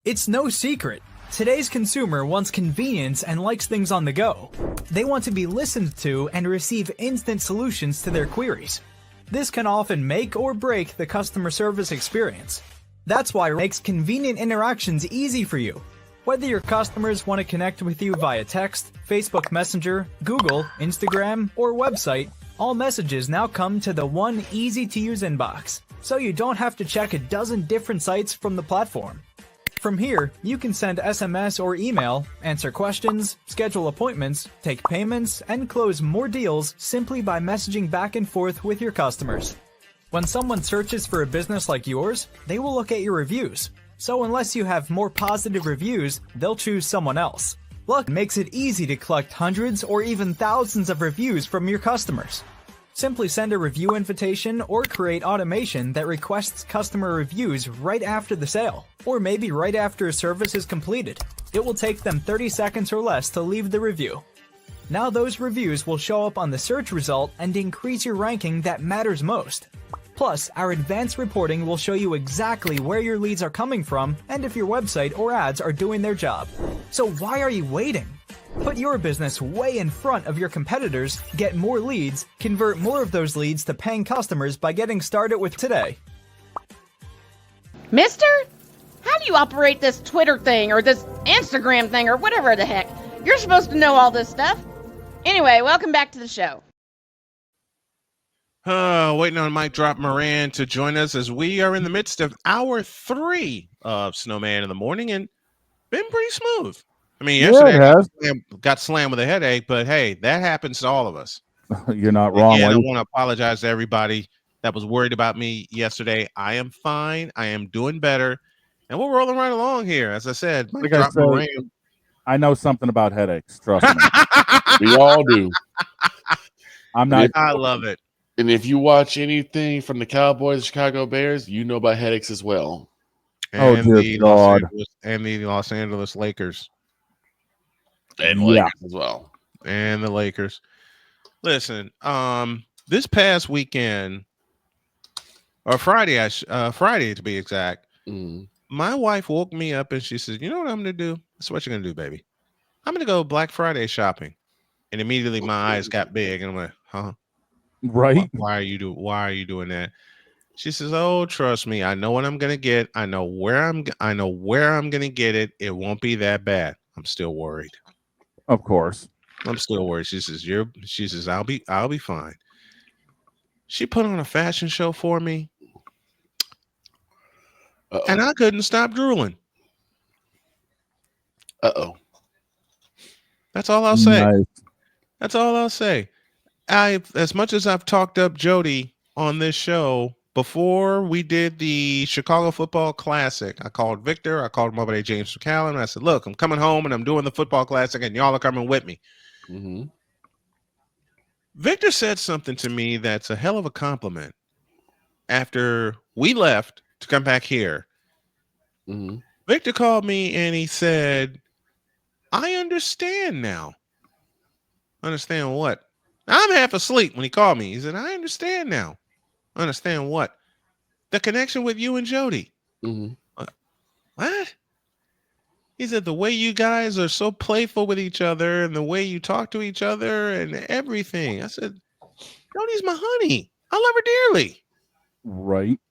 [SPEAKER 19] It's no secret. Today's consumer wants convenience and likes things on the go. They want to be listened to and receive instant solutions to their queries. This can often make or break the customer service experience. That's why it makes convenient interactions easy for you. Whether your customers want to connect with you via text, Facebook Messenger, Google, Instagram, or website, all messages now come to the one easy-to-use inbox, so you don't have to check a dozen different sites from the platform. From here, you can send SMS or email, answer questions, schedule appointments, take payments, and close more deals simply by messaging back and forth with your customers. When someone searches for a business like yours, they will look at your reviews. So unless you have more positive reviews, they'll choose someone else. Luck makes it easy to collect hundreds or even thousands of reviews from your customers. Simply send a review invitation or create automation that requests customer reviews right after the sale, or maybe right after a service is completed. It will take them 30 seconds or less to leave the review. Now those reviews will show up on the search result and increase your ranking that matters most. Plus, our advanced reporting will show you exactly where your leads are coming from and if your website or ads are doing their job. So why are you waiting? Put your business way in front of your competitors, get more leads, convert more of those leads to paying customers by getting started with today.
[SPEAKER 4] Mister? How do you operate this Twitter thing or this Instagram thing or whatever the heck? You're supposed to know all this stuff. Anyway, welcome back to the show.
[SPEAKER 1] Waiting on Mike Drop Moran to join us as we are in the midst of hour 3 of Snowman in the Morning, and been pretty smooth. I mean, yesterday
[SPEAKER 8] it has.
[SPEAKER 1] got slammed with a headache, but hey, that happens to all of us.
[SPEAKER 8] You're not wrong.
[SPEAKER 1] Again, I want to apologize to everybody that was worried about me yesterday. I am fine. I am doing better, and we're rolling right along here. As I said, Mike Drop Moran.
[SPEAKER 8] I know something about headaches. Trust me.
[SPEAKER 21] We all do.
[SPEAKER 8] I'm not.
[SPEAKER 1] I love it.
[SPEAKER 21] And if you watch anything from the Cowboys, Chicago Bears, you know about headaches as well.
[SPEAKER 1] And
[SPEAKER 8] dear God.
[SPEAKER 1] The Los Angeles Lakers.
[SPEAKER 21] And Lakers as well.
[SPEAKER 1] And the Lakers. Listen, this past weekend, or Friday, Friday to be exact, my wife woke me up and she said, "You know what I'm going to do? This is what you're going to do, baby. I'm going to go Black Friday shopping." And immediately my eyes got big, and I'm like, "Huh?
[SPEAKER 8] Right?
[SPEAKER 1] Why are you doing that?" She says, "Oh, trust me. I know what I'm going to get. I know where I'm going to get it. It won't be that bad." I'm still worried.
[SPEAKER 8] Of course.
[SPEAKER 1] I'm still worried. She says, I'll be fine. She put on a fashion show for me. And I couldn't stop drooling. That's all I'll say.
[SPEAKER 8] Nice.
[SPEAKER 1] That's all I'll say. As much as I've talked up Jody on this show, before we did the Chicago Football Classic, I called Victor. I called my buddy James McCallum. And I said, "Look, I'm coming home and I'm doing the Football Classic, and y'all are coming with me."
[SPEAKER 21] Mm-hmm.
[SPEAKER 1] Victor said something to me that's a hell of a compliment. After we left to come back here, Victor called me and he said, "I understand now." Understand what? I'm half asleep when he called me. He said, "I understand now." Understand what? The connection with you and Jody. What? He said, "The way you guys are so playful with each other and the way you talk to each other and everything." I said, "Jody's my honey. I love her dearly."
[SPEAKER 8] Right.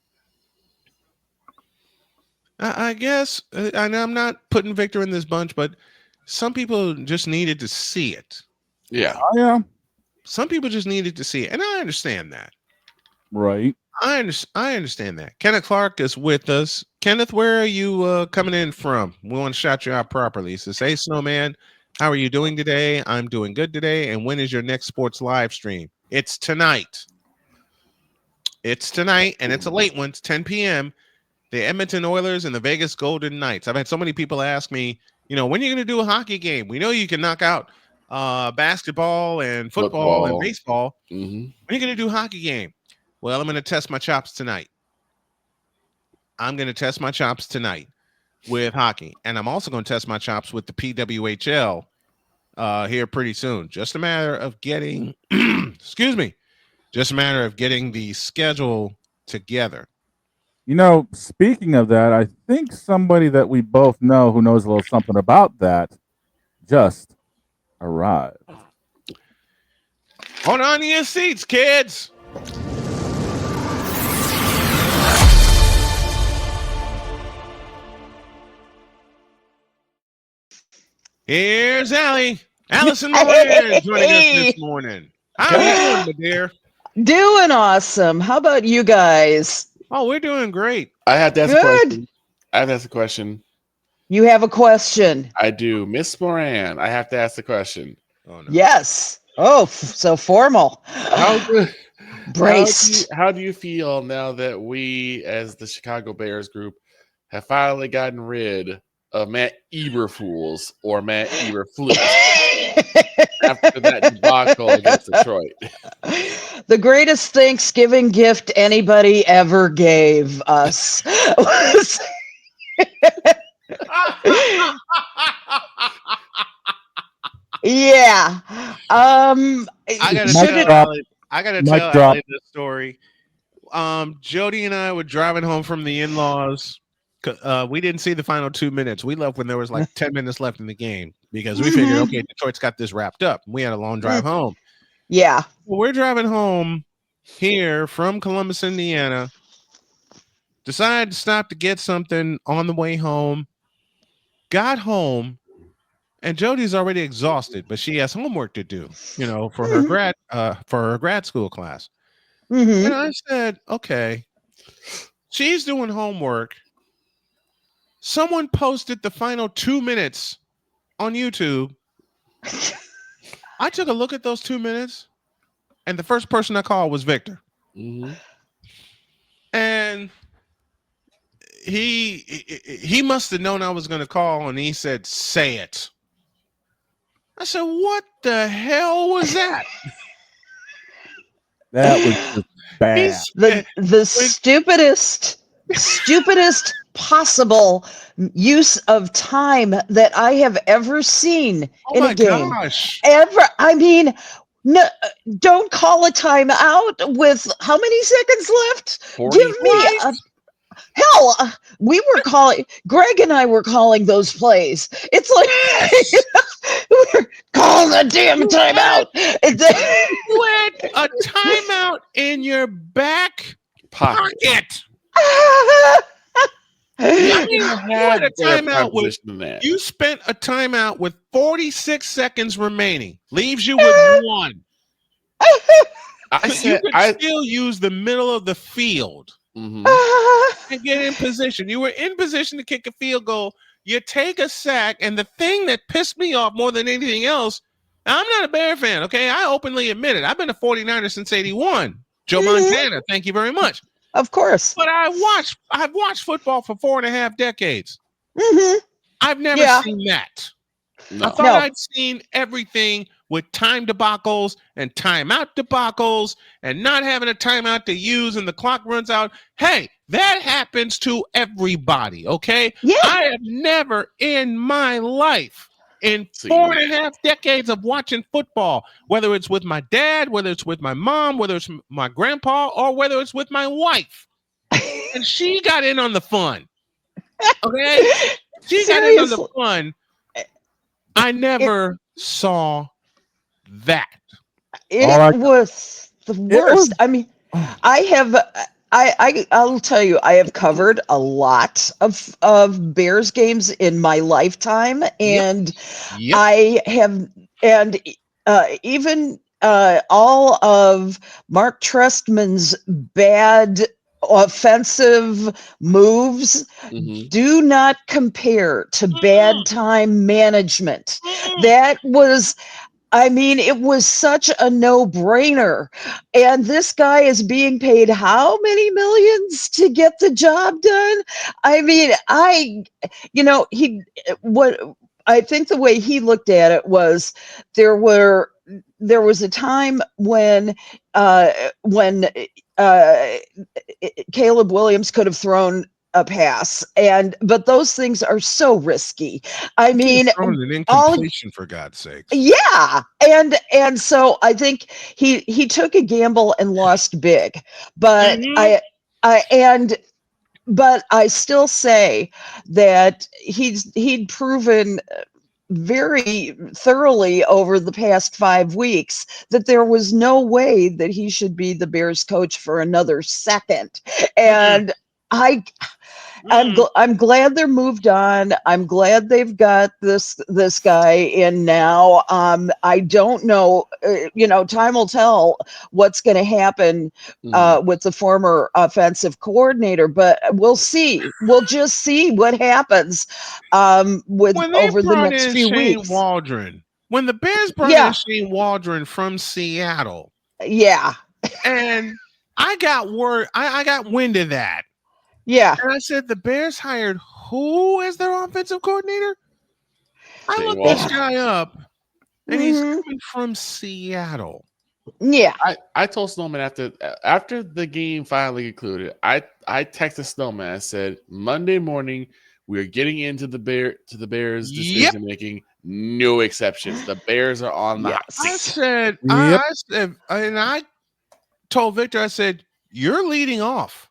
[SPEAKER 1] I guess, and I'm not putting Victor in this bunch, but some people just needed to see it.
[SPEAKER 21] Yeah.
[SPEAKER 8] Yeah.
[SPEAKER 1] Some people just needed to see it, and I understand that.
[SPEAKER 8] Right.
[SPEAKER 1] I understand that. Kenneth Clark is with us. Kenneth, where are you coming in from? We want to shout you out properly. He says, "Hey, Snowman, how are you doing today?" "I'm doing good today." "And when is your next sports live stream?" "It's tonight." It's tonight, and it's a late one. It's 10 p.m. The Edmonton Oilers and the Vegas Golden Knights. I've had so many people ask me, when are you going to do a hockey game? We know you can knock out basketball and football and baseball. When are you going to do a hockey game? Well, I'm going to test my chops tonight. with hockey, and I'm also going to test my chops with the PWHL here pretty soon. Just a matter of getting, excuse me, just a matter of getting the schedule together.
[SPEAKER 8] You know, speaking of that, I think somebody that we both know who knows a little something about that just arrived.
[SPEAKER 1] Hold on to your seats, kids. Here's Allie. Allison Moran joining us this morning. How are you doing, my dear?
[SPEAKER 2] Doing awesome. How about you guys?
[SPEAKER 1] Oh, we're doing great.
[SPEAKER 21] I have to ask a question.
[SPEAKER 2] You have a question?
[SPEAKER 21] I do. Miss Moran, I have to ask the question.
[SPEAKER 1] Oh, no.
[SPEAKER 2] Yes. Oh, so formal. Braced.
[SPEAKER 21] How do you feel now that we, as the Chicago Bears group, have finally gotten rid of Matt Eberfools or Matt Eberflus after that debacle against Detroit?
[SPEAKER 2] The greatest Thanksgiving gift anybody ever gave us was yeah.
[SPEAKER 1] I gotta tell Allie this story. Jody and I were driving home from the in-laws. We didn't see the final 2 minutes. We left when there was like 10 minutes left in the game because we figured, okay, Detroit's got this wrapped up. We had a long drive home.
[SPEAKER 2] Yeah.
[SPEAKER 1] Well, we're driving home here from Columbus, Indiana. Decided to stop to get something on the way home. Got home, and Jody's already exhausted, but she has homework to do, for her grad school class. And I said, okay, she's doing homework. Someone posted the final 2 minutes on YouTube. I took a look at those 2 minutes, and the first person I called was Victor.
[SPEAKER 21] Mm-hmm.
[SPEAKER 1] And he must have known I was going to call, and he said, "Say it." I said, "What the hell was that?"
[SPEAKER 8] That was just bad.
[SPEAKER 2] The stupidest possible use of time that I have ever seen in a game.
[SPEAKER 1] Gosh.
[SPEAKER 2] Ever. I mean, no, don't call a timeout with how many seconds left?
[SPEAKER 21] 40.
[SPEAKER 2] Give me a hell. We were calling. Greg and I were calling those plays. It's like we're calling a damn timeout.
[SPEAKER 1] You had a timeout in your back pocket. You spent a timeout with 46 seconds remaining. Leaves you with one. You could still use the middle of the field and get in position. You were in position to kick a field goal. You take a sack, and the thing that pissed me off more than anything else, I'm not a Bear fan, okay? I openly admit it. I've been a 49er since 81. Joe Montana, thank you very much.
[SPEAKER 2] Of course.
[SPEAKER 1] But I've watched football for 4.5 decades. I've never seen that. No. I thought I'd seen everything with time debacles and timeout debacles and not having a timeout to use and the clock runs out. Hey, that happens to everybody, okay? Yeah. I have never in my life, in 4.5 decades of watching football, whether it's with my dad, whether it's with my mom, whether it's my grandpa, or whether it's with my wife, and she got in on the fun, okay? She got in on the fun. I never saw that.
[SPEAKER 2] It was the worst. I mean, I'll tell you, I have covered a lot of Bears games in my lifetime, and I have, and even all of Mark Trestman's bad offensive moves do not compare to bad time management. That was, I mean, it was such a no-brainer. And this guy is being paid how many millions to get the job done? I mean, I think the way he looked at it was there was a time when Caleb Williams could have thrown a pass. But those things are so risky. I mean,
[SPEAKER 1] Thrown an
[SPEAKER 2] all
[SPEAKER 1] incompletion for God's sakes.
[SPEAKER 2] yeah, and so I think he took a gamble and lost big, but I and but I still say that he'd proven very thoroughly over the past 5 weeks that there was no way that he should be the Bears coach for another second. And I'm glad they're moved on. I'm glad they've got this guy in now. I don't know, time will tell what's going to happen with the former offensive coordinator, but we'll see. We'll just see what happens
[SPEAKER 1] When they
[SPEAKER 2] over the
[SPEAKER 1] brought
[SPEAKER 2] next
[SPEAKER 1] in
[SPEAKER 2] few
[SPEAKER 1] Shane
[SPEAKER 2] weeks.
[SPEAKER 1] Waldron, when the Bears brought in Shane Waldron from Seattle, and I got word, I got wind of that.
[SPEAKER 2] Yeah.
[SPEAKER 1] And I said, the Bears hired who as their offensive coordinator? I looked
[SPEAKER 21] Waldron.
[SPEAKER 1] this guy up, and he's coming from Seattle.
[SPEAKER 2] Yeah.
[SPEAKER 21] I told Snowman after the game finally concluded, I texted Snowman. I said, Monday morning, we're getting into the Bears decision making. No exceptions. The Bears are on the hot seat.
[SPEAKER 1] I said, and I told Victor, I said, you're leading off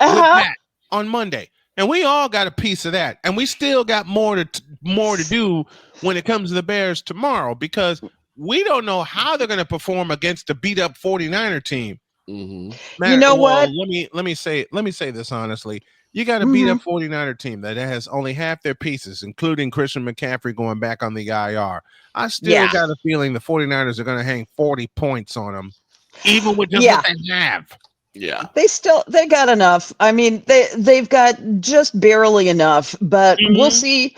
[SPEAKER 1] with that on Monday. And we all got a piece of that. And we still got more to do when it comes to the Bears tomorrow, because we don't know how they're going to perform against a beat up 49er team.
[SPEAKER 2] You know what?
[SPEAKER 1] Let me say this honestly. You got a beat up 49er team that has only half their pieces, including Christian McCaffrey going back on the IR. I still got a feeling the 49ers are going to hang 40 points on them, even with just what they have.
[SPEAKER 21] Yeah,
[SPEAKER 2] they got enough. I mean, they've got just barely enough, but we'll see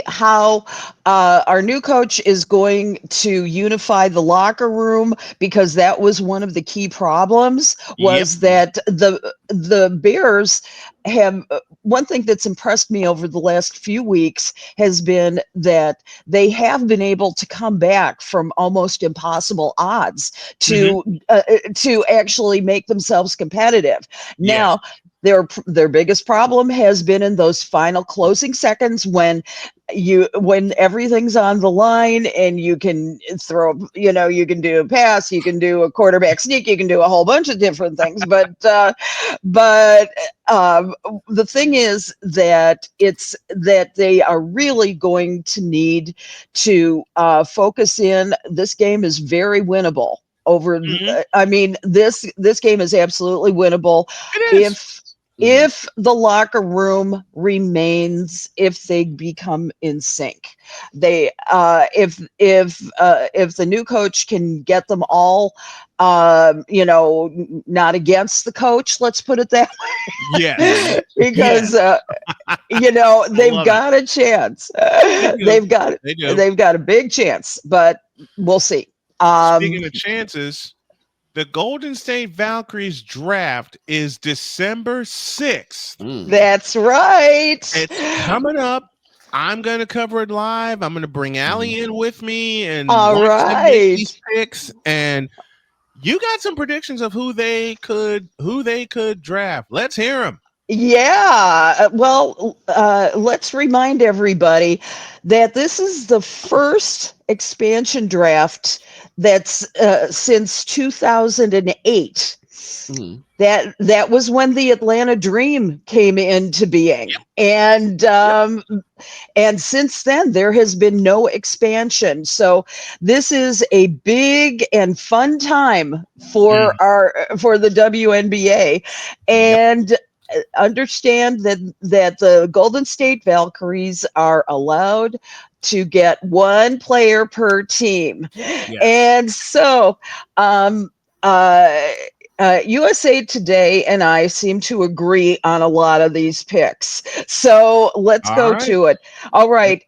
[SPEAKER 2] how our new coach is going to unify the locker room, because that was one of the key problems, was that the Bears have one thing that's impressed me over the last few weeks has been that they have been able to come back from almost impossible odds to actually make themselves competitive. Now, their biggest problem has been in those final closing seconds when everything's on the line and you can throw, you can do a pass, you can do a quarterback sneak, you can do a whole bunch of different things. But the thing is that they are really going to need to focus in. This game is very winnable. I mean, this game is absolutely winnable if the locker room remains, if they become in sync. They if the new coach can get them all not against the coach, let's put it that way. Because they've got a chance. They've got a big chance, but we'll see.
[SPEAKER 1] Speaking of chances, the Golden State Valkyries draft is December 6th.
[SPEAKER 2] That's right.
[SPEAKER 1] It's coming up. I'm going to cover it live. I'm going to bring Allie in with me and
[SPEAKER 2] watch them make
[SPEAKER 1] these picks. And you got some predictions of who they could draft. Let's hear them.
[SPEAKER 2] Yeah, well, let's remind everybody that this is the first expansion draft that's since 2008. That was when the Atlanta Dream came into being, and since then there has been no expansion. So this is a big and fun time for the WNBA, and understand that the Golden State Valkyries are allowed to get one player per team. And so USA Today and I seem to agree on a lot of these picks. So let's go to it. All right.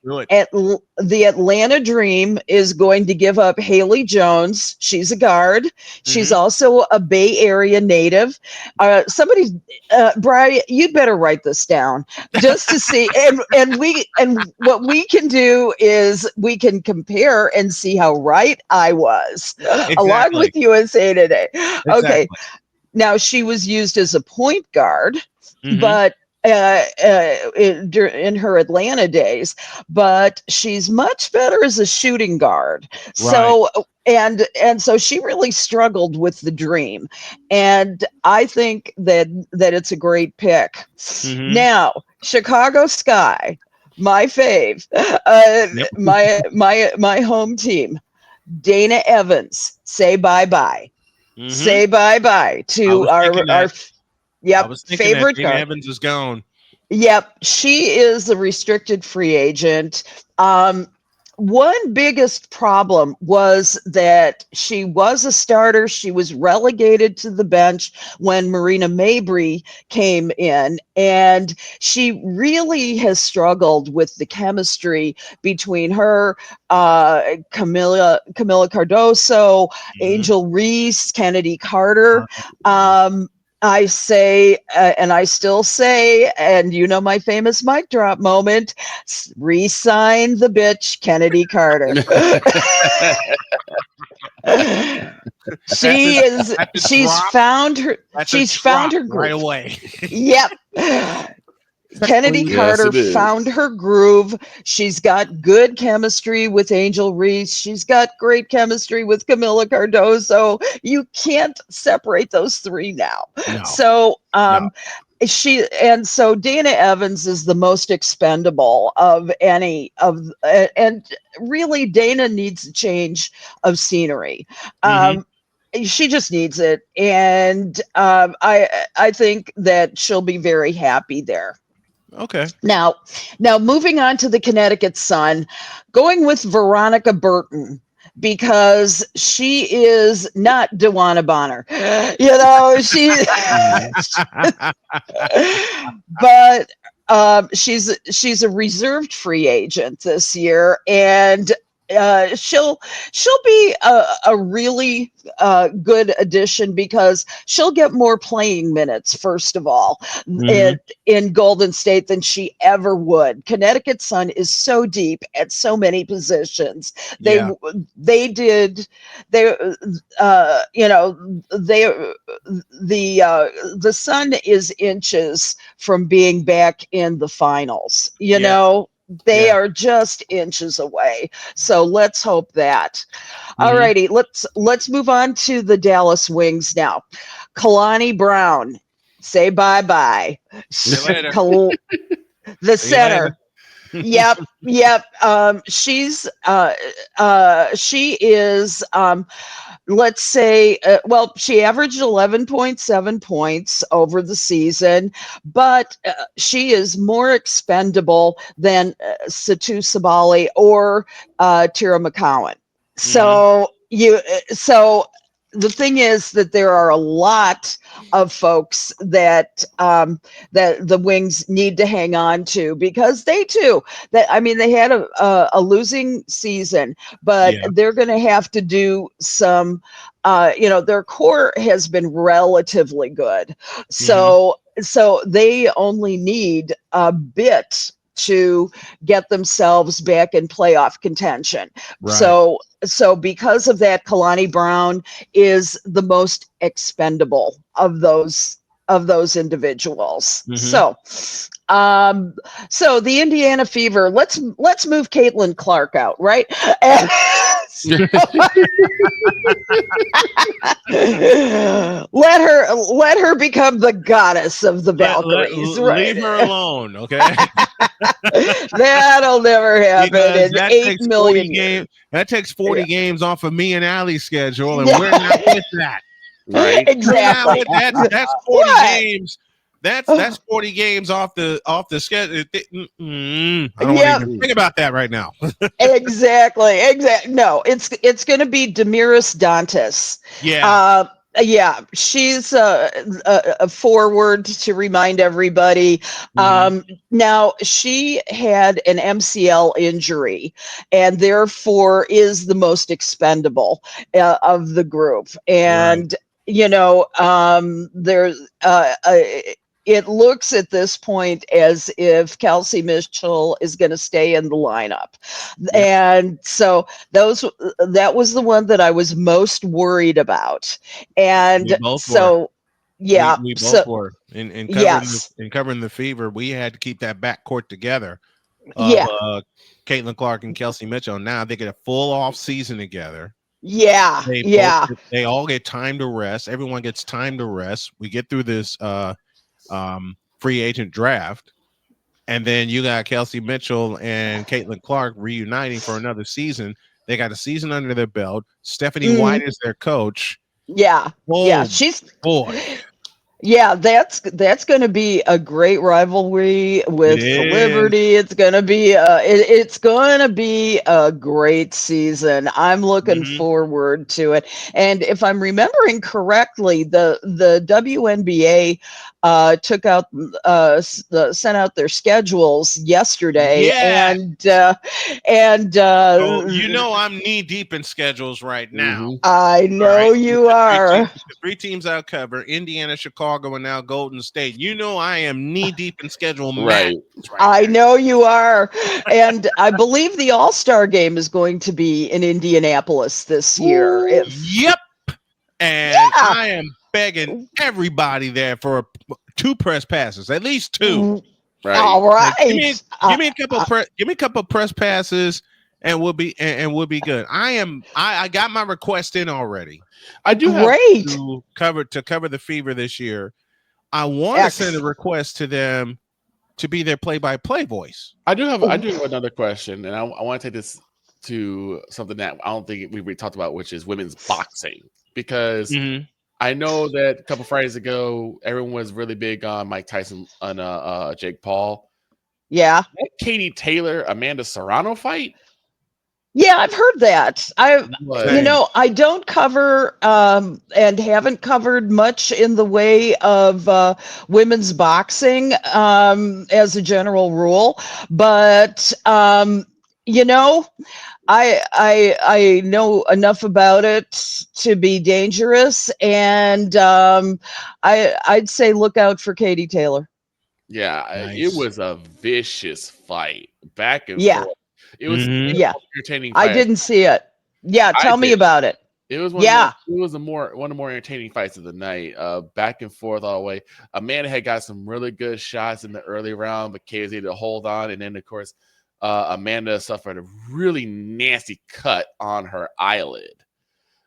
[SPEAKER 2] The Atlanta Dream is going to give up Haley Jones. She's a guard. She's also a Bay Area native. Brian, you'd better write this down just to see. And what we can do is we can compare and see how right I was, along with USA Today. Okay. Now, she was used as a point guard but in her Atlanta days, but she's much better as a shooting guard. So and so she really struggled with the dream, and I think that it's a great pick. Now, Chicago Sky, my fave, my home team, Dana Evans. Say bye bye. Say bye bye to our favorite
[SPEAKER 1] Dana
[SPEAKER 2] guard.
[SPEAKER 1] Evans is gone.
[SPEAKER 2] Yep, she is a restricted free agent. One biggest problem was that she was a starter. She was relegated to the bench when Marina Mabry came in, and she really has struggled with the chemistry between her, Camila Cardoso, Angel Reese, Kennedy Carter. I say, and I still say, and you know my famous mic drop moment, re-sign the bitch, Kennedy Carter. She's found her groove.
[SPEAKER 1] Right away.
[SPEAKER 2] Yep. Kennedy Carter found her groove. She's got good chemistry with Angel Reese. She's got great chemistry with Camila Cardoso. You can't separate those three now.
[SPEAKER 1] No.
[SPEAKER 2] So, so Dana Evans is the most expendable of any of, and really Dana needs a change of scenery. She just needs it, and I think that she'll be very happy there.
[SPEAKER 1] Okay.
[SPEAKER 2] Now moving on to the Connecticut Sun, going with Veronica Burton, because she is not Dewana Bonner. You know, but she's a reserved free agent this year, and she'll be a really good addition because she'll get more playing minutes, first of all, in Golden State than she ever would. Connecticut Sun is so deep at so many positions. The Sun is inches from being back in the finals. You know, they are just inches away. So let's hope that. All righty, let's move on to the Dallas Wings now. Kalani Brown, say bye-bye. The center. Yep. She is let's say, she averaged 11.7 points over the season, but she is more expendable than Satu Sabali or Tira McCowan. So the thing is that there are a lot of folks that that the Wings need to hang on to, because they had a losing season, but they're going to have to do some. Their core has been relatively good, so they only need a bit to get themselves back in playoff contention. So because of that, Kalani Brown is the most expendable of those individuals. So the Indiana Fever, let's move Caitlin Clark out, right? let her become the goddess of the Valkyries.
[SPEAKER 1] Leave her alone, okay?
[SPEAKER 2] That'll never happen in 8 million years.
[SPEAKER 1] That takes 40 games off of me and Allie's schedule, and we're not with that.
[SPEAKER 21] Right?
[SPEAKER 2] Exactly.
[SPEAKER 1] That's 40 games. That's 40 games off the schedule. I don't want to even think about that right now.
[SPEAKER 2] Exactly. No, it's going to be Demiris Dantas. She's a forward, to remind everybody. Now, she had an MCL injury and therefore is the most expendable of the group. And it looks at this point as if Kelsey Mitchell is going to stay in the lineup. And so that was the one that I was most worried about. And so Yeah.
[SPEAKER 1] We both were in
[SPEAKER 2] yes.
[SPEAKER 1] covering the fever. We had to keep that backcourt together of
[SPEAKER 2] Yeah.
[SPEAKER 1] Caitlin Clark and Kelsey Mitchell. Now they get a full off season together.
[SPEAKER 2] Yeah.
[SPEAKER 1] They all get time to rest. Everyone gets time to rest. We get through this free agent draft, and then you got Kelsey Mitchell and Caitlin Clark reuniting for another season. They got a season under their belt. Stephanie White is their coach.
[SPEAKER 2] Yeah.
[SPEAKER 1] Oh,
[SPEAKER 2] yeah. She's
[SPEAKER 1] boy.
[SPEAKER 2] Yeah, that's going to be a great rivalry with Liberty. It's going to be it's going to be a great season. I'm looking forward to it. And if I'm remembering correctly, the WNBA took out sent out their schedules yesterday, and
[SPEAKER 1] so you know I'm knee deep in schedules right now.
[SPEAKER 2] I know you are.
[SPEAKER 1] Three teams I'll cover: Indiana, Chicago, and now Golden State. You know I am knee deep in schedule.
[SPEAKER 21] Right.
[SPEAKER 2] I know you are. And I believe the All-Star game is going to be in Indianapolis this year.
[SPEAKER 1] Yep. And I am begging everybody there for 2 press passes, at least 2.
[SPEAKER 21] Right.
[SPEAKER 2] All right.
[SPEAKER 1] Give me a couple press passes, and we'll be good. I got my request in already.
[SPEAKER 21] I do
[SPEAKER 2] have
[SPEAKER 1] to cover the fever this year. I want to send a request to them to be their play-by-play voice.
[SPEAKER 21] I do have another question, and I want to take this to something that I don't think we talked about, which is women's boxing, because I know that a couple Fridays ago, everyone was really big on Mike Tyson and Jake Paul.
[SPEAKER 2] Yeah.
[SPEAKER 21] That Katie Taylor, Amanda Serrano fight?
[SPEAKER 2] Yeah, I've heard that. I don't cover and haven't covered much in the way of women's boxing as a general rule, but I know enough about it to be dangerous, and I'd say look out for Katie Taylor.
[SPEAKER 21] Yeah, It was a vicious fight, back and forth. It was entertaining fight.
[SPEAKER 2] I didn't see it. Yeah, tell me about it.
[SPEAKER 21] It was one of the more entertaining fights of the night. Back and forth all the way. Amanda had got some really good shots in the early round, but Kay was able to hold on. And then of course, Amanda suffered a really nasty cut on her eyelid.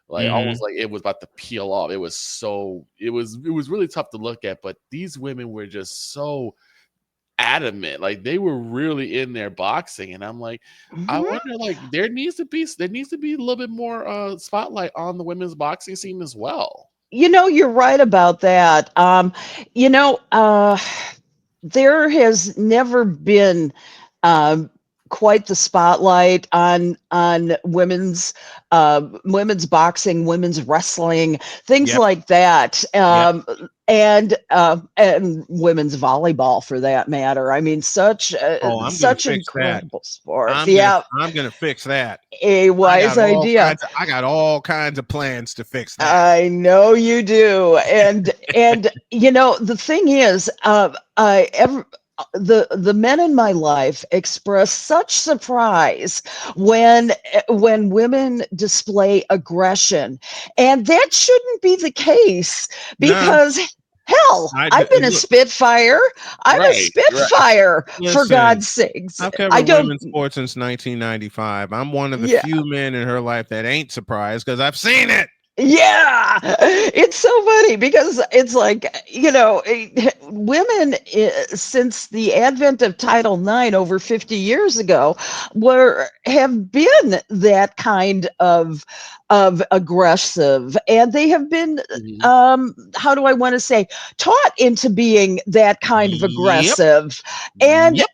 [SPEAKER 21] Almost like it was about to peel off. It was really tough to look at, but these women were just so adamant, like they were really in their boxing, and I'm like, I wonder, like there needs to be a little bit more spotlight on the women's boxing scene as well.
[SPEAKER 2] You're right about that. There has never been quite the spotlight on women's boxing, women's wrestling, things like that. And women's volleyball, for that matter. I mean, such incredible sport.
[SPEAKER 1] I'm gonna fix that.
[SPEAKER 2] A wise idea.
[SPEAKER 1] I got all kinds of plans to fix that.
[SPEAKER 2] I know you do. And the thing is, the men in my life express such surprise when women display aggression, and that shouldn't be the case, because hell, I've been a Spitfire. I'm a Spitfire, for God's sakes.
[SPEAKER 1] I've covered women's sports since 1995. I'm one of the few men in her life that ain't surprised, because I've seen it.
[SPEAKER 2] Yeah, it's so funny, because it's like, women, since the advent of Title IX over 50 years ago, have been that kind of aggressive, and they have been how do I want to say, taught into being that kind of aggressive. And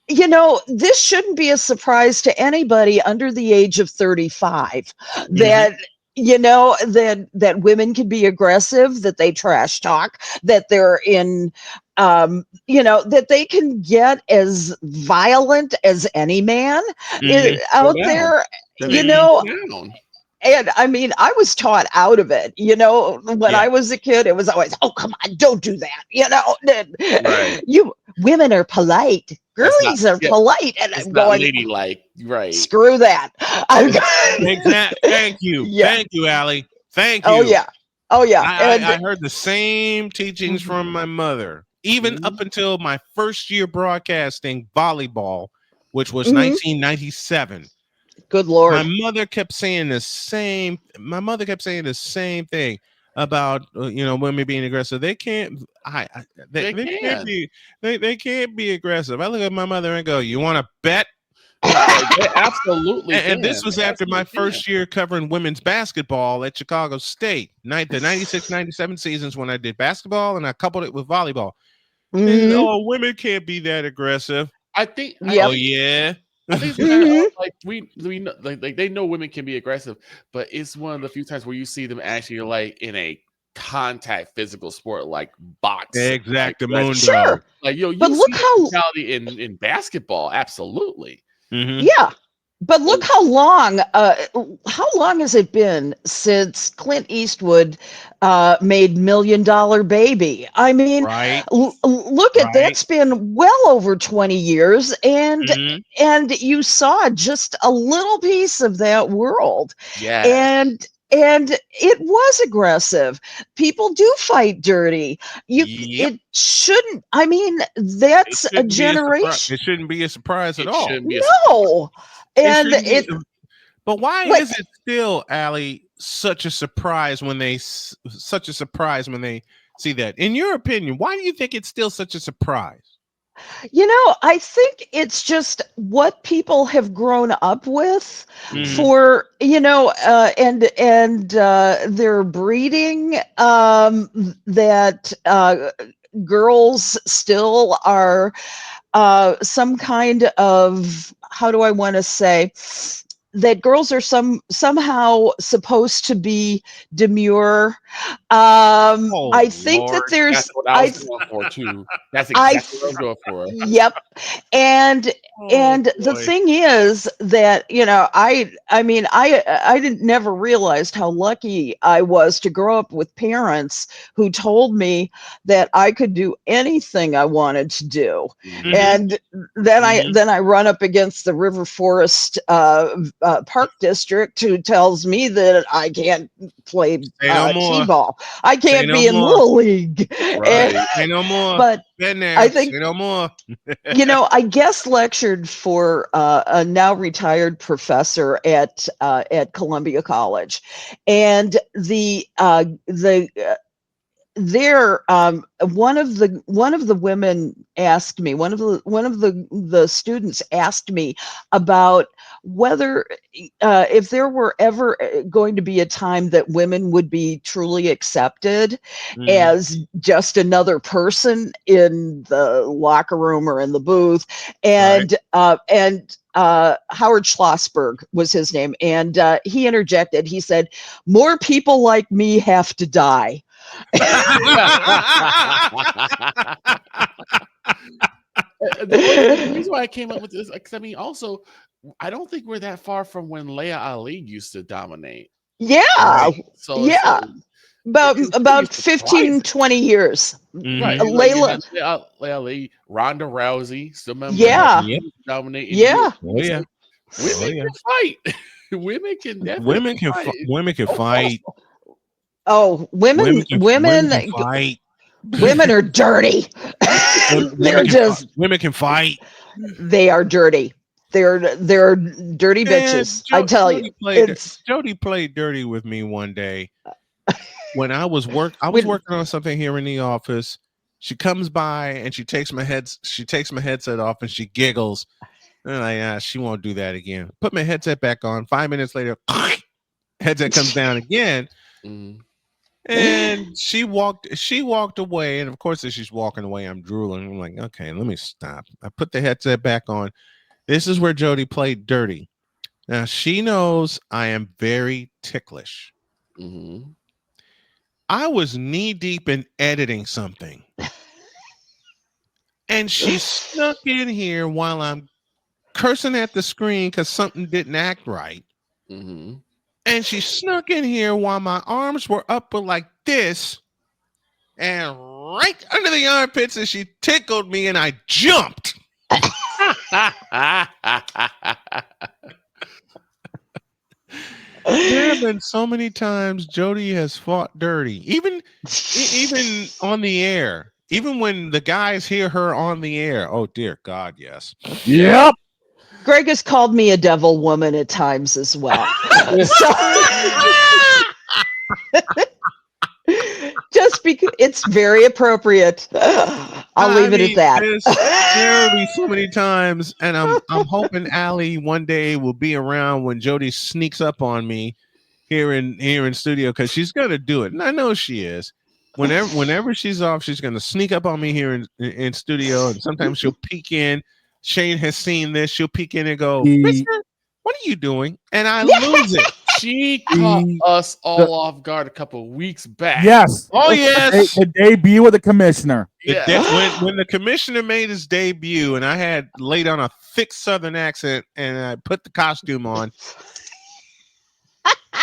[SPEAKER 2] this shouldn't be a surprise to anybody under the age of 35 that that women can be aggressive, that they trash talk, that they're in that they can get as violent as any man out there. And I mean, I was taught out of it. When I was a kid, it was always, "Oh, come on, don't do that." You women are polite. Girlies are polite, and I'm going,
[SPEAKER 21] ladylike, right?
[SPEAKER 2] Screw that.
[SPEAKER 1] Exactly. Thank you. Thank you, Allie. Thank you.
[SPEAKER 2] Oh yeah. Oh yeah,
[SPEAKER 1] I heard the same teachings from my mother, even up until my first year broadcasting volleyball, which was 1997.
[SPEAKER 2] Good Lord.
[SPEAKER 1] My mother kept saying the same thing about women being aggressive. They can't. They can't be. They can't be aggressive. I look at my mother and go, "You want to bet?"
[SPEAKER 21] They absolutely
[SPEAKER 1] And this
[SPEAKER 21] can.
[SPEAKER 1] was
[SPEAKER 21] They
[SPEAKER 1] after my
[SPEAKER 21] absolutely
[SPEAKER 1] first year covering women's basketball at Chicago State. The 96-97 seasons when I did basketball and I coupled it with volleyball. And, women can't be that aggressive.
[SPEAKER 21] I think.
[SPEAKER 1] Oh yeah.
[SPEAKER 21] I think it's a matter of like we know, like they know women can be aggressive, but it's one of the few times where you see them actually like in a contact physical sport like boxing.
[SPEAKER 1] Exactamundo.
[SPEAKER 2] Sure.
[SPEAKER 21] Like you
[SPEAKER 2] But look
[SPEAKER 21] see
[SPEAKER 2] how
[SPEAKER 21] brutality in basketball, absolutely.
[SPEAKER 2] Yeah. But look how long has it been since Clint Eastwood made $1 Million Baby? I mean,
[SPEAKER 1] Right.
[SPEAKER 2] Look at that's been well over 20 years, and you saw just a little piece of that world.
[SPEAKER 21] Yes.
[SPEAKER 2] And it was aggressive. People do fight dirty. It shouldn't. I mean, that's a generation.
[SPEAKER 1] It shouldn't be a surprise at
[SPEAKER 21] It
[SPEAKER 1] all.
[SPEAKER 21] shouldn't be a
[SPEAKER 2] No. And
[SPEAKER 1] but why is it still, Allie, such a surprise when they see that? In your opinion, why do you think it's still such a surprise?
[SPEAKER 2] I think it's just what people have grown up with
[SPEAKER 1] Mm-hmm.
[SPEAKER 2] for, and they're breeding that girls still are some kind of, how do I want to say, that girls are somehow supposed to be demure. I think
[SPEAKER 21] Lord,
[SPEAKER 2] that there's
[SPEAKER 21] that's what I was going for too. That's exactly what I was going for.
[SPEAKER 2] Yep. And the thing is that, I mean, I didn't never realized how lucky I was to grow up with parents who told me that I could do anything I wanted to do. And then I run up against the River Forest Park District, who tells me that I can't play t-ball. I can't be in Little League.
[SPEAKER 1] Right. Say no more.
[SPEAKER 2] But
[SPEAKER 1] Been there.
[SPEAKER 2] I think,
[SPEAKER 1] say no more.
[SPEAKER 2] I guest lectured for a now retired professor at Columbia College, and one of the women asked me, one of the students asked me about whether if there were ever going to be a time that women would be truly accepted as just another person in the locker room or in the booth. And Howard Schlossberg was his name, and he interjected. He said, "More people like me have to die."
[SPEAKER 21] The reason why I came up with this, because I mean, also, I don't think we're that far from when Leia Ali used to dominate.
[SPEAKER 2] Yeah.
[SPEAKER 21] Right? So
[SPEAKER 2] yeah.
[SPEAKER 21] it's
[SPEAKER 2] About 15, 20 years.
[SPEAKER 21] Right. Like you had Leia Ali, Ronda Rousey, still remember
[SPEAKER 2] Yeah.
[SPEAKER 21] dominating.
[SPEAKER 2] Yeah.
[SPEAKER 21] Women can fight. Women can definitely fight.
[SPEAKER 1] Women can fight.
[SPEAKER 2] Oh, women
[SPEAKER 1] can fight.
[SPEAKER 2] Women are dirty.
[SPEAKER 1] Women can fight.
[SPEAKER 2] They are dirty. They're dirty bitches. I tell you.
[SPEAKER 1] Jody played dirty with me one day when I was working on something here in the office. She comes by and she takes my headset off and she giggles. And I'm like, she won't do that again. Put my headset back on. 5 minutes later, headset comes down again. And she walked away. And of course, as she's walking away, I'm drooling. I'm like, okay, let me stop. I put the headset back on. This is where Jody played dirty. Now she knows I am very ticklish. I was knee deep in editing something. And she snuck in here while I'm cursing at the screen because something didn't act right. And she snuck in here while my arms were up like this and right under the armpits, and she tickled me and I jumped. There have been so many times Jody has fought dirty, even on the air. Even when the guys hear her on the air. Oh dear God, yes.
[SPEAKER 8] Yep.
[SPEAKER 2] Greg has called me a devil woman at times as well. Just because it's very appropriate. I'll leave it at that.
[SPEAKER 1] There will be so many times, and I'm hoping Allie one day will be around when Jody sneaks up on me here in studio, because she's gonna do it, and I know she is. Whenever she's off, she's gonna sneak up on me here in studio, and sometimes she'll peek in. Shane has seen this. She'll peek in and go, "Mister, what are you doing?" And I lose it.
[SPEAKER 21] She caught us all off guard a couple of weeks back.
[SPEAKER 8] Yes.
[SPEAKER 1] Oh yes.
[SPEAKER 8] The debut of the commissioner.
[SPEAKER 1] When the commissioner made his debut, and I had laid on a thick Southern accent, and I put the costume on.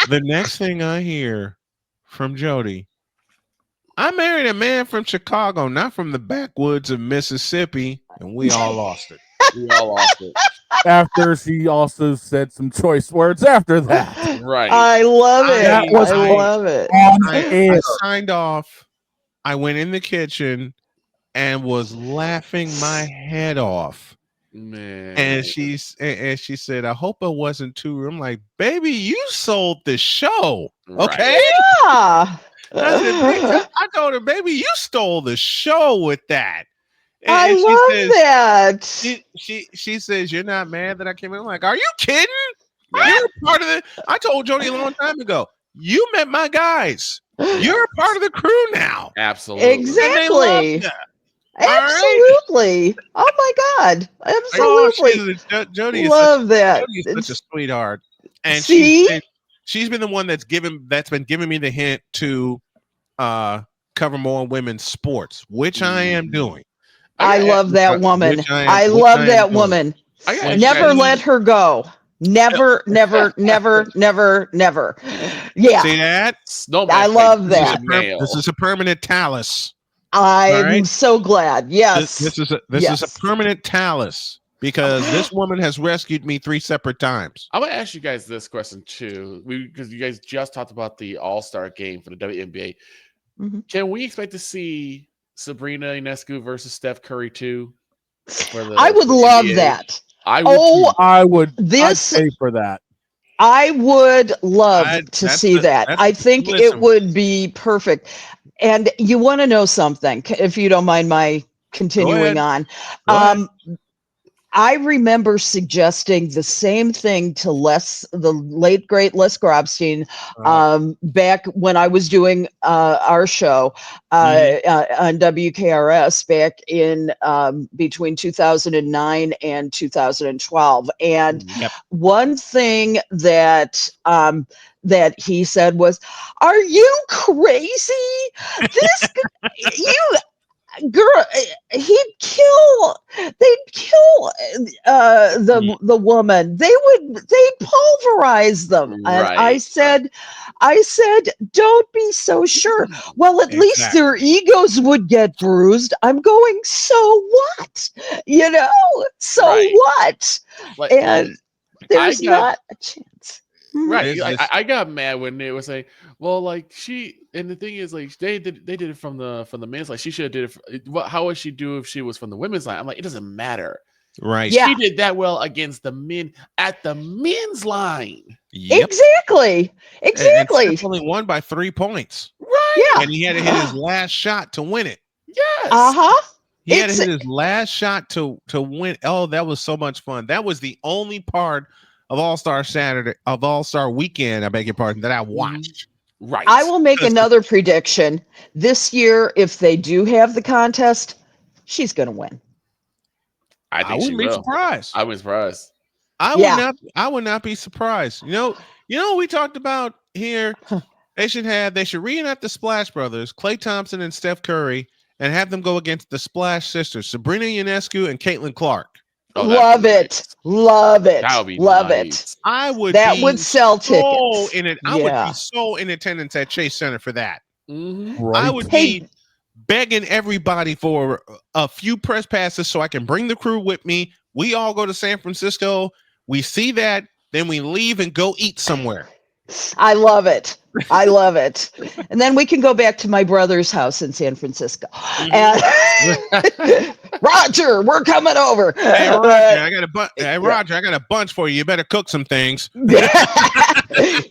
[SPEAKER 1] The next thing I hear from Jody, I married a man from Chicago, not from the backwoods of Mississippi, and we all lost it.
[SPEAKER 21] We all lost it.
[SPEAKER 8] After she also said some choice words after that.
[SPEAKER 21] Right.
[SPEAKER 2] I love it.
[SPEAKER 8] That was
[SPEAKER 2] I love it.
[SPEAKER 1] I signed off. I went in the kitchen and was laughing my head off.
[SPEAKER 21] Man.
[SPEAKER 1] And she said, "I hope it wasn't too rude." I'm like, "Baby, you sold the show, okay?"
[SPEAKER 2] Yeah.
[SPEAKER 1] I told her, "Baby, you stole the show with that." And
[SPEAKER 2] I love that.
[SPEAKER 1] She says, "You're not mad that I came in?" I'm like, "Are you kidding? You're part of the." I told Jody a long time ago, "You met my guys. You're a part of the crew now."
[SPEAKER 21] Absolutely.
[SPEAKER 2] Exactly. Absolutely. Oh my God. Absolutely.
[SPEAKER 1] Jody is
[SPEAKER 2] love that.
[SPEAKER 1] Jody is such a sweetheart, and
[SPEAKER 2] See?
[SPEAKER 1] she's been the one that's been giving me the hint to cover more women's sports, which I am doing.
[SPEAKER 2] I love that woman. I love that woman. Never let her go. Never, never, never, never, never. Yeah.
[SPEAKER 1] See that?
[SPEAKER 21] Snowman
[SPEAKER 2] I love that.
[SPEAKER 1] This is a permanent talus.
[SPEAKER 2] I'm so glad. Yes.
[SPEAKER 1] This is a permanent talus, because this woman has rescued me 3 separate times.
[SPEAKER 21] I'm gonna ask you guys this question too, because you guys just talked about the All-Star game for the WNBA. Can we expect to see Sabrina Ionescu versus Steph Curry too?
[SPEAKER 2] I would love that.
[SPEAKER 21] I would.
[SPEAKER 8] I'd pay for that.
[SPEAKER 2] I would love to see that. I think it would be perfect. And you want to know something, if you don't mind my continuing on. I remember suggesting the same thing to the late great Les Grobstein, back when I was doing our show on WKRS back in between 2009 and 2012. And one thing that that he said was, "Are you crazy? This girl, they'd kill the woman. They'd pulverize them." And I said, "Don't be so sure." Well, at least their egos would get bruised. I'm going, so what? So what? And there's not a chance.
[SPEAKER 21] Right. I got mad when they were saying, well, like and the thing is, like, they did it from the men's line. She should have did it. How would she do if she was from the women's line? I'm like, it doesn't matter.
[SPEAKER 1] Right.
[SPEAKER 21] She did that well against the men at the men's line.
[SPEAKER 1] Yep.
[SPEAKER 2] Exactly.
[SPEAKER 1] And only won by 3 points.
[SPEAKER 21] Right.
[SPEAKER 2] Yeah.
[SPEAKER 1] And he had to hit his last shot to win it.
[SPEAKER 21] Yes.
[SPEAKER 1] He had to hit his last shot to win. Oh, that was so much fun. That was the only part of All-Star Weekend, I beg your pardon, that I watched.
[SPEAKER 21] Right.
[SPEAKER 2] I will make another prediction. This year, if they do have the contest, she's going to win.
[SPEAKER 21] I wouldn't
[SPEAKER 1] be surprised.
[SPEAKER 21] I was surprised.
[SPEAKER 1] I would not be surprised. We talked about here. They should reenact the Splash Brothers, Klay Thompson and Steph Curry, and have them go against the Splash Sisters, Sabrina Ionescu and Caitlin Clark.
[SPEAKER 2] Love it.
[SPEAKER 21] That would be
[SPEAKER 2] love
[SPEAKER 21] nice.
[SPEAKER 2] it. That would sell tickets.
[SPEAKER 1] I would be so in attendance at Chase Center for that.
[SPEAKER 21] Right.
[SPEAKER 1] I would be begging everybody for a few press passes so I can bring the crew with me. We all go to San Francisco. We see that, then we leave and go eat somewhere.
[SPEAKER 2] I love it. I love it. And then we can go back to my brother's house in San Francisco. And Roger, we're coming over.
[SPEAKER 1] Hey Roger, I got a bunch for you. You better cook some things.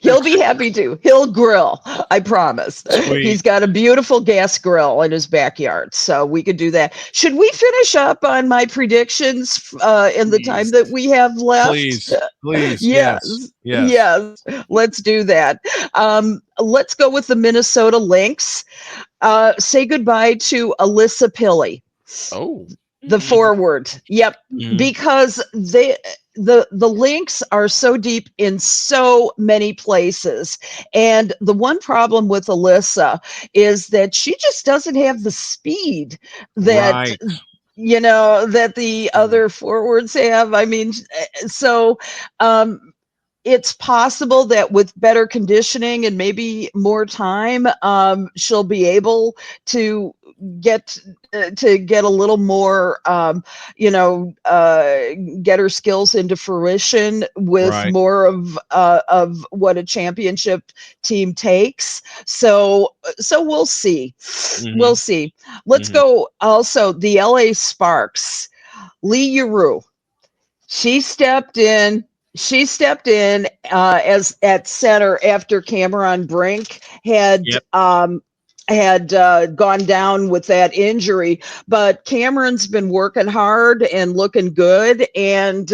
[SPEAKER 2] He'll be happy to. He'll grill. I promise.
[SPEAKER 1] Sweet.
[SPEAKER 2] He's got a beautiful gas grill in his backyard, so we could do that. Should we finish up on my predictions in the time that we have left?
[SPEAKER 1] Please.
[SPEAKER 2] Yes.
[SPEAKER 1] Yes.
[SPEAKER 2] Let's do that. Let's go with the Minnesota Lynx. Say goodbye to Alyssa Pilley.
[SPEAKER 21] Oh.
[SPEAKER 2] The forward. Yep. Because the Lynx are so deep in so many places. And the one problem with Alyssa is that she just doesn't have the speed that that the other forwards have. I mean, so it's possible that with better conditioning and maybe more time, she'll be able to get a little more, get her skills into fruition with more of what a championship team takes. So we'll see. We'll see. Let's go. Also, the LA Sparks, Lee Giroux. She stepped in as at center after Cameron Brink had gone down with that injury, but Cameron's been working hard and looking good, and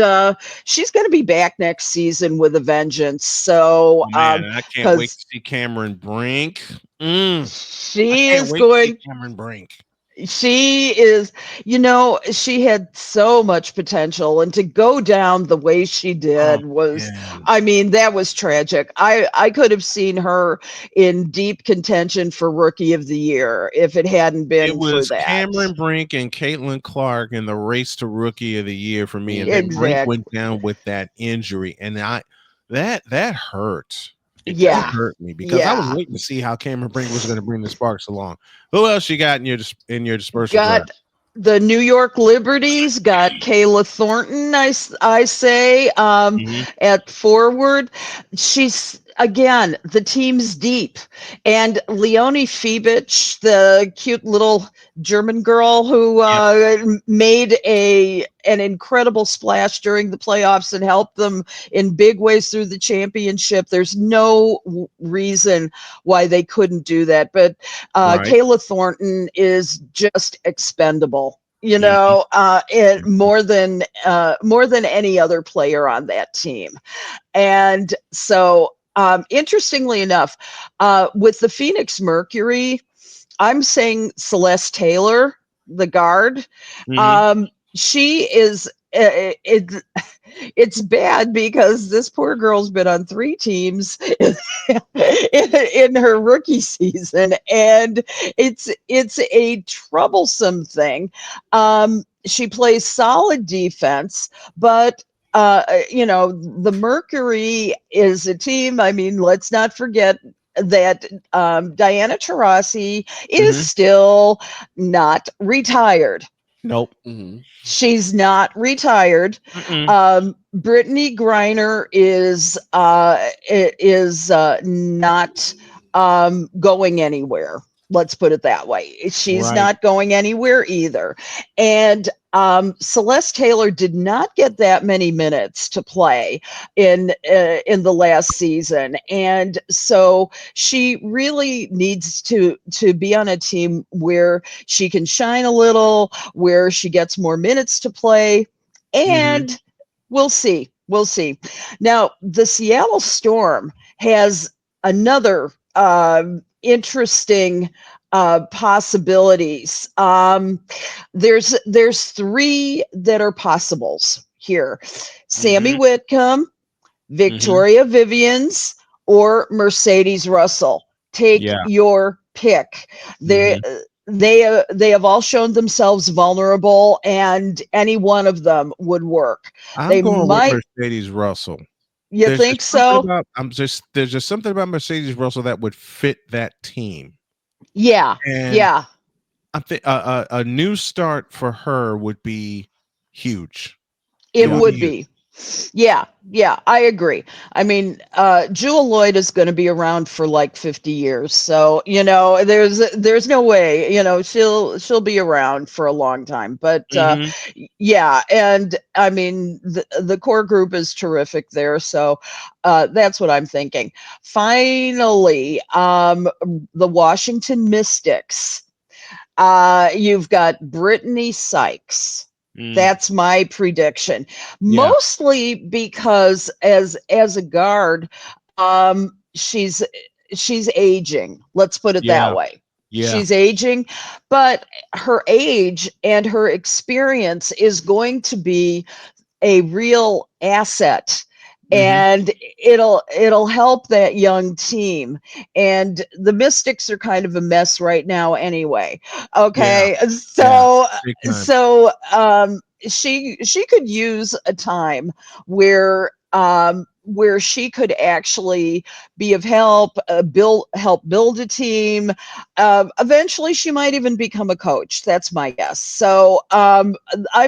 [SPEAKER 2] she's going to be back next season with a vengeance. So
[SPEAKER 1] man, I can't wait to see Cameron Brink.
[SPEAKER 2] She is going.
[SPEAKER 1] Cameron Brink.
[SPEAKER 2] She is, she had so much potential, and to go down the way she did I mean, that was tragic. I could have seen her in deep contention for Rookie of the Year if it hadn't been for that.
[SPEAKER 1] Cameron Brink and Caitlin Clark in the race to Rookie of the Year for me, and then Brink went down with that injury, and that hurt. That hurt me because I was waiting to see how Cameron Brink was going to bring the Sparks along. Who else you got in your dispersal draft?
[SPEAKER 2] The New York Liberties got Kayla Thornton, I say, at forward. She's, again, the team's deep. And Leonie Fiebich, the cute little German girl who made an incredible splash during the playoffs and helped them in big ways through the championship. There's no reason why they couldn't do that. But Kayla Thornton is just expendable. More than any other player on that team. And so, interestingly enough, with the Phoenix Mercury, I'm saying Celeste Taylor, the guard. She is. It's bad because this poor girl's been on 3 teams in her rookie season, and it's a troublesome thing. She plays solid defense, but the Mercury is a team. I mean, let's not forget that Diana Taurasi is still not retired.
[SPEAKER 1] Nope.
[SPEAKER 2] She's not retired. Brittany Griner is not going anywhere. Let's put it that way. She's not going anywhere either. And Celeste Taylor did not get that many minutes to play in the last season, and so she really needs to be on a team where she can shine a little, where she gets more minutes to play, and we'll see. We'll see. Now, the Seattle Storm has another interesting possibilities. There's 3 that are possibles here: Sammy Whitcomb, Victoria Vivians, or Mercedes Russell. Take your pick. They have all shown themselves vulnerable, and any one of them would work.
[SPEAKER 1] I'm going with Mercedes Russell.
[SPEAKER 2] You think so?
[SPEAKER 1] There's just something about Mercedes Russell that would fit that team.
[SPEAKER 2] Yeah.
[SPEAKER 1] I think a new start for her would be huge.
[SPEAKER 2] It would be. Yeah, I agree. I mean, Jewel Lloyd is going to be around for like 50 years, so there's no way she'll be around for a long time. But yeah, and I mean the core group is terrific there, so that's what I'm thinking. Finally, the Washington Mystics. You've got Brittany Sykes. That's my prediction. Mostly because as a guard, she's aging. Let's put it that way. She's aging, but her age and her experience is going to be a real asset, and it'll help that young team. And the Mystics are kind of a mess right now anyway. Okay, so she could use a time where she could actually be of help, help build a team. Eventually, she might even become a coach. That's my guess. So I'm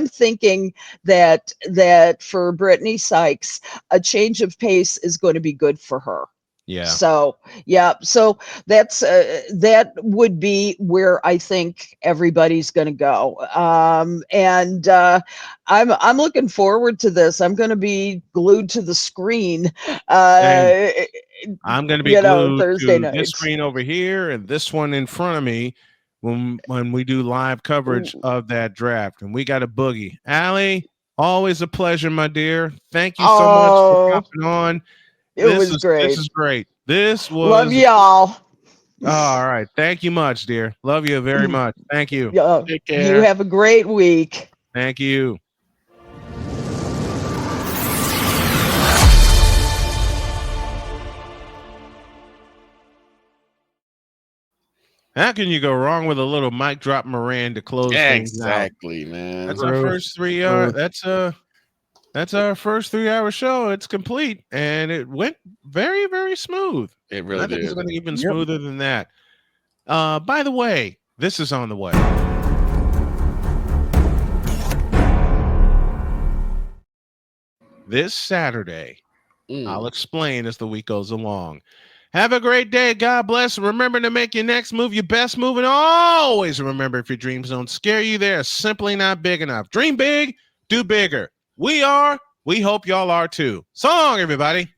[SPEAKER 2] thinking that for Brittany Sykes, a change of pace is going to be good for her.
[SPEAKER 1] Yeah.
[SPEAKER 2] So that's that would be where I think everybody's going to go. And I'm looking forward to this. I'm going to be glued to the screen.
[SPEAKER 1] I'm going to be glued
[SPEAKER 2] Thursday
[SPEAKER 1] to
[SPEAKER 2] night.
[SPEAKER 1] this screen over here and this one in front of me when we do live coverage of that draft. And we got a boogie. Allie, always a pleasure, my dear. Thank you so much for popping on.
[SPEAKER 2] This was great.
[SPEAKER 1] This is great. This was
[SPEAKER 2] love y'all.
[SPEAKER 1] All right. Thank you much, dear. Love you very much. Thank you.
[SPEAKER 2] Take care. You have a great week.
[SPEAKER 1] Thank you. How can you go wrong with a little mic drop Moran to close things out?
[SPEAKER 21] Exactly, man.
[SPEAKER 1] That's our first 3 hour. That's our first 3 hour show. It's complete, and it went very, very smooth.
[SPEAKER 21] It really
[SPEAKER 1] I think
[SPEAKER 21] did.
[SPEAKER 1] it's going to even smoother than that. By the way, this is on the way. This Saturday, I'll explain as the week goes along. Have a great day. God bless. Remember to make your next move your best move. And always remember, if your dreams don't scare you, they're simply not big enough. Dream big, do bigger. We hope y'all are too. So long, everybody.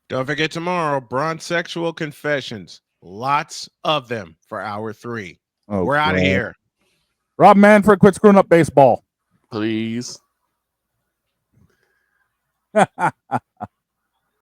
[SPEAKER 1] Don't forget tomorrow, Bronzexual Confessions. Lots of them for hour 3. We're out of here.
[SPEAKER 8] Rob Manfred, quit screwing up baseball.
[SPEAKER 21] Please.